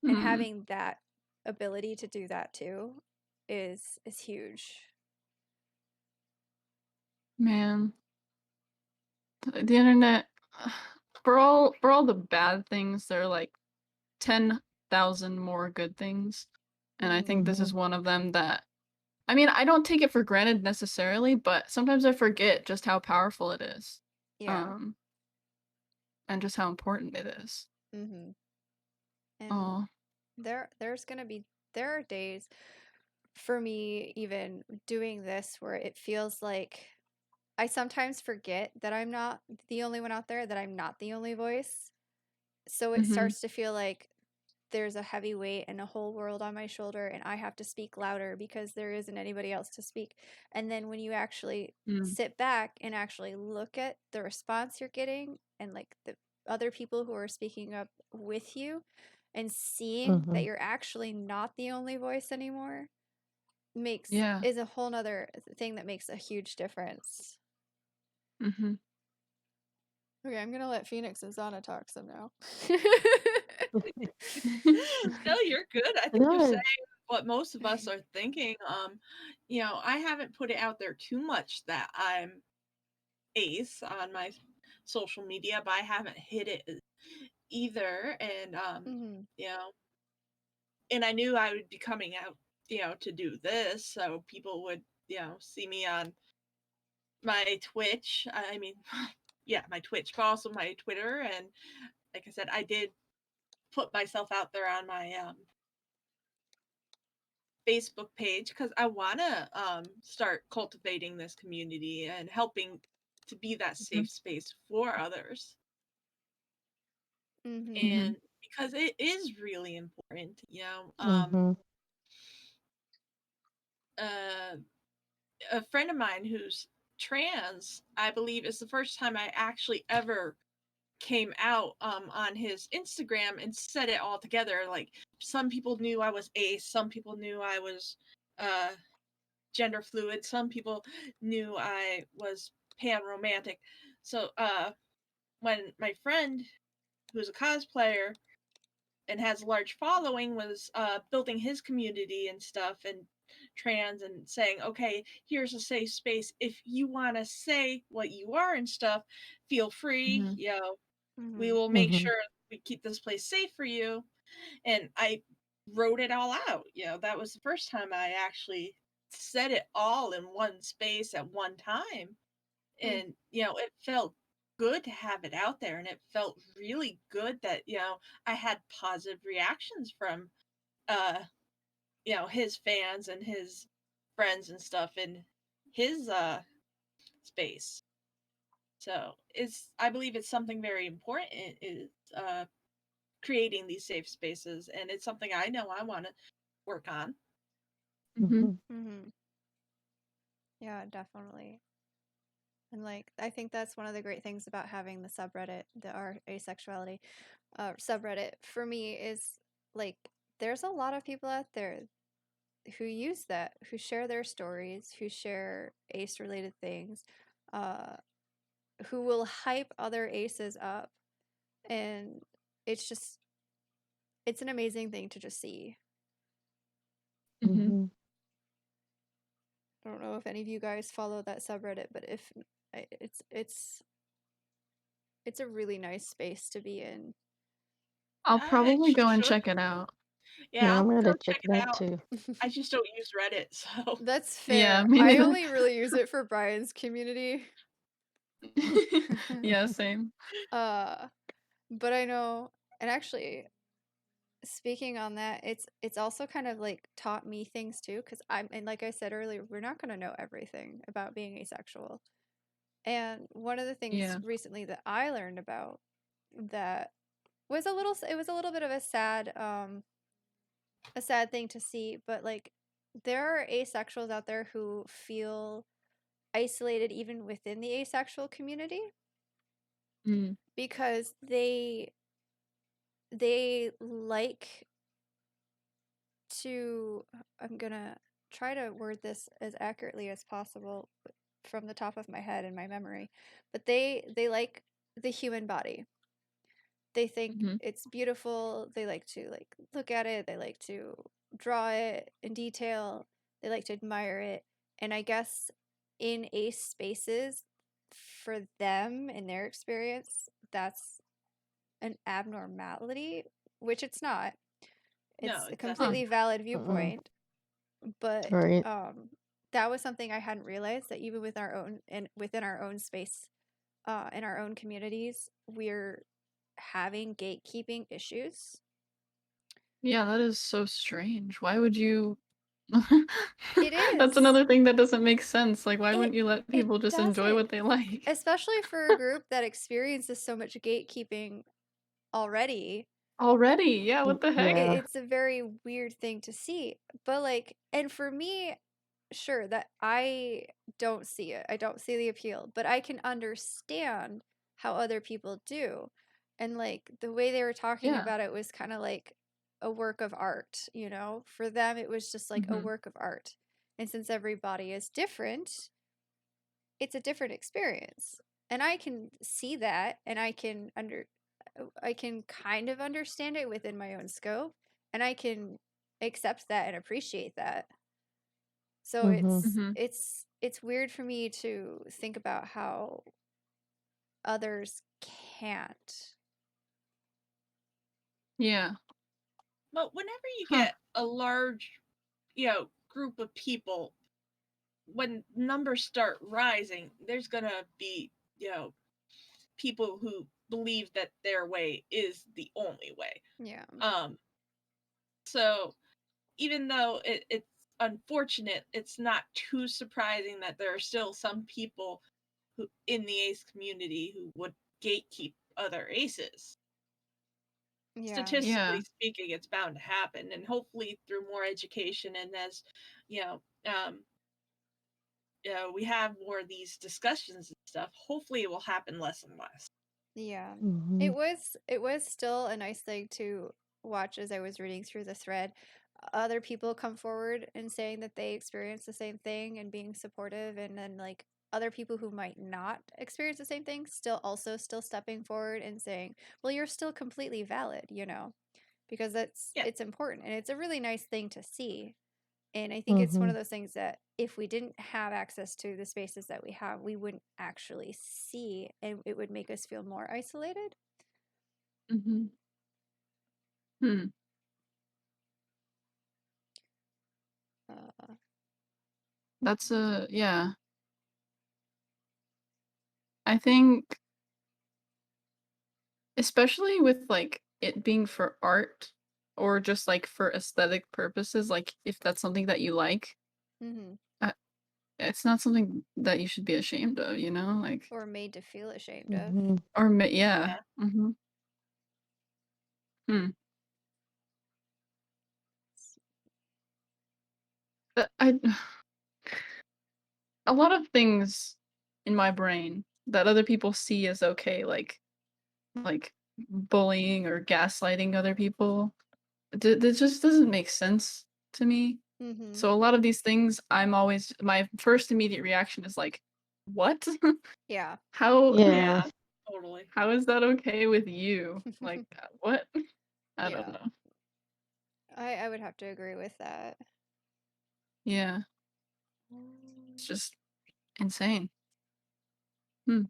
And Mm. having that ability to do that too is huge. Man. The internet for all the bad things, there are like 10,000 more good things. And I think this Mhm. is one of them that I mean, I don't take it for granted necessarily, but sometimes I forget just how powerful it is. Yeah. Um and just how important it is. And Oh. there's gonna be there are days for me even doing this where it feels like I sometimes forget that I'm not the only one out there, that I'm not the only voice. So it Mhm. starts to feel like there's a heavy weight and a whole world on my shoulder and I have to speak louder because there isn't anybody else to speak. And then when you actually sit back and actually look at the response you're getting and like the other people who are speaking up with you and seeing that you're actually not the only voice anymore is a whole nother thing that makes a huge difference. Mm-hmm. Okay, I'm gonna let Phoenix and Zana talk some now. No, you're good. I think you're No. saying what most of us are thinking. I haven't put it out there too much that I'm ace on my social media, but I haven't hit it either. And and I knew I would be coming out, to do this, so people would, see me on my Twitch. I mean, yeah, my Twitch, but also my Twitter. And like I said, I did put myself out there on my Facebook page because I want to start cultivating this community and helping to be that safe space for others. And because it is really important, a friend of mine who's trans, I believe, is the first time I actually ever came out on his Instagram and said it all together. Like, some people knew I was ace, some people knew I was gender fluid, some people knew I was pan romantic. So when my friend, who's a cosplayer and has a large following, was building his community and stuff and trans and saying, okay, here's a safe space, if you want to say what you are and stuff, feel free, we will make sure we keep this place safe for you. And I wrote it all out. That was the first time I actually said it all in one space at one time. And it felt good to have it out there, and it felt really good that I had positive reactions from his fans and his friends and stuff in his space. So I believe it's something very important, is creating these safe spaces, and it's something I know I want to work on. Yeah, definitely. And like, I think that's one of the great things about having the subreddit, our asexuality subreddit, for me, is like, there's a lot of people out there who use that, who share their stories, who share ace related things, who will hype other aces up. And it's an amazing thing to just see. I don't know if any of you guys follow that subreddit, but if it's a really nice space to be in. I'll probably go and check it out. Yeah, I'm I'll gonna go check it out too. I just don't use Reddit, so That's fair. Yeah, me I neither. only really use it for Brian's community. Yeah, same. But I know, and actually, speaking on that, it's also kind of like taught me things too, because and like I said earlier, we're not going to know everything about being asexual. And one of the things recently that I learned about that was it was a little bit of a sad thing to see, but like, there are asexuals out there who feel isolated even within the asexual community because they like to, I'm gonna try to word this as accurately as possible from the top of my head and my memory, but they like the human body. They think it's beautiful. They like to like look at it. They like to draw it in detail. They like to admire it. And I guess in ace spaces, for them, in their experience, that's an abnormality, which it's not. It's a completely valid viewpoint. But that was something I hadn't realized, that even with our own and within our own space, in our own communities, we're having gatekeeping issues. Yeah, that is so strange. Why would you? It is. That's another thing that doesn't make sense. Like, why wouldn't you let people just enjoy what they like? Especially for a group that experiences so much gatekeeping already. Already, yeah, what the heck? Yeah. It's a very weird thing to see. But like, and for me, sure, that I don't see it. I don't see the appeal, but I can understand how other people do. And like the way they were talking Yeah. about it was kind of like a work of art, you know? For them, it was just like a Mhm. work of art. And since everybody is different, it's a different experience. And I can see that and I can kind of understand it within my own scope, and I can accept that and appreciate that. So Mhm. Mhm. it's weird for me to think about how others can't. Yeah. But whenever you Huh. get a large, group of people, when numbers start rising, there's gonna be, people who believe that their way is the only way. Yeah. So even though it's unfortunate, it's not too surprising that there are still some people who in the ace community who would gatekeep other aces. Yeah. Statistically Yeah. speaking, it's bound to happen, and hopefully through more education and as we have more of these discussions and stuff, hopefully it will happen less and less. Yeah. Mhm. It was still a nice thing to watch as I was reading through the thread. Other people come forward and saying that they experienced the same thing and being supportive, and then like other people who might not experience the same thing still stepping forward and saying, "Well, you're still completely valid," you know, because Yeah. it's important and it's a really nice thing to see. And I think it's one of Mhm. those things that if we didn't have access to the spaces that we have, we wouldn't actually see, and it would make us feel more isolated. Mhm. Hmm. Uh, That's yeah. I think especially with like it being for art or just like for aesthetic purposes, like if that's something that you like, mhm. uh, it's not something that you should be ashamed of, you know? Like Or made to feel ashamed of. Mhm. or yeah. Yeah. Mhm. Hmm. I a lot of things in my brain that other people see as okay, like bullying or gaslighting other people. That just doesn't make sense to me. Mhm. So a lot of these things, my first immediate reaction is like, what? Yeah. How Yeah. Yeah, totally. how is that okay with you? Like what? I don't Yeah. know. I would have to agree with that. Yeah, it's just insane. Hmm.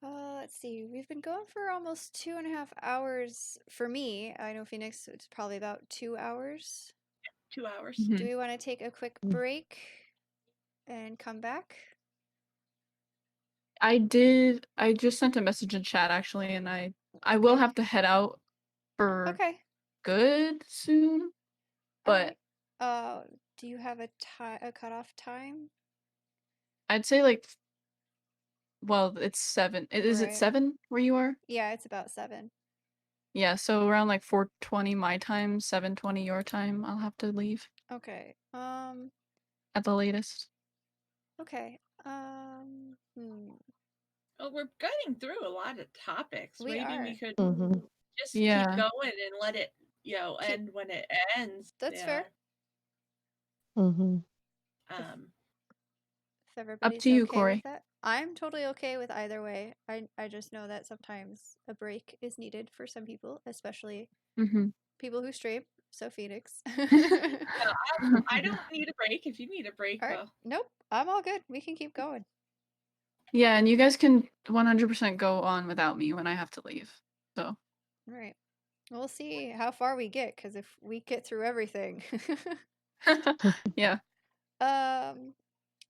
Let's see. We've been going for almost 2.5 hours for me. I know Phoenix, it's probably about 2 hours. 2 hours. Do Mhm. we want to take a quick Mm. break and come back? I just sent a message in chat actually, and I will Okay. have to head out for Okay. good soon, All but right. Do you have a cutoff time? I'd say like well, it's 7. Is it Right. 7 where you are? Yeah, it's about 7. Yeah, so around like 4:20 my time, 7:20 your time, I'll have to leave Okay. at the latest. Okay. Well, we're getting through a lot of topics. We Maybe are. we could Mhm. just keep Yeah. going and let it, Keep. end when it ends. That's fair. Mhm. Um, If Up everybody's to you, okay with Corey. that. I'm totally okay with either way. I just know that sometimes a break is needed for some people, especially Mhm. people who stream. So Phoenix. no, I don't need a break. If you need a break, All right. well, Nope. I'm all good. We can keep going. Yeah, and you guys can 100% go on without me when I have to leave. So, All right. We'll see how far we get, because if we get through everything. yeah.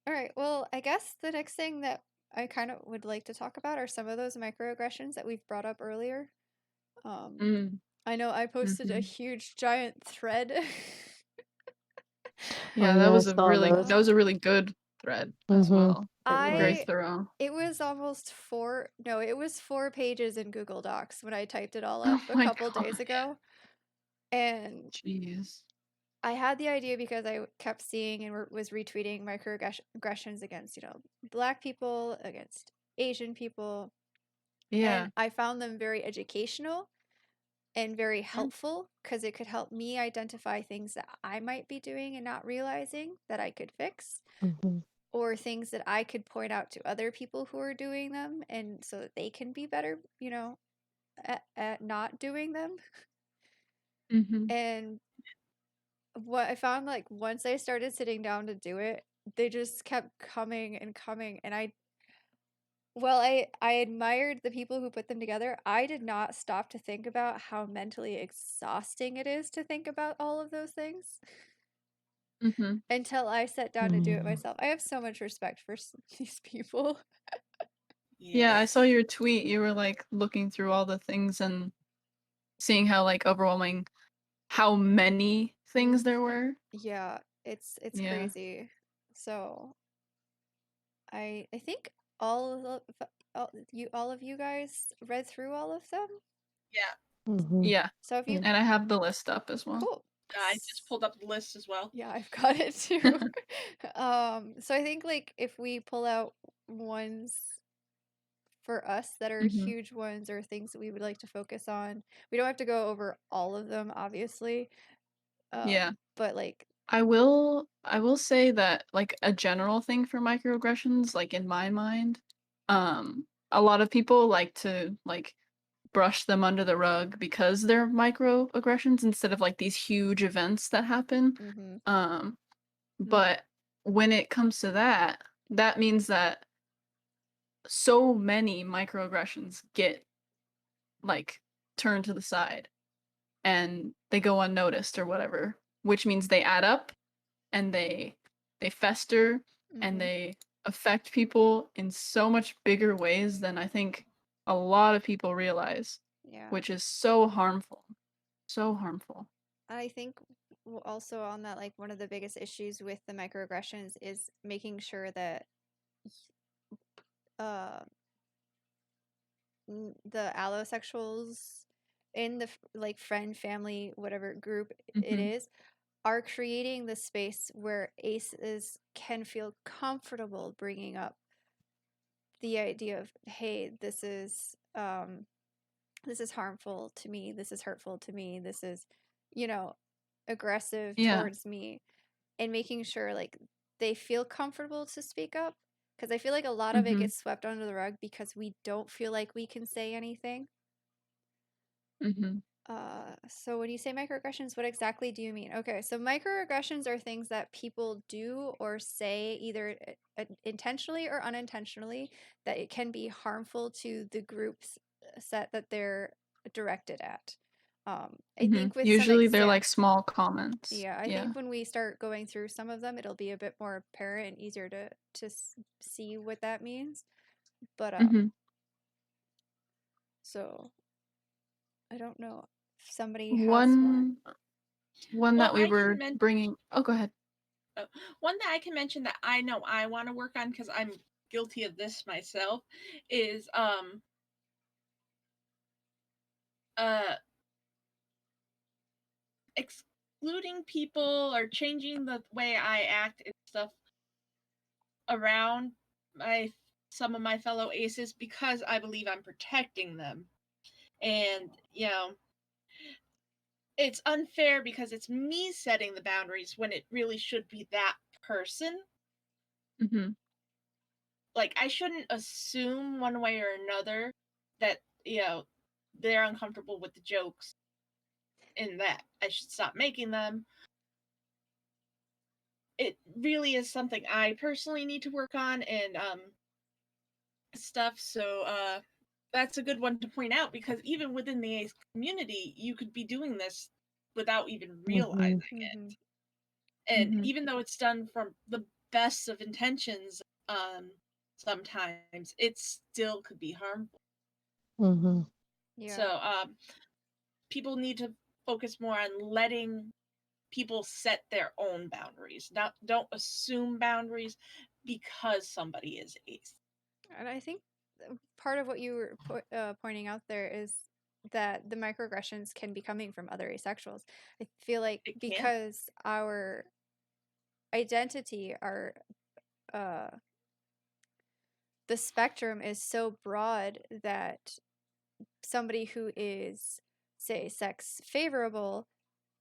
All right. Well, I guess the next thing that I kind of would like to talk about are some of those microaggressions that we've brought up earlier. Um, Mm. I know I posted a Mhm. huge giant thread. Oh Yeah, yeah, I saw those. that was a really good thread as Mhm. well. Very I thorough. it was almost it was 4 pages in Google Docs when I typed it all Oh up a my couple days God. ago. And Jeez. I had the idea because I kept seeing and was retweeting microaggressions against, Black people, against Asian people, Yeah. and I found them very educational and very helpful because it could help me identify things that I might be doing and not realizing that I could fix, Mhm. or things that I could point out to other people who are doing them, and so that they can be better, at not doing them. Mm-hmm. And what I found, like, once I started sitting down to do it, they just kept coming and coming. And I admired the people who put them together. I did not stop to think about how mentally exhausting it is to think about all of those things Mm-hmm. until I sat down to do it Mm. myself. I have so much respect for these people. Yeah, I saw Yes. your tweet. You were like looking through all the things and seeing how like overwhelming how many things there were. Yeah, it's Yeah. crazy. So I think all of you guys read through all of them. Yeah. Mhm. Yeah. So if you And I have the list up as well. cool. I just pulled up the list as well. Yeah, I've got it too. So I think, like, if we pull out ones for us that are Mm-hmm. huge ones or things that we would like to focus on, we don't have to go over all of them, obviously. Yeah. But like, I will say that like a general thing for microaggressions, like in my mind, a lot of people like to like brush them under the rug because they're microaggressions instead of like these huge events that happen. mm-hmm. But when it comes to that, that means that so many microaggressions get like turned to the side and they go unnoticed or whatever, which means they add up and they fester and Mm-hmm. they affect people in so much bigger ways than I think a lot of people realize, Yeah. which is so harmful. So harmful. I think also on that, like, one of the biggest issues with the microaggressions is making sure that uh the allosexuals in the like friend, family, whatever group it Mm-hmm. is, are creating the space where aces can feel comfortable bringing up the idea of, hey, this is harmful to me, this is hurtful to me, this is, you know aggressive Yeah. towards me, and making sure, like, they feel comfortable to speak up, because I feel like a lot of it Mm-hmm. gets swept under the rug because we don't feel like we can say anything. Mm-hmm. So when you say microaggressions, what exactly do you mean? Okay, so microaggressions are things that people do or say, either intentionally or unintentionally, that it can be harmful to the group's set that they're directed at. I Mm-hmm. think with some Usually they're like examples, small comments. yeah, I Yeah. think when we start going through some of them, it'll be a bit more apparent and easier to see what that means. But Mm-hmm. so I don't know if somebody has more. One Well, that we I can were bringing. Oh, go ahead. one that I can mention that I know I want to work on because I'm guilty of this myself is uh excluding people or changing the way I act and stuff around some of my fellow aces because I believe I'm protecting them. And it's unfair because it's me setting the boundaries when it really should be that person. Mm-hmm. Like, I shouldn't assume one way or another that they're uncomfortable with the jokes, in that I should stop making them. It really is something I personally need to work on and stuff. So that's a good one to point out, because even within the ace community, you could be doing this without even realizing it. Mm-hmm. And Mm-hmm. even though it's done from the best of intentions, sometimes it still could be harmful. Mhm. Yeah. So people need to focus more on letting people set their own boundaries. Don't assume boundaries, because somebody is ace. And I think part of what you were pointing out there is that the microaggressions can be coming from other asexuals. I feel like It can. because our identity, the spectrum is so broad that somebody who is, say, sex favorable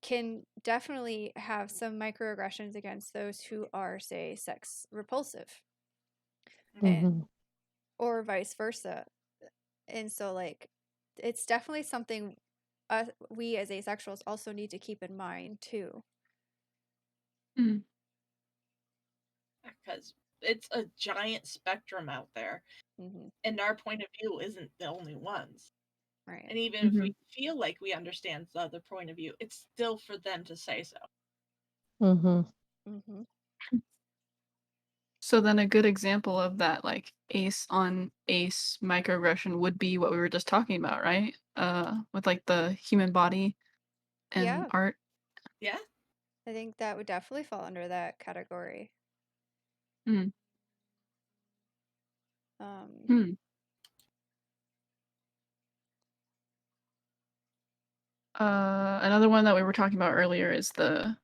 can definitely have some microaggressions against those who are, say, sex repulsive, and or vice versa. And so, like, it's definitely something we as asexuals also need to keep in mind too. Because it's a giant spectrum out there, and our point of view isn't the only ones. Right. And even if we feel like we understand the other point of view, it's still for them to say so. So then a good example of that, like, ace on ace microaggression would be what we were just talking about, right? With like the human body and art. Yeah. I think that would definitely fall under that category. Another one that we were talking about earlier is the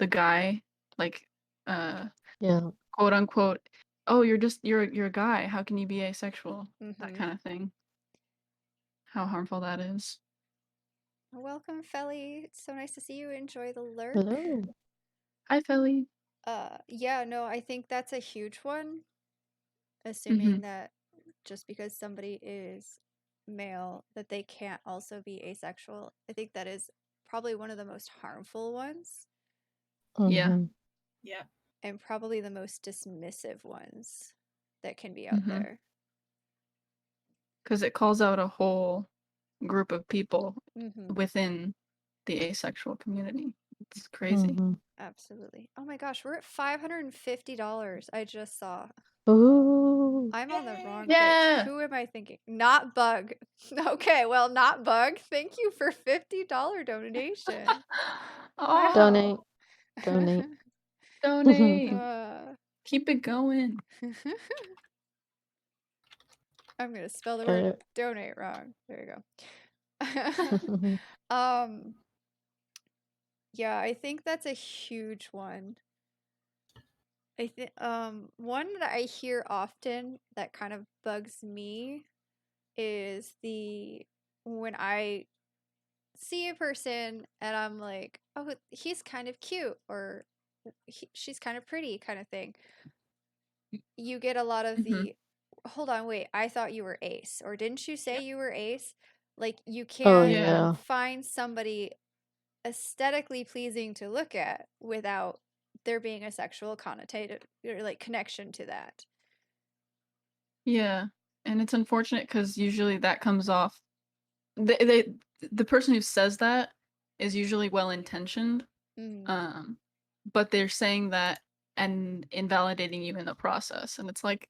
guy, like, quote unquote, oh, you're a guy, how can you be asexual? That kind of thing. How harmful that is. Welcome, Felly. It's so nice to see you. Enjoy the lurk. Hello. Hi, Felly. Yeah, no, I think that's a huge one. Assuming that just because somebody is male, that they can't also be asexual. I think that is probably one of the most harmful ones. Yeah. And probably the most dismissive ones that can be out there. Because it calls out a whole group of people within the asexual community. It's crazy. Absolutely. Oh my gosh, we're at $550. I just saw. Ooh. I'm on the wrong page. Who am I thinking? Not Bug. Okay, well, not Bug. Thank you for $50 donation. Donate. Donate. Keep it going. I'm gonna spell the word donate wrong. There you go. Yeah, I think that's a huge one. I think one that I hear often that kind of bugs me is when I see a person and I'm like, oh, he's kind of cute, or she's kind of pretty, kind of thing. You get a lot of the, hold on, wait, I thought you were ace, or didn't you say you were ace? Like, you can't find somebody aesthetically pleasing to look at without there being a sexual connotative or like connection to that. Yeah, and it's unfortunate because usually that comes off. The person who says that is usually well intentioned, but they're saying that and invalidating you in the process, and it's like,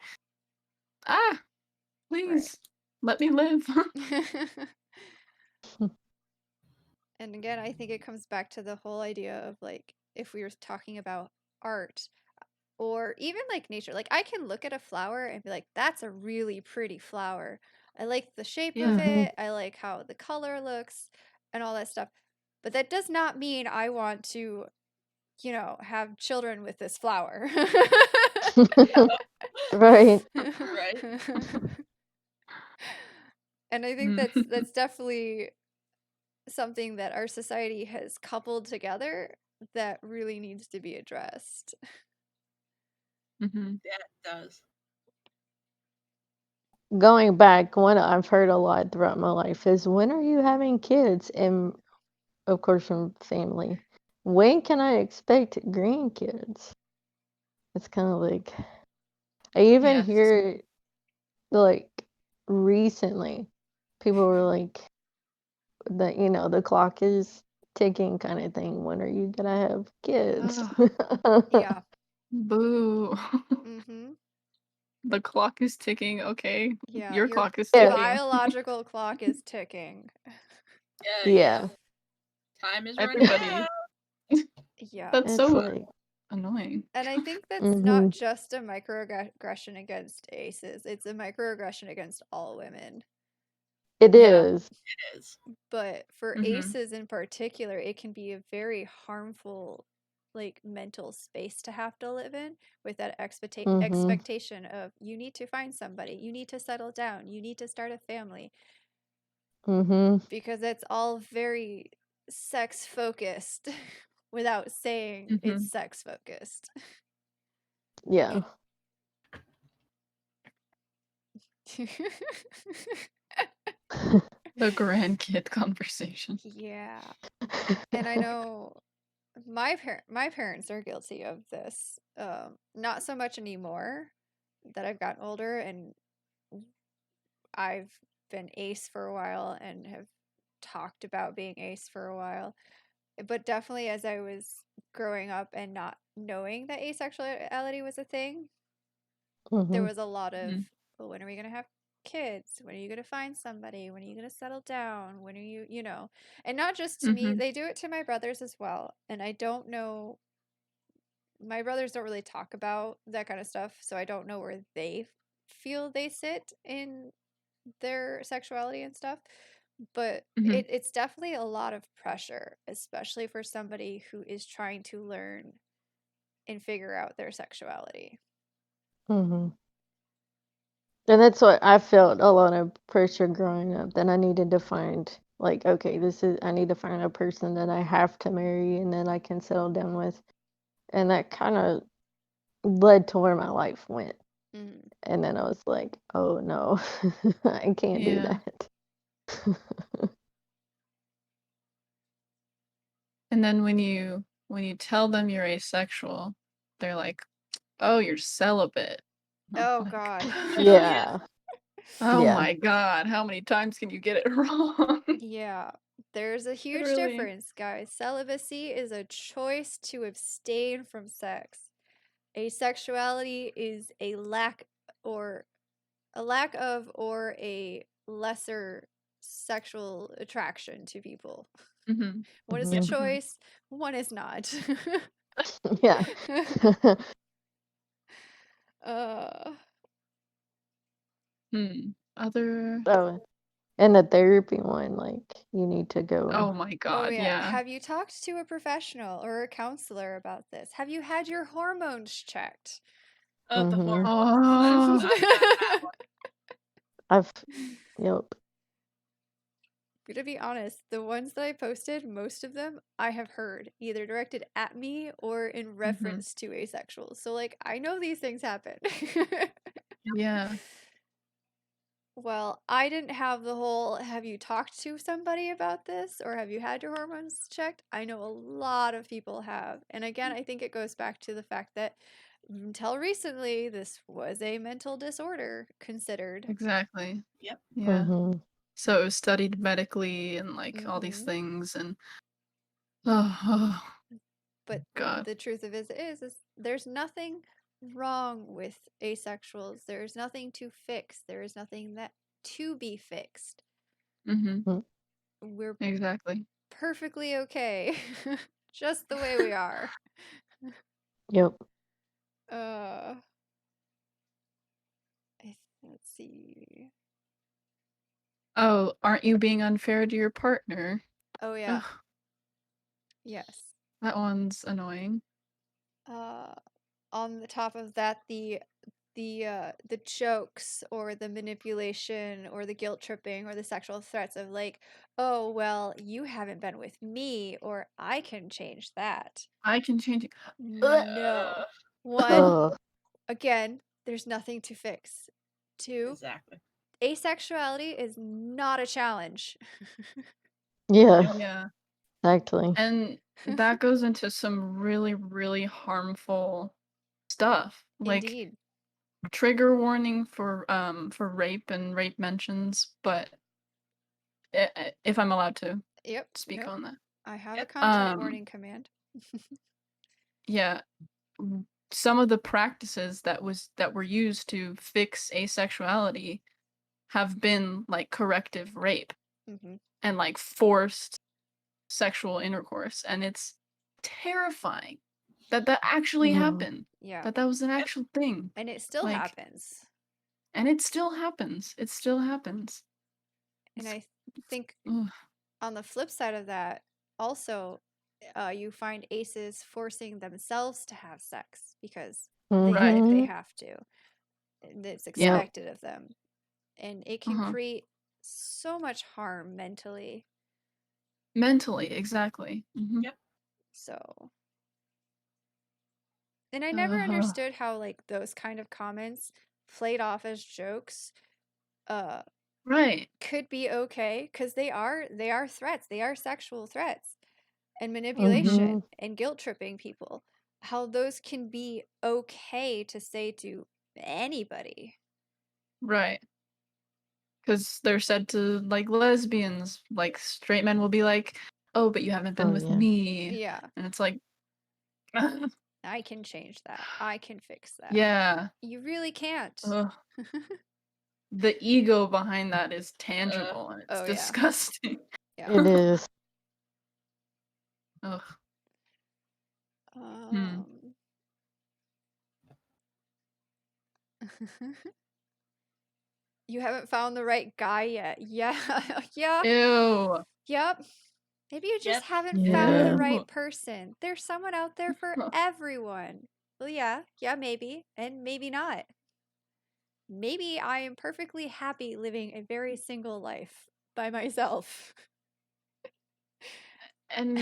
please let me live. And again, I think it comes back to the whole idea of, like, if we were talking about art or even like nature, like I can look at a flower and be like, that's a really pretty flower. I like the shape of it. I like how the color looks and all that stuff. But that does not mean I want to, have children with this flower. Right. And I think that's definitely something that our society has coupled together that really needs to be addressed. Yeah, it does. Going back, one I've heard a lot throughout my life is, when are you having kids? And of course, from family, when can I expect grandkids? It's kind of like, I even hear, like, recently, people were like, the clock is ticking kind of thing. When are you gonna have kids? Yeah. Boo. The clock is ticking. Okay. Yeah, your clock is ticking. Biological clock is ticking. Yeah. Time is Everybody. running out. Yeah. That's so annoying. And I think that's Mm-hmm. not just a microaggression against aces, it's a microaggression against all women. It Yeah. is. It is. But for Mhm. aces in particular, it can be a very harmful, like, mental space to have to live in, with that Mm-hmm. expectation of you need to find somebody, you need to settle down, you need to start a family, Mm-hmm. because it's all very sex focused without saying it's Mhm. sex focused. Yeah. The grandkid conversation. Yeah. And I know my parents are guilty of this. Not so much anymore that I've gotten older and I've been ace for a while and have talked about being ace for a while. But definitely as I was growing up and not knowing that asexuality was a thing, there Mm-hmm. was a lot of, Mhm. well, when are we going to have kids? When are you going to find somebody? When are you going to settle down? When are you, and not just to me, Mhm. they do it to my brothers as well. And I don't know, my brothers don't really talk about that kind of stuff, so I don't know where they feel they sit in their sexuality and stuff. But Mhm. it's definitely a lot of pressure, especially for somebody who is trying to learn and figure out their sexuality. Mm-hmm. And that's what I felt a lot of pressure growing up, that I needed to find, like, okay, I need to find a person that I have to marry and that I can settle down with. And that kind of led to where my life went. Mm. And then I was like, oh no, I can't do Yeah. that. And then when you tell them you're asexual, they're like, "Oh, you're celibate." I'm Oh like, God. Yeah. oh Yeah. my God, how many times can you get it wrong? Yeah. There's a huge Literally. difference, guys. Celibacy is a choice to abstain from sex. Asexuality is a lack of or a lesser sexual attraction to people. Mhm. One is a Mhm. choice, one is not. Yeah. uh Other. Oh, and the therapy one, like, you need to go. Oh my Oh God, yeah. yeah. Have you talked to a professional or a counselor about this? Have you had your hormones checked? Oh, the Mhm. hormones. Oh. I've done that one. I've, yep. To be honest, the ones that I posted, most of them I have heard either directed at me or in reference to asexuals. So, like, I know these things happen. Yeah. Well, I didn't have the whole have you talked to somebody about this or have you had your hormones checked? I know a lot of people have. And again, I think it goes back to the fact that until recently, this was a mental disorder considered. Exactly. Yep. Yeah. Mhm. So it was studied medically and like all these things and oh But God. the truth of it is there's nothing wrong with asexuals. There's nothing to fix. There is nothing that to be fixed. Mhm. We're Exactly. perfectly okay, just the way we are. Yep. Uh, let's see. Oh, aren't you being unfair to your partner? Oh yeah, Ugh, yes. that one's annoying. On the top of that, the jokes or the manipulation or the guilt tripping or the sexual threats of like, oh well, you haven't been with me or I can change that. I can change it. No. One, Ugh. again, there's nothing to fix. Two, Exactly. asexuality is not a challenge. Yeah, Yeah. exactly. And that goes into some really, really harmful stuff. Like Indeed. trigger warning for rape and rape mentions, but if I'm allowed to Yep. speak Nope. on that. I have a Yep. content warning command. Yeah, some of the practices that were used to fix asexuality have been like corrective rape Mm-hmm. and like forced sexual intercourse, and it's terrifying. that actually No. happened. Yeah. That was an actual thing. And it still Like, happens. and it still happens. It still happens. And It's, I think ugh. on the flip side of that, also, you find aces forcing themselves to have sex because they Right. think they Mhm. have to. And it's Yeah. expected of them. And it can Uh-huh. create so much harm mentally. Mentally, exactly. Mhm. Yep. So, and I never Uh-huh. understood how like those kind of comments played off as jokes Right. could be okay because they are threats. They are sexual threats and manipulation Mhm. and guilt tripping people. How those can be okay to say to anybody. Right. Because they're said to like lesbians. Like straight men will be like, "Oh, but you haven't been Oh with yeah. me," Yeah, and it's like, I can change that. I can fix that. yeah. You really can't. Ugh. The ego behind that is tangible and it's Oh, yeah. disgusting. Yeah. It is. Ugh. You haven't found the right guy yet. Yeah. Yeah. Ew. Yep. Maybe you just Yep. haven't found the Yeah. right person. There's someone out there for everyone. Well, yeah. Yeah, maybe. And maybe not. Maybe I am perfectly happy living a very single life by myself. And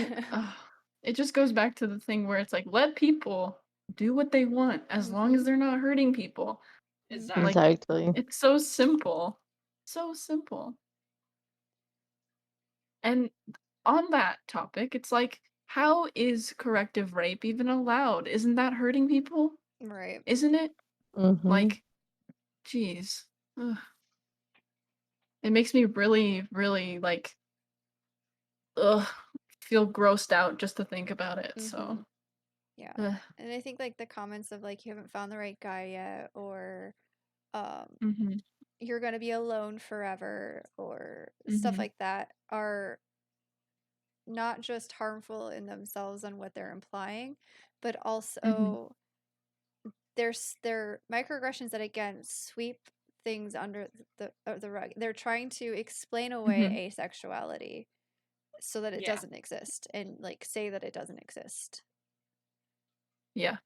it just goes back to the thing where it's like, let people do what they want as long as they're not hurting people. Exactly. Like, Exactly. it's so simple. So simple. And on that topic, it's like, how is corrective rape even allowed? Isn't that hurting people? Right. Isn't it? Mhm. Like, geez. Ugh. It makes me really, really like, feel grossed out just to think about it. So, Yeah. ugh. And I think like the comments of like you haven't found the right guy yet or Mhm. you're going to be alone forever or stuff Mhm. like that are not just harmful in themselves and what they're implying, but Mhm. also they're microaggressions that again sweep things under the rug. They're trying to explain away Mhm. asexuality so that it Yeah. doesn't exist and like say that it doesn't exist. Yeah.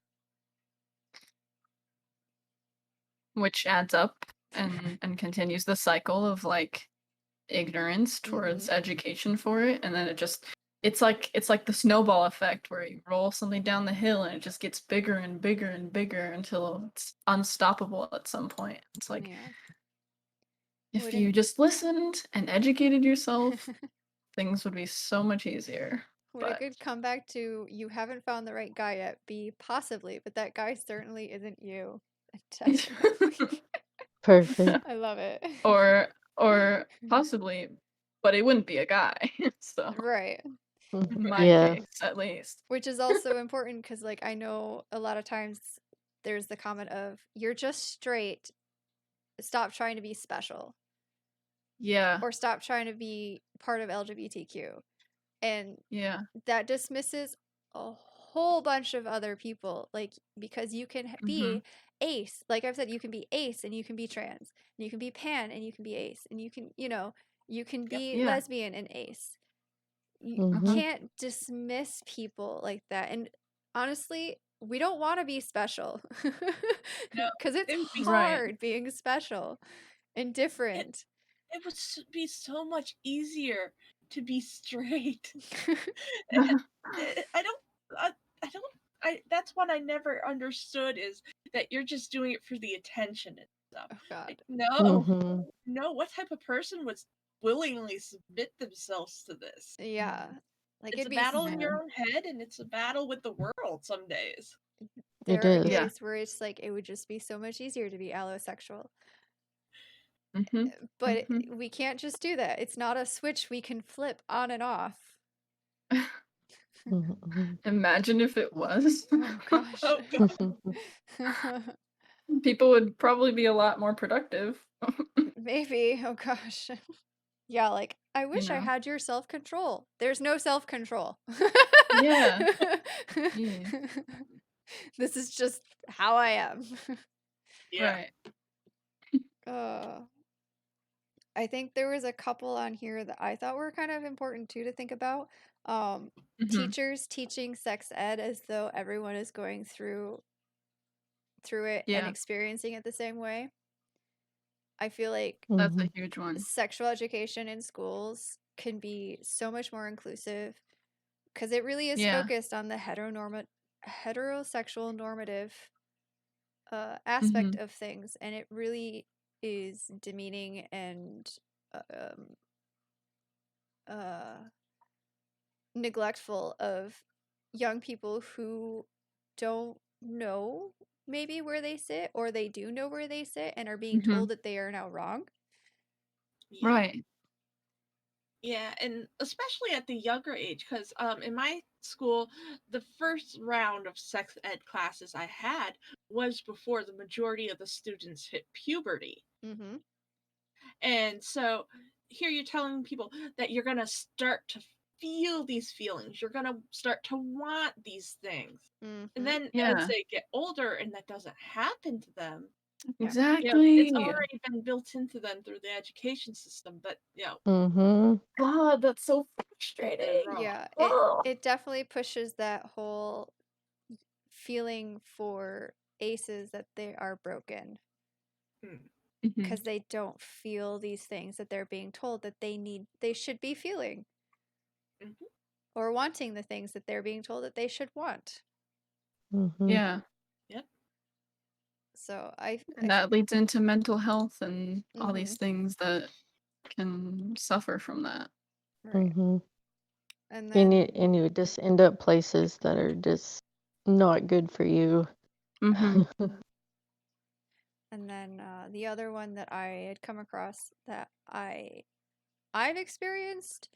Which adds up and continues the cycle of like ignorance towards education for it, and then it's like the snowball effect where you roll something down the hill and it just gets bigger and bigger and bigger until it's unstoppable at some point. It's like Yeah. if Would you it just listened and educated yourself, things would be so much easier. would a But good comeback to you haven't found the right guy yet be possibly, but that guy certainly isn't you. Definitely. Perfect. I love it. or possibly, but it wouldn't be a guy. So Right. in my Yeah. case, at least. Which is also important because, like, I know a lot of times there's the comment of, you're just straight, stop trying to be special, Yeah. or stop trying to be part of LGBTQ. And Yeah. that dismisses a whole bunch of other people, like, because you can be ace. Like I've said, you can be ace and you can be trans, and you can be pan and you can be ace, and you can, you can be Yeah. lesbian and ace. You Mhm. can't dismiss people like that. And honestly, we don't want to be special No, because it's it would be Right. hard being special and different. it would be so much easier to be straight. That's what I never understood, is that you're just doing it for the attention and stuff. Oh God. Like, no, Mhm. no, what type of person would willingly submit themselves to this? Yeah. Like It's a it'd be battle in your own head, and it's a battle with the world some days. there It are is. Yeah. days where it's like it would just be so much easier to be allosexual. Mhm. But Mhm. we can't just do that. It's not a switch we can flip on and off. Mhm. Imagine if it was. Oh gosh. Oh, God. People would probably be a lot more productive. Maybe. Oh gosh. Yeah, like I wish I know? had your self-control. There's no self-control. Yeah. Jeez. This is just how I am. Yeah. Right. I think there was a couple on here that I thought were kind of important too to think about. Mhm. Teachers teaching sex ed as though everyone is going through it and Yeah, experiencing it the same way. I feel like that's a Mhm. huge one. sexual education in schools can be so much more inclusive because it really is Yeah. focused on the heterosexual normative aspect Mhm. of things, and it really is demeaning and um, uh, neglectful of young people who don't know maybe where they sit, or they do know where they sit and are being Mhm. told that they are now wrong. Yeah. Right. Yeah, and especially at the younger age, because in my school, the first round of sex ed classes I had was before the majority of the students hit puberty. Mm-hmm. And so here you're telling people that you're going to start to feel these feelings, you're going to start to want these things. And Mm-hmm. then as Yeah. they get older and that doesn't happen to them, Yeah. it's Exactly. already been built into them through the education system, but Mhm. God, that's so they're frustrating. wrong. Yeah, Oh. it definitely pushes that whole feeling for aces that they are broken Hmm. Mhm. because they don't feel these things that they're being told that they should be feeling, Mhm. or wanting the things that they're being told that they should want. Mhm. Yeah. Yep. So And that leads into mental health and all Mhm. these things that can suffer from that. Right. Mhm. And And then you would just end up places that are just not good for you. Mhm. and then the other one that I had come across that I've experienced,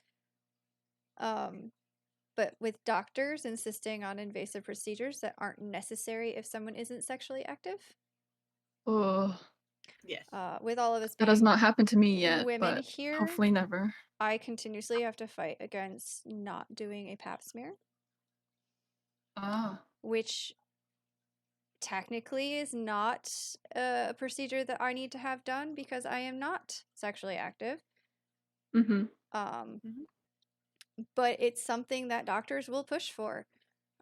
but with doctors insisting on invasive procedures that aren't necessary if someone isn't sexually active. Oh, Yes. With all of us that has being not happened to me yet, women but here, hopefully never. I continuously have to fight against not doing a pap smear, Ah. which technically is not a procedure that I need to have done because I am not sexually active. Mhm. Mhm. But it's something that doctors will push for.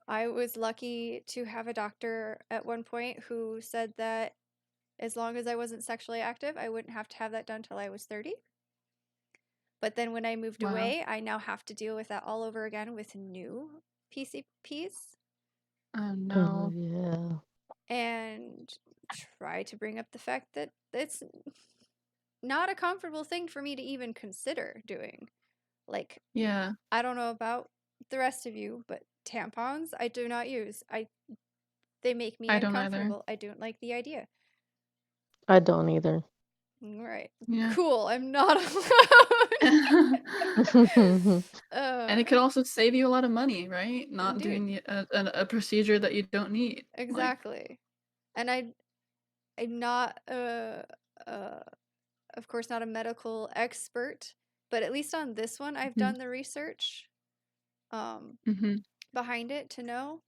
I was lucky to have a doctor at one point who said that as long as I wasn't sexually active, I wouldn't have to have that done till I was 30. But then when I moved Wow. away, I now have to deal with that all over again with new PCPs. Oh Oh no. yeah. And try to bring up the fact that it's not a comfortable thing for me to even consider doing. Like, Yeah. I don't know about the rest of you, but tampons I do not use. They make me I don't either. uncomfortable. I don't like the idea. I don't either. Right. Yeah. Cool. I'm not alone. And it could also save you a lot of money, right? Not Indeed. doing a procedure that you don't need. Like, Exactly. And I'm not uh of course not a medical expert, but at least on this one I've mhm. done the research Mhm. behind it to know.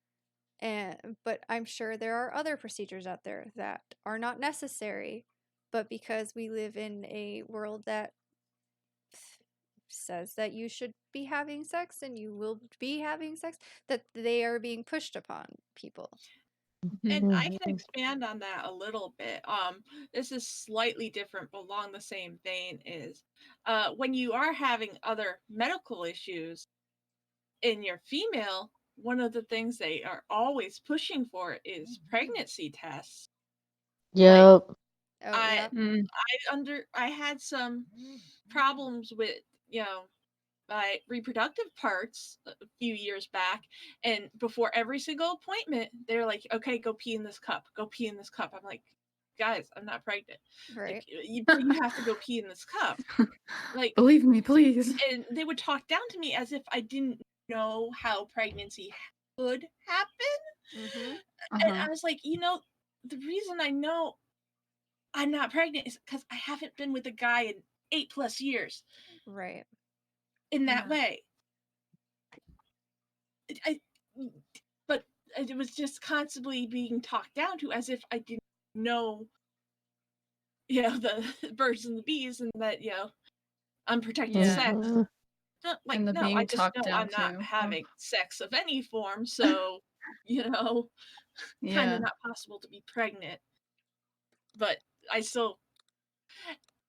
But I'm sure there are other procedures out there that are not necessary, but because we live in a world that says that you should be having sex and you will be having sex, that they are being pushed upon people. And Mhm. I can Mhm. expand on that a little bit. This is slightly different, but along the same vein is when you are having other medical issues in your female, one of the things they are always pushing for is pregnancy tests. Like Yep. Oh, I yep. Mm. I had some problems with, you know, my reproductive parts a few years back, and before every single appointment they're like, okay, go pee in this cup, go pee in this cup. I'm like, guys, I'm not pregnant. Like, Right. but you have to go pee in this cup. Like, Believe me, please. and they would talk down to me as if I didn't know how pregnancy could happen. Mm-hmm. And Uh-huh. I was like, the reason I know I'm not pregnant is because I haven't been with a guy in 8+ years Right. in that Yeah. way. I, but it was just constantly being talked down to as if I didn't know, the birds and the bees, and that, unprotected Yeah. sex. Mhm. And the No, I being just talked know down I'm not to. having sex of any form, so, kind of Yeah. not possible to be pregnant. But I still,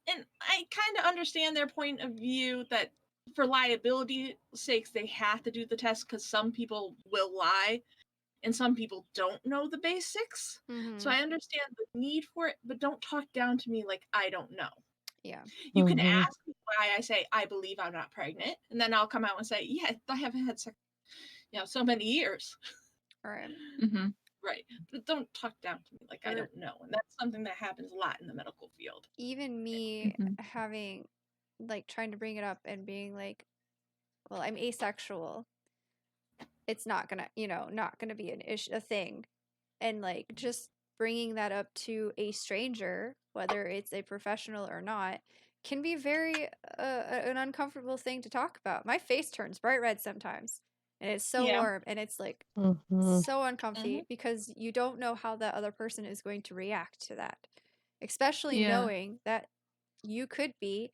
and I kind of understand their point of view that for liability sakes, they have to do the test because some people will lie and some people don't know the basics. So Mm-hmm. I understand the need for it, but don't talk down to me like I don't know. Yeah. You can Mhm. ask me why I say I believe I'm not pregnant, and then I'll come out and say, yeah, I haven't had sex, so many years. All right. Mm-hmm. Right. But don't talk down to me like I Or don't know. And that's something that happens a lot in the medical field. even me Mm-hmm. having, like, trying to bring it up and being like, well, I'm asexual. It's not gonna, not gonna be a thing. And like just bringing that up to a stranger, whether it's a professional or not, can be very an uncomfortable thing to talk about. My face turns bright red sometimes, and it's so Yeah. warm, and it's like Mhm. so uncomfy because you don't know how that other person is going to react to that, especially Yeah. knowing that you could be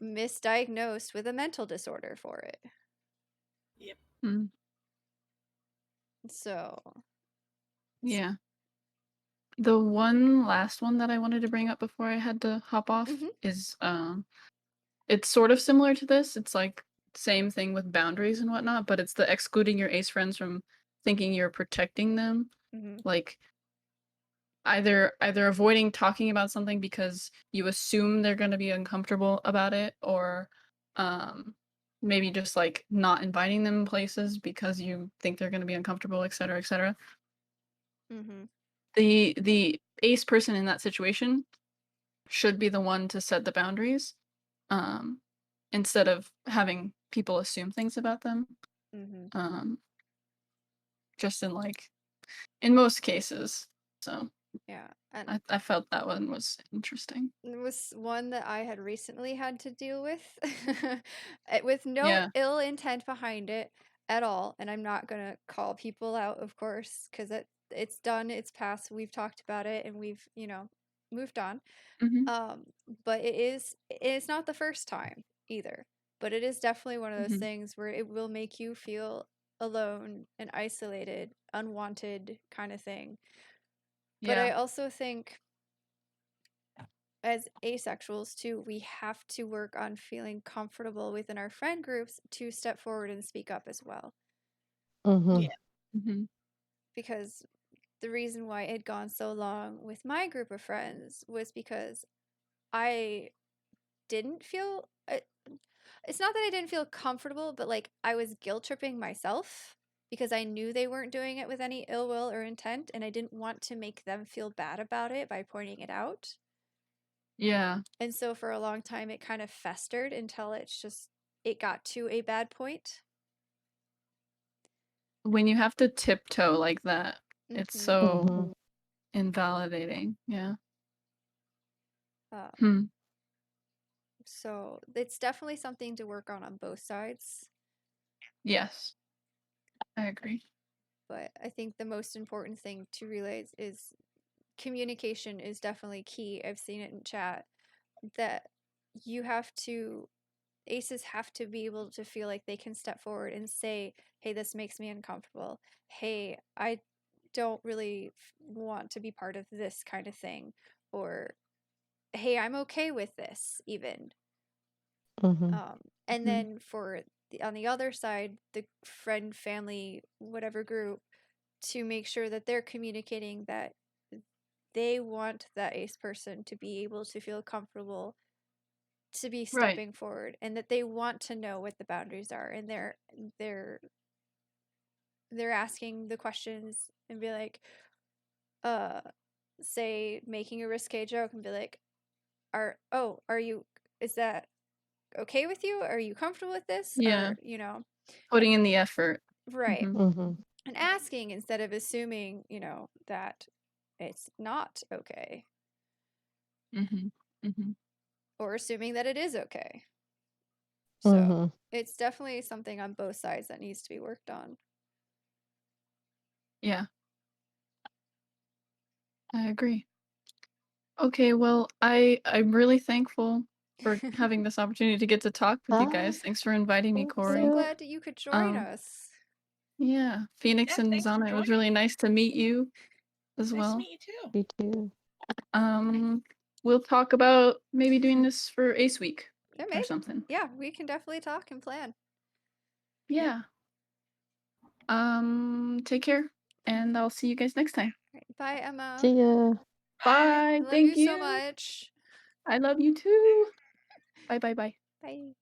misdiagnosed with a mental disorder for it. Yep. Mm. So Yeah. The one last one that I wanted to bring up before I had to hop off Mhm. is it's sort of similar to this. It's like same thing with boundaries and whatnot, but it's the excluding your ace friends from thinking you're protecting them. Mhm. Like either avoiding talking about something because you assume they're going to be uncomfortable about it, or maybe just like not inviting them places because you think they're going to be uncomfortable, etc., etc. Mhm. The ace person in that situation should be the one to set the boundaries, um, instead of having people assume things about them. Mhm. Just in most cases. So Yeah, and I felt that one was interesting. it was one that I had recently had to deal with, with no Yeah. ill intent behind it at all. And I'm not gonna call people out, of course, because it's done, it's past. We've talked about it, and we've moved on. Mm-hmm. But it's not the first time either. But it is definitely one of those Mm-hmm. things where it will make you feel alone and isolated, unwanted kind of thing. But I Yeah. also think as asexuals too, we have to work on feeling comfortable within our friend groups to step forward and speak up as well. Mhm. Yeah. Mm-hmm. Because the reason why it had gone so long with my group of friends was because I didn't feel it's not that I didn't feel comfortable, but like I was guilt tripping myself because I knew they weren't doing it with any ill will or intent, and I didn't want to make them feel bad about it by pointing it out. Yeah. And so for a long time it kind of festered until it got to a bad point. When you have to tiptoe like that, it's Mm-hmm. so Mhm. invalidating. Yeah. Uh, Hmm. so it's definitely something to work on both sides. Yes. I agree. But I think the most important thing to realize is communication is definitely key. I've seen it in chat that you have to aces have to be able to feel like they can step forward and say, hey, this makes me uncomfortable. Hey, I don't really want to be part of this kind of thing. Or, hey, I'm okay with this, even. Mhm. And Mhm. then on the other side, the friend, family, whatever group, to make sure that they're communicating that they want that ace person to be able to feel comfortable to be Right. stepping forward, and that they want to know what the boundaries are, and they're asking the questions and be like, say making a risque joke and be like, are you, is that okay with you? Are you comfortable with this? Yeah. Or Putting in the effort. right. Mhm. Mhm. And asking instead of assuming, that it's not okay, Mhm. Mhm. or assuming that it is okay. So Mhm. it's definitely something on both sides that needs to be worked on. Yeah, I agree. Okay, well, I'm really thankful for having this opportunity to get to talk with you guys. Thanks for inviting me, Thank Corey. So you. glad that you could join Um, us. yeah, Phoenix Yeah, and thanks for Zana, it was joining really me. nice to meet you as Nice to well. meet you too. You too. We'll talk about maybe doing this for Ace Week Yeah, or maybe. something. Yeah, we can definitely talk and plan. Yeah. Take care, and I'll see you guys next time. All right, bye, Emma. See ya. Bye. Love Thank you so you. much. I love you too. Bye, bye, bye. Bye.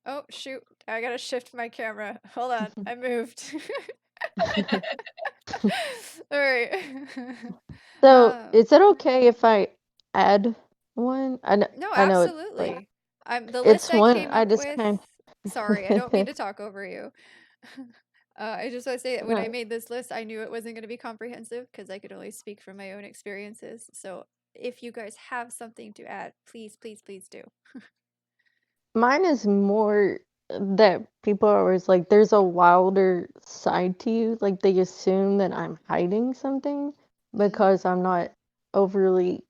Oh shoot! I gotta shift my camera. Hold on, I moved. All right. So, is it okay if I add one? No, I know it's like absolutely. The it's list I one. came I up just with. kind. Sorry, I don't mean to talk over you. I just want to say that when I No, made this list, I knew it wasn't going to be comprehensive because I could only speak from my own experiences. So if you guys have something to add, please, please, please do. mine is more that people are always like, there's a wilder side to you. Like they assume that I'm hiding something because I'm not overly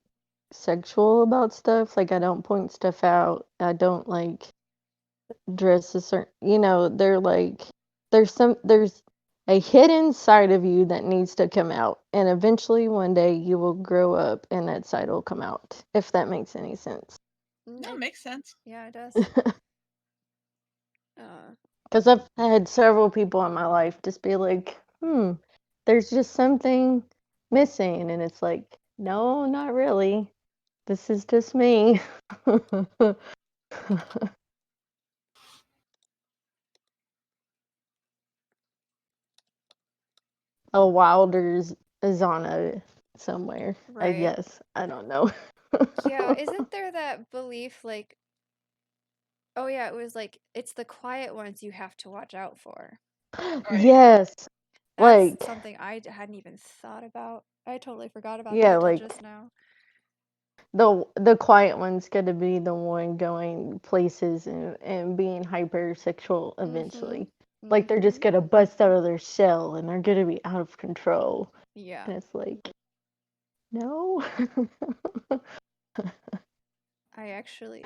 sexual about stuff. Like I don't point stuff out. I don't like dress a certain, they're like there's a hidden side of you that needs to come out, and eventually one day you will grow up and that side will come out, if that makes any sense. No, makes sense. Yeah, it does. Because I've had several people in my life just be like, there's just something missing, and it's like, no, not really, this is just me. A Wilder's Zana somewhere, I Right. guess. I don't know. Yeah, isn't there that belief like, oh yeah, it was like it's the quiet ones you have to watch out for. Right. Yes. That's Like, something I hadn't even thought about. I totally forgot about yeah, that till like just now. the quiet one's gonna be the one going places and being hypersexual eventually. Like they're just gonna bust out of their shell and they're gonna be out of control. Yeah. And it's like, no.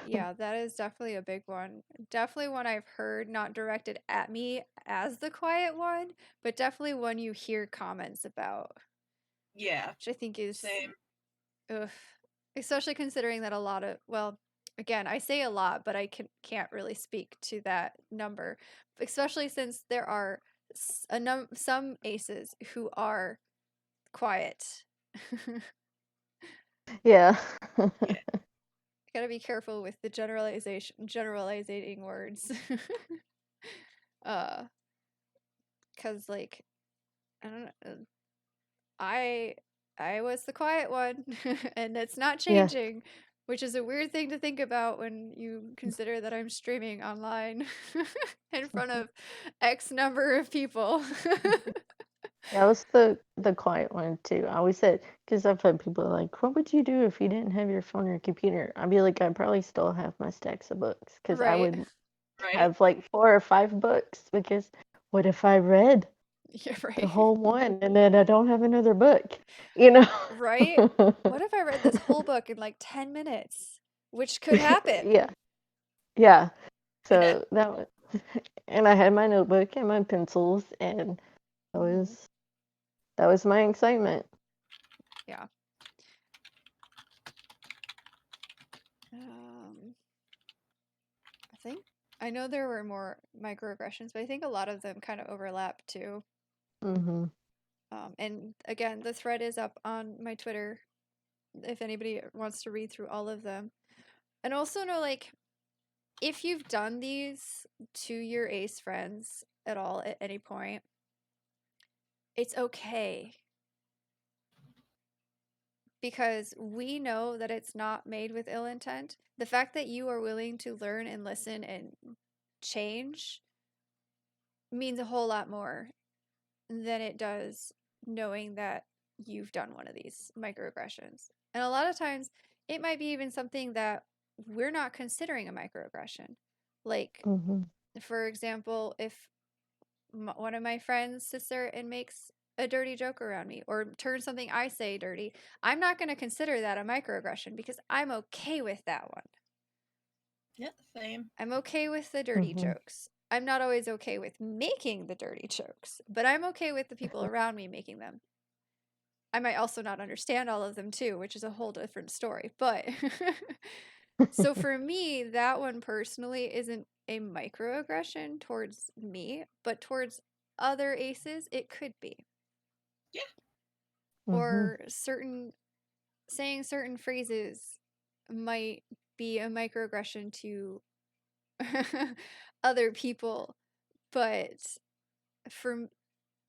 Yeah, that is definitely a big one. Definitely one I've heard, not directed at me as the quiet one, but definitely one you hear comments about, Yeah. which I think is, Same. ugh, especially considering that well, again, I say a lot, but I can't really speak to that number, especially since there are some aces who are quiet. Yeah. Gotta be careful with the generalizing words. Cause like I don't know, I was the quiet one, and it's not Yeah. changing, which is a weird thing to think about when you consider that I'm streaming online in front of X number of people. Yeah, I was the quiet one too. I always said, because I've had people like, "What would you do if you didn't have your phone or computer?" I'd be like, "I'd probably still have my stacks of books, because I Right. would Right. have like 4 or 5 books. Because what if I read Yeah, the right. whole one and then I don't have another book? You know? Right? What if I read this whole book in like 10 minutes? Which could happen. Yeah, yeah. Yeah. So that was, and I had my notebook and my pencils, and that was my excitement. Yeah. I know there were more microaggressions, but I think a lot of them kind of overlap too. Mm-hmm. And again, the thread is up on my Twitter if anybody wants to read through all of them. And also know, like, if you've done these to your ace friends at all at any point, it's okay. Because we know that it's not made with ill intent. The fact that you are willing to learn and listen and change means a whole lot more than it does knowing that you've done one of these microaggressions. And a lot of times, it might be even something that we're not considering a microaggression. Like, Mm-hmm. for example, if one of my friends sits there and makes a dirty joke around me or turns something I say dirty, I'm not going to consider that a microaggression because I'm okay with that one. Yeah, same. I'm okay with the dirty Mhm. jokes. I'm not always okay with making the dirty jokes, but I'm okay with the people around me making them. I might also not understand all of them too, which is a whole different story. But so for me, that one personally isn't a microaggression towards me, but towards other aces, it could be. Yeah. Mhm. Or saying certain phrases might be a microaggression to other people, but for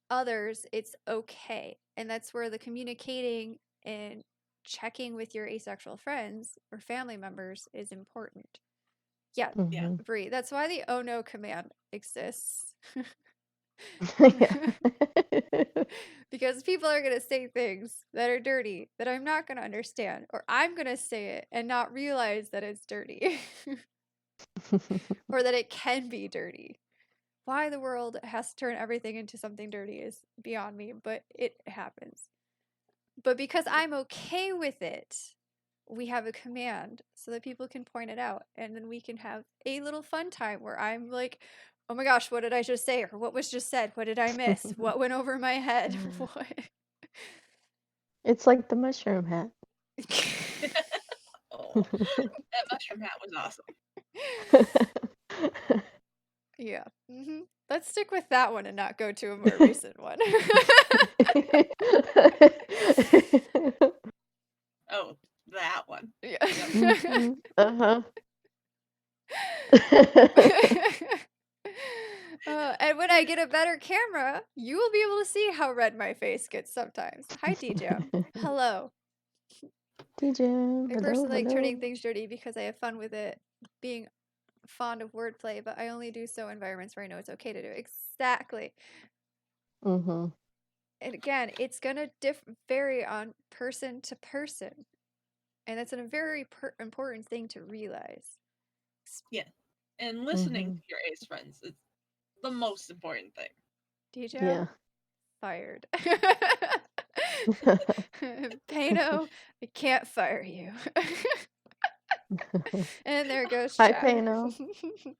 others, it's okay. And that's where the communicating and checking with your asexual friends or family members is important. Yeah, Yeah. Mhm. Bree, that's why the oh no command exists. Yeah. Because people are going to say things that are dirty that I'm not going to understand, or I'm going to say it and not realize that it's dirty or that it can be dirty. Why the world has to turn everything into something dirty is beyond me, but it happens. But because I'm okay with it, we have a command so that people can point it out, and then we can have a little fun time where I'm like, oh my gosh, what did I just say? Or what was just said? What did I miss? What went over my head? What? It's like the mushroom hat. Oh, that mushroom hat was awesome. Yeah. Let's stick with that one and not go to a more recent one. Oh, that one. Yeah. Mhm. Uh-huh. And when I get a better camera, you will be able to see how red my face gets sometimes. Hi, DJ. Hello. DJ, I hello, personally like turning hello. things dirty because I have fun with it, being fond of wordplay, but I only do so in environments where I know it's okay to do. Exactly. Mhm. And again, it's gonna vary on person to person, and that's a very important thing to realize. Yeah. And listening Mhm. to your ace friends is the most important thing. DJ Yeah. fired. Pano, I can't fire you. And there goes Hi, chat. Pano.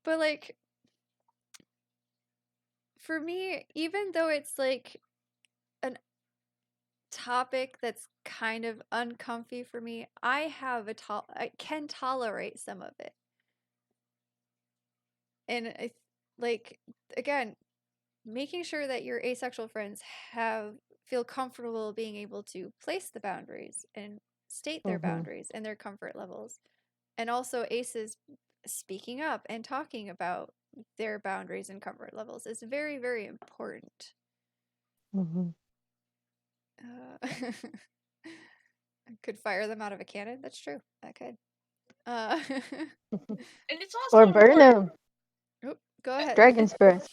But like, for me, even though it's like an topic that's kind of uncomfy for me, I can tolerate some of it. And like, again, making sure that your asexual friends feel comfortable being able to place the boundaries and state their Mhm. boundaries and their comfort levels, and also aces speaking up and talking about their boundaries and comfort levels is very, very important. Mhm. I could fire them out of a cannon. That's true. I could. Uh, And it's Or also burn important. them. go ahead. Dragon's breath.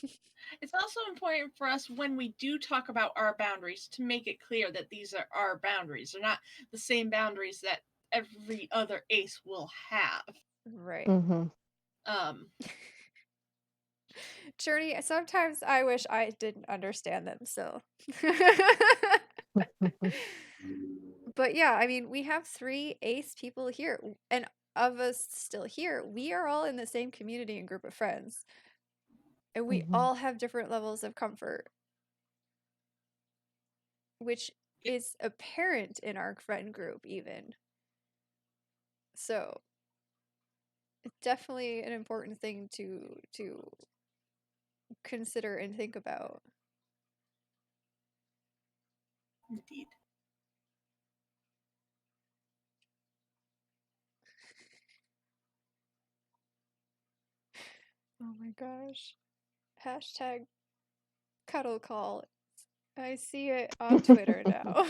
It's also important for us when we do talk about our boundaries to make it clear that these are our boundaries. They're not the same boundaries that every other ace will have. Right. Mhm. Journey, sometimes I wish I didn't understand them, so. But yeah, I mean, we have 3 ace people here, and of us still here, we are all in the same community and group of friends. And we Mhm. all have different levels of comfort, which is apparent in our friend group even. So, it's definitely an important thing to consider and think about. Indeed. Oh my gosh. Hashtag cuddle call. I see it on Twitter now.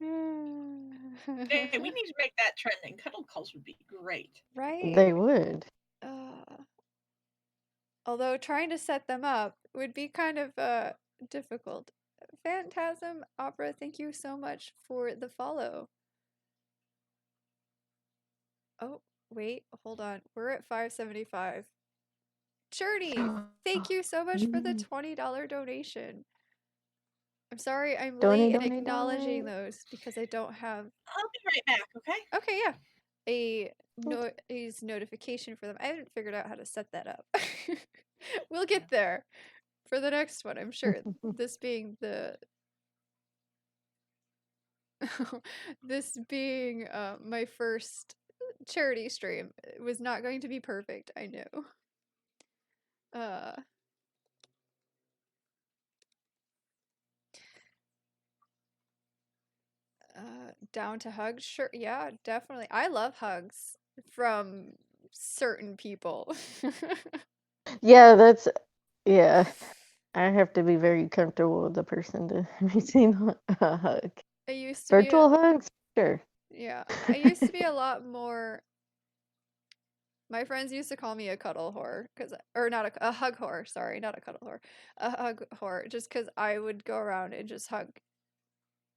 Hey, we need to make that trending. Cuddle calls would be great. Right? They would. Although trying to set them up would be kind of difficult. Phantasm Opera, thank you so much for the follow. Oh, wait, hold on. We're at 575. Journey, thank you so much for the $20 donation. I'm sorry I'm late in acknowledging those because I don't have. I'll be right back, okay? Okay, yeah. A notification for them. I haven't figured out how to set that up. We'll get there for the next one, I'm sure. This being my first charity stream. It was not going to be perfect, I know. Down to hugs? Sure, yeah, definitely. I love hugs from certain people. Yeah, yeah. I have to be very comfortable with the person to receive a hug. I used to Virtual hugs? Sure. Yeah, I used to be a lot more. My friends used to call me a cuddle whore, or not a hug whore. Sorry, not a cuddle whore, a hug whore. Just because I would go around and just hug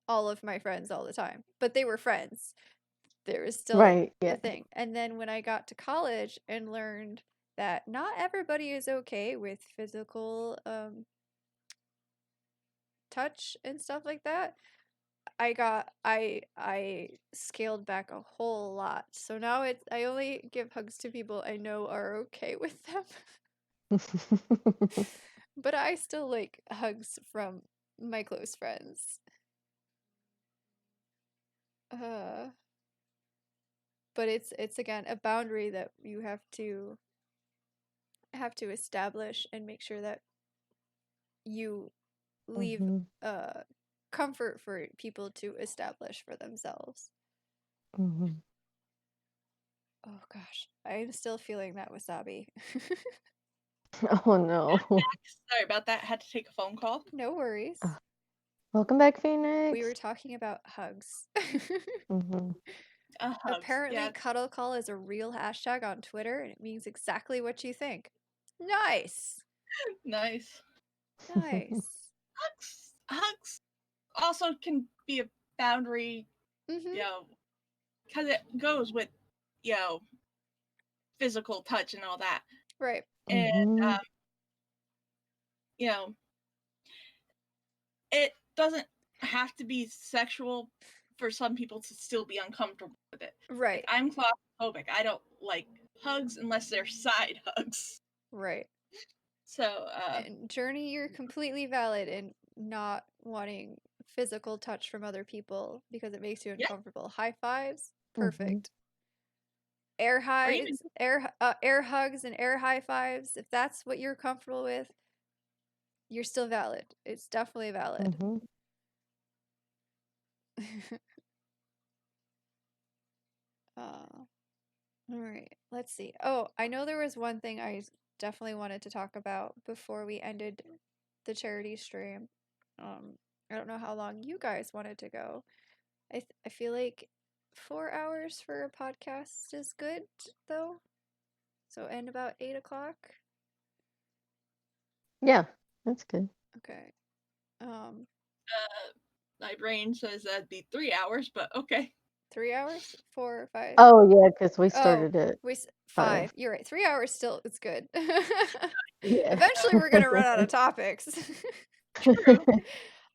all of my friends all the time, but they were friends. There was still Right, a yeah. thing. And then when I got to college and learned that not everybody is okay with physical touch and stuff like that, I scaled back a whole lot. So now I only give hugs to people I know are okay with them. But I still like hugs from my close friends. But it's again a boundary that you have to establish and make sure that you leave comfort for people to establish for themselves. Mhm. Oh gosh, I'm still feeling that wasabi. Oh no. Sorry about that. I had to take a phone call. No worries. Welcome back, Phoenix. We were talking about hugs. Mhm. Hugs, Apparently, yeah. cuddle call is a real hashtag on Twitter, and it means exactly what you think. Nice. Nice. Nice. Hugs also can be a boundary, Mm-hmm. you know, because it goes with, you know, physical touch and all that. Right. And, you know, it doesn't have to be sexual for some people to still be uncomfortable with it. Right. Like, I'm claustrophobic. I don't like hugs unless they're side hugs. Right. So, and Journey, you're completely valid in not wanting physical touch from other people because it makes you uncomfortable. Yeah. High fives, perfect. Air highs, air hugs, and air high fives. If that's what you're comfortable with, you're still valid. It's definitely valid. All right, let's see. Oh, I know there was one thing I definitely wanted to talk about before we ended the charity stream. I don't know how long you guys wanted to go. I feel like 4 hours for a podcast is good, though. So end about 8 o'clock. Yeah, that's good. Okay. My brain says that'd be 3 hours, but okay. 3 hours? 4 or 5? Oh yeah, because we started at 5. You're right. 3 hours still. It's good. Yeah. Eventually, we're gonna run out of topics. True.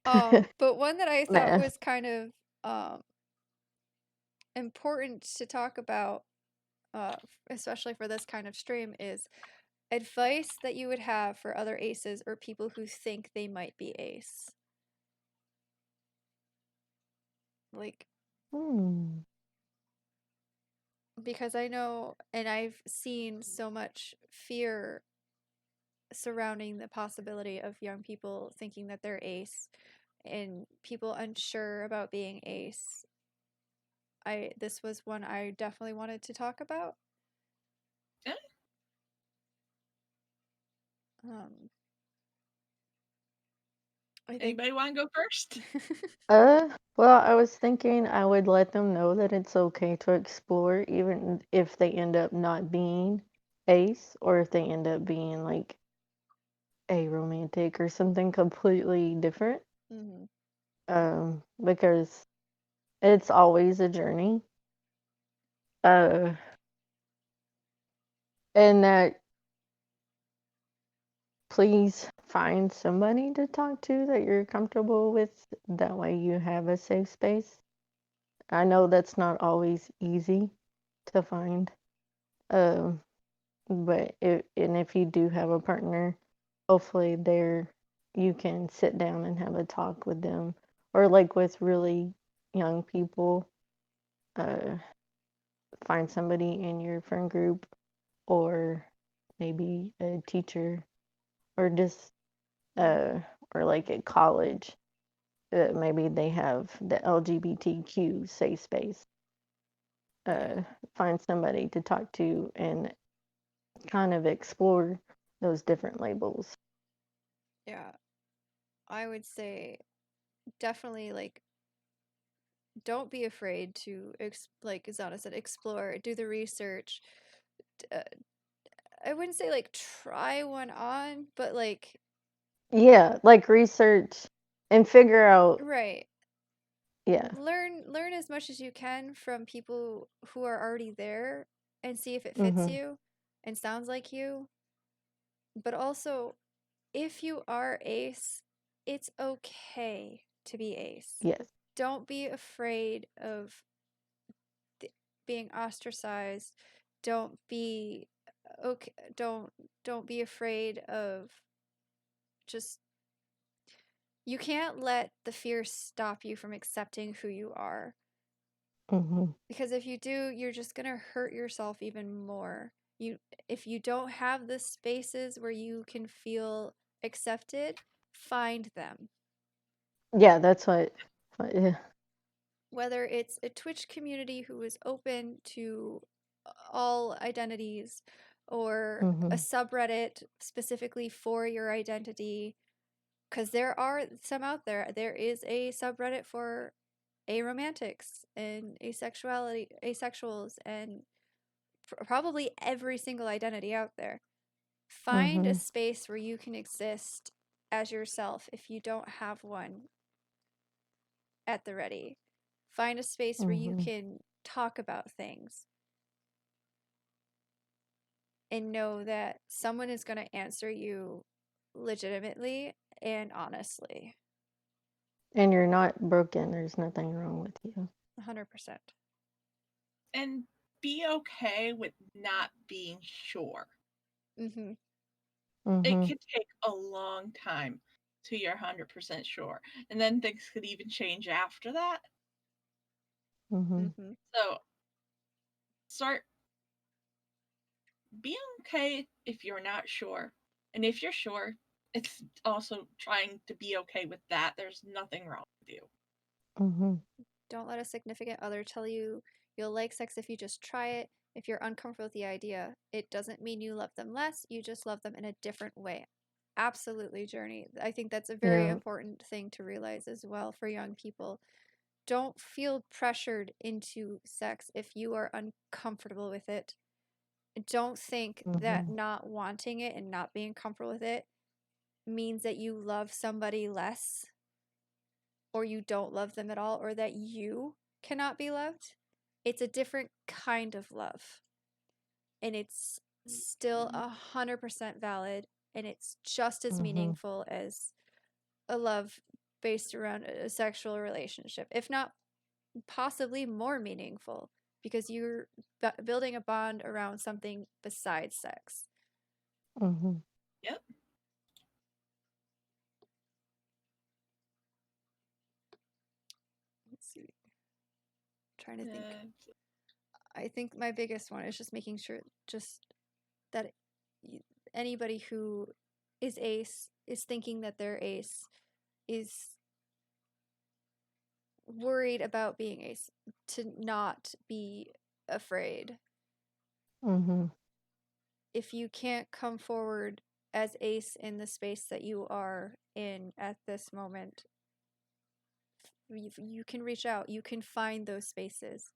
But one that I thought was kind of important to talk about, especially for this kind of stream, is advice that you would have for other aces or people who think they might be ace. Like, because I know, and I've seen so much fear surrounding the possibility of young people thinking that they're ace and people unsure about being ace. This was one I definitely wanted to talk about. Yeah. Anybody want to go first? Well, I was thinking I would let them know that it's okay to explore, even if they end up not being ace, or if they end up being like aromantic or something completely different. Because it's always a journey. And that please find somebody to talk to that you're comfortable with. That way you have a safe space. I know that's not always easy to find. Um, but if you do have a partner, hopefully you can sit down and have a talk with them. Or like with really young people, uh, find somebody in your friend group or maybe a teacher or just or like at college, maybe they have the LGBTQ safe space. Find somebody to talk to and kind of explore those different labels. Yeah. I would say definitely like don't be afraid to like Zana said, explore, do the research. I wouldn't say like try one on, but like Yeah, like research and figure out. right. Yeah. Learn as much as you can from people who are already there and see if it fits Mhm. you and sounds like you. But also, if you are ace, it's okay to be ace. Yes. Don't be afraid of being ostracized. Don't be okay. Don't be afraid of just. You can't let the fear stop you from accepting who you are. Mhm. Because if you do, you're just going to hurt yourself even more. If you don't have the spaces where you can feel accepted, find them. Yeah, that's what. Yeah. Whether it's a Twitch community who is open to all identities or a Mhm. subreddit specifically for your identity, because there are some out there. There is a subreddit for aromantics and asexuals, and probably every single identity out there. Find a Mhm. space where you can exist as yourself if you don't have one at the ready. Find a space where you Mhm. can talk about things and know that someone is going to answer you legitimately and honestly. And you're not broken. There's nothing wrong with you. 100%. And be okay with not being sure. Mm-hmm. It Mhm. could take a long time till you're 100% sure. And then things could even change after that. Mhm. Mm-hmm. So start being okay if you're not sure. And if you're sure, it's also trying to be okay with that. There's nothing wrong with you. Mhm. Don't let a significant other tell you you'll like sex if you just try it. If you're uncomfortable with the idea, it doesn't mean you love them less. You just love them in a different way. Absolutely, Journey. I think that's a very Yeah. important thing to realize as well for young people. Don't feel pressured into sex if you are uncomfortable with it. Don't think that Mhm. not wanting it and not being comfortable with it means that you love somebody less or you don't love them at all or that you cannot be loved. It's a different kind of love. And it's still 100% valid and it's just as Mhm. meaningful as a love based around a sexual relationship, if not possibly more meaningful because you're building a bond around something besides sex. Mhm. Yep. Let's see. I'm trying to think. I think my biggest one is just making sure just that anybody who is ace is thinking that they're ace is worried about being ace to not be afraid. Mhm. If you can't come forward as ace in the space that you are in at this moment, you can reach out, you can find those spaces.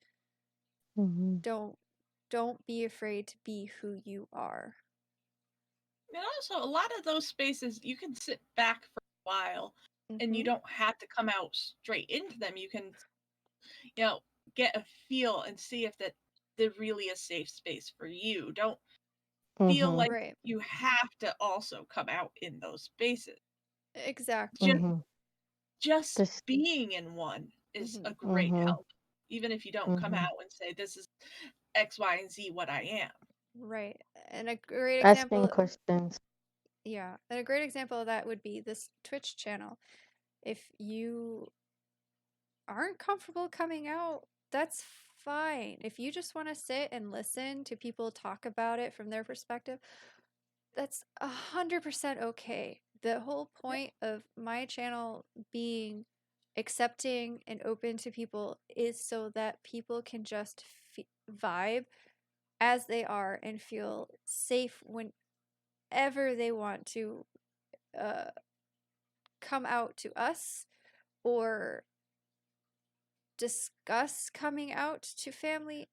Mhm. Don't be afraid to be who you are. And also, a lot of those spaces, you can sit back for a while and you Mm-hmm. don't have to come out straight into them. You can, get a feel and see if that they're really a safe space for you. Don't feel Mhm. like Right. you have to also come out in those spaces. Exactly. Mhm. Just This. being in one is Mhm. a great Mhm. help, even if you don't come Mhm. out and say, this is X, Y, and Z what I am. Right. And a great Asking example, questions. yeah, and a great example of that would be this Twitch channel. If you aren't comfortable coming out, that's fine. If you just want to sit and listen to people talk about it from their perspective, that's 100% okay. The whole point of my channel being accepting and open to people is so that people can just vibe as they are and feel safe whenever they want to uh, come out to us or discuss coming out to family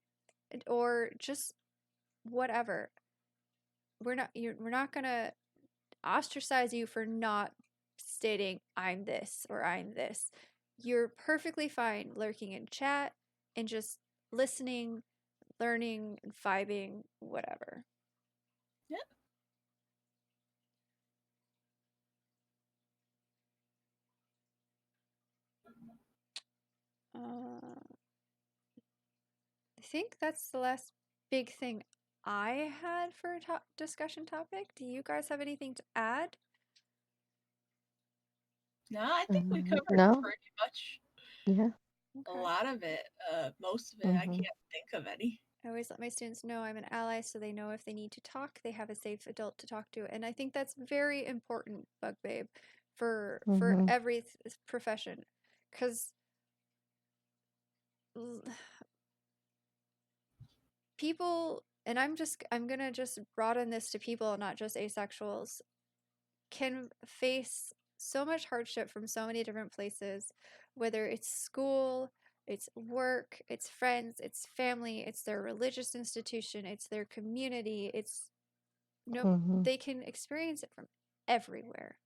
or just whatever. We're not gonna ostracize you for not stating I'm this or I'm this. You're perfectly fine lurking in chat and just listening, learning, vibing, whatever. Yeah. I think that's the last big thing I had for a discussion topic. Do you guys have anything to add? No, I think we covered No. pretty much Yeah. a Okay. lot of it. Most of it, I Mhm. can't think of any. I always let my students know I'm an ally so they know if they need to talk, they have a safe adult to talk to. And I think that's very important, Bug Babe, for Mhm. every profession. Because people, and I'm gonna just broaden this to people, not just asexuals, can face so much hardship from so many different places, whether it's school, it's work, it's friends, it's family, it's their religious institution, it's their community, it's Mhm. they can experience it from everywhere.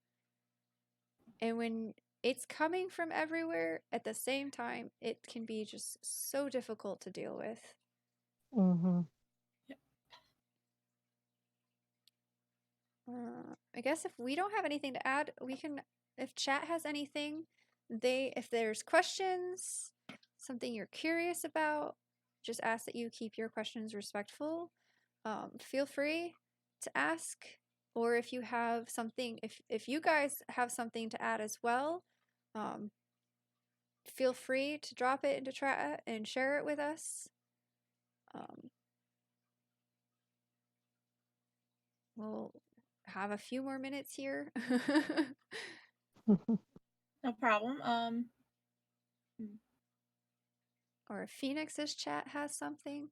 And when it's coming from everywhere at the same time, it can be just so difficult to deal with. Mhm. I guess if we don't have anything to add, we can, if chat has anything, if there's questions, something you're curious about, just ask that you keep your questions respectful. Feel free to ask, or if you have something, if you guys have something to add as well, feel free to drop it into chat and share it with us. We'll have a few more minutes here. No problem. Or if Phoenix's chat has something.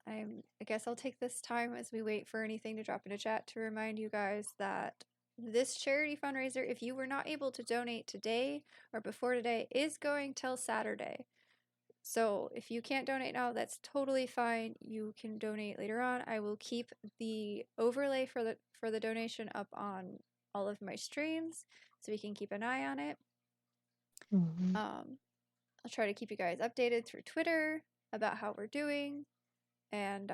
I guess I'll take this time as we wait for anything to drop into chat to remind you guys that this charity fundraiser, if you were not able to donate today or before today, is going till Saturday. So if you can't donate now, that's totally fine. You can donate later on. I will keep the overlay for the donation up on all of my streams so we can keep an eye on it. Mhm. I'll try to keep you guys updated through Twitter about how we're doing, and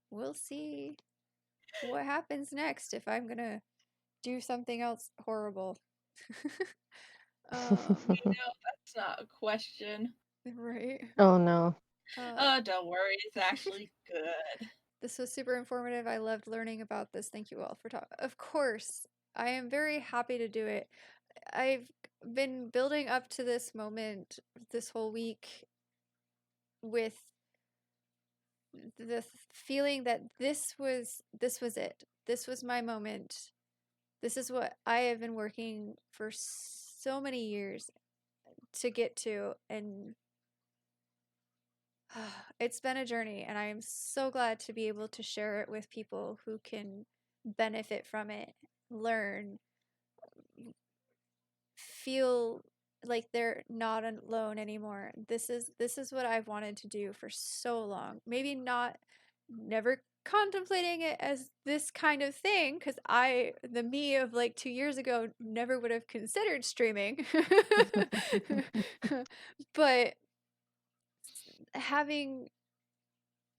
we'll see what happens next if I'm gonna do something else horrible. That's not a question. Right. Oh no. Don't worry, it's actually good. This was super informative. I loved learning about this. Thank you all for talking. Of course, I am very happy to do it. I've been building up to this moment this whole week with the feeling that this was it. This was my moment. This is what I have been working for so many years to get to, and it's been a journey, and I am so glad to be able to share it with people who can benefit from it, learn, feel like they're not alone anymore. This is what I've wanted to do for so long. Maybe not never contemplating it as this kind of thing, because the me of like 2 years ago never would have considered streaming. But having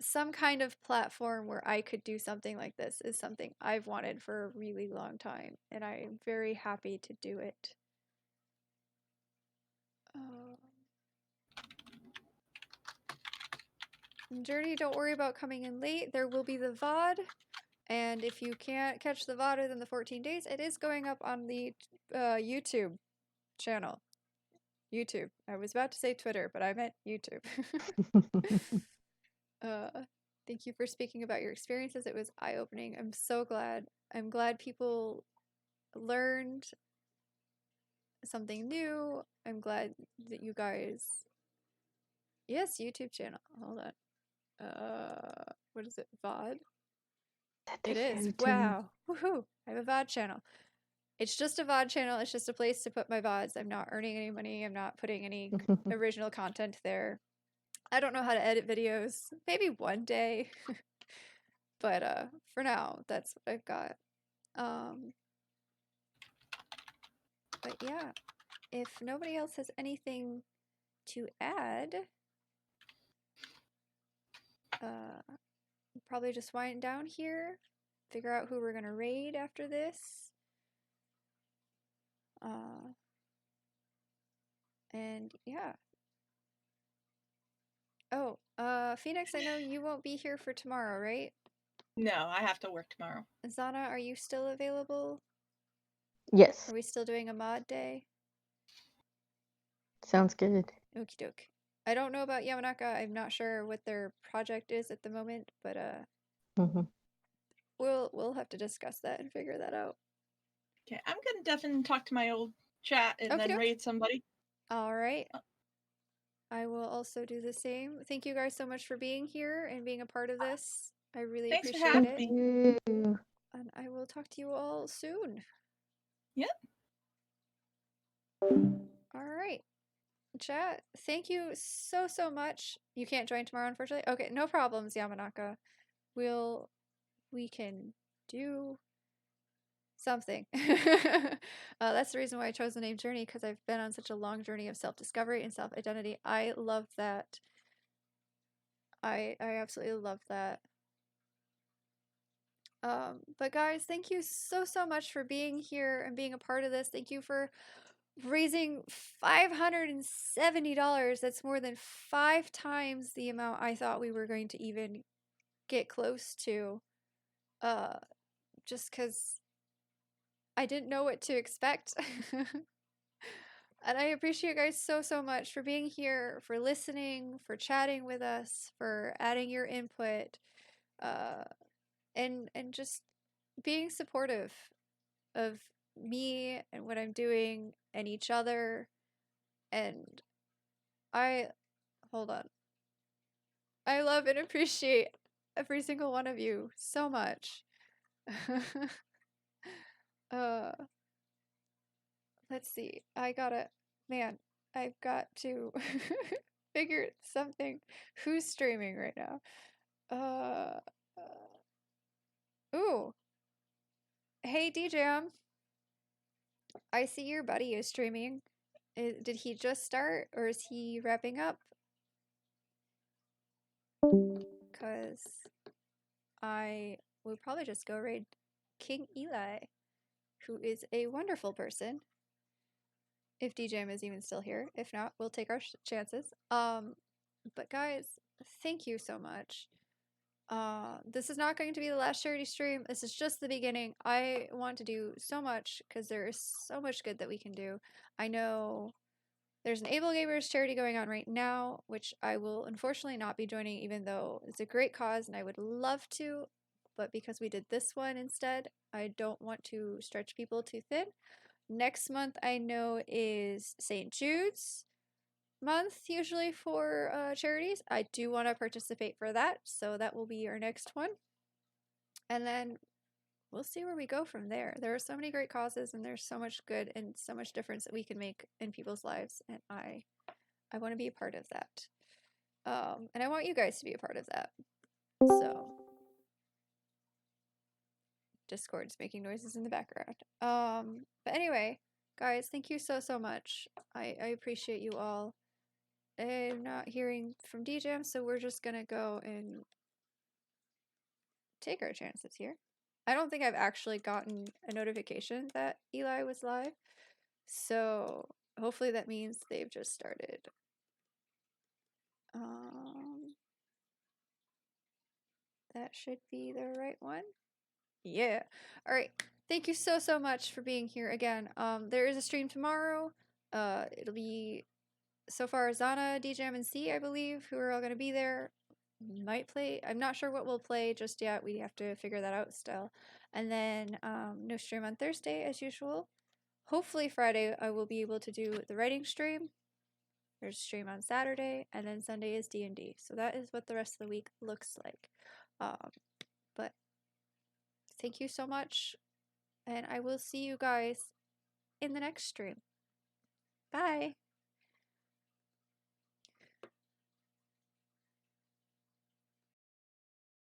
some kind of platform where I could do something like this is something I've wanted for a really long time, and I'm very happy to do it. Journey, don't worry about coming in late. There will be the VOD, and if you can't catch the VOD within the 14 days, it is going up on the YouTube channel. YouTube. I was about to say Twitter, but I meant YouTube. Thank you for speaking about your experiences. It was eye-opening. I'm so glad. I'm glad people learned something new. I'm glad that you guys... Yes, YouTube channel. Hold on. What is it? VOD? It is. Wow. Woohoo. I have a VOD channel. It's just a VOD channel. It's just a place to put my VODs. I'm not earning any money. I'm not putting any original content there. I don't know how to edit videos. Maybe one day. But for now, that's what I've got. But yeah, if nobody else has anything to add, probably just wind down here, figure out who we're gonna raid after this. And yeah. Oh, Phoenix, I know you won't be here for tomorrow, right? No, I have to work tomorrow. Zana, are you still available? Yes. Are we still doing a mod day? Sounds good. Okie doke. I don't know about Yamanaka. I'm not sure what their project is at the moment, but we'll have to discuss that and figure that out. Okay, I'm gonna definitely talk to my old chat and then raid somebody. All right. I will also do the same. Thank you guys so much for being here and being a part of this. I really appreciate it. Thank you. And I will talk to you all soon. Yep. All right. Chat, thank you so much. You can't join tomorrow, unfortunately. Okay, no problems, Yamanaka. We can do something. That's the reason why I chose the name Journey, because I've been on such a long journey of self-discovery and self-identity. I love that. I absolutely love that. But guys, thank you so much for being here and being a part of this. Thank you for raising $570. That's more than 5 times the amount I thought we were going to even get close to. Just because I didn't know what to expect. And I appreciate you guys so much for being here, for listening, for chatting with us, for adding your input, and just being supportive of me and what I'm doing and each other. And hold on. I love and appreciate every single one of you so much. Let's see. I've got to figure something. Who's streaming right now? Ooh. Hey, DJM. I see your buddy is streaming. Did he just start, or is he wrapping up? Because I will probably just go raid King Eli, who is a wonderful person. If DJM is even still here. If not, we'll take our chances. But guys, thank you so much. This is not going to be the last charity stream. This is just the beginning. I want to do so much because there is so much good that we can do. I know there's an Able Gamers charity going on right now, which I will unfortunately not be joining, even though it's a great cause and I would love to. But because we did this one instead, I don't want to stretch people too thin. Next month, I know, is St. Jude's month, usually for charities. I do want to participate for that, so that will be our next one. And then we'll see where we go from there. There are so many great causes, and there's so much good and so much difference that we can make in people's lives, and I want to be a part of that. And I want you guys to be a part of that. So Discord's making noises in the background. But anyway, guys, thank you so much. I appreciate you all. I'm not hearing from DJam, so we're just gonna go and take our chances here. I don't think I've actually gotten a notification that Eli was live, so hopefully that means they've just started. That should be the right one. Yeah. All right. Thank you so much for being here again. There is a stream tomorrow. It'll be so far Zana, DJam, and C, I believe, who are all gonna be there. Might play. I'm not sure what we'll play just yet. We have to figure that out still. And then no stream on Thursday as usual. Hopefully Friday I will be able to do the writing stream. There's a stream on Saturday, and then Sunday is D&D. So that is what the rest of the week looks like. But thank you so much, and I will see you guys in the next stream. Bye!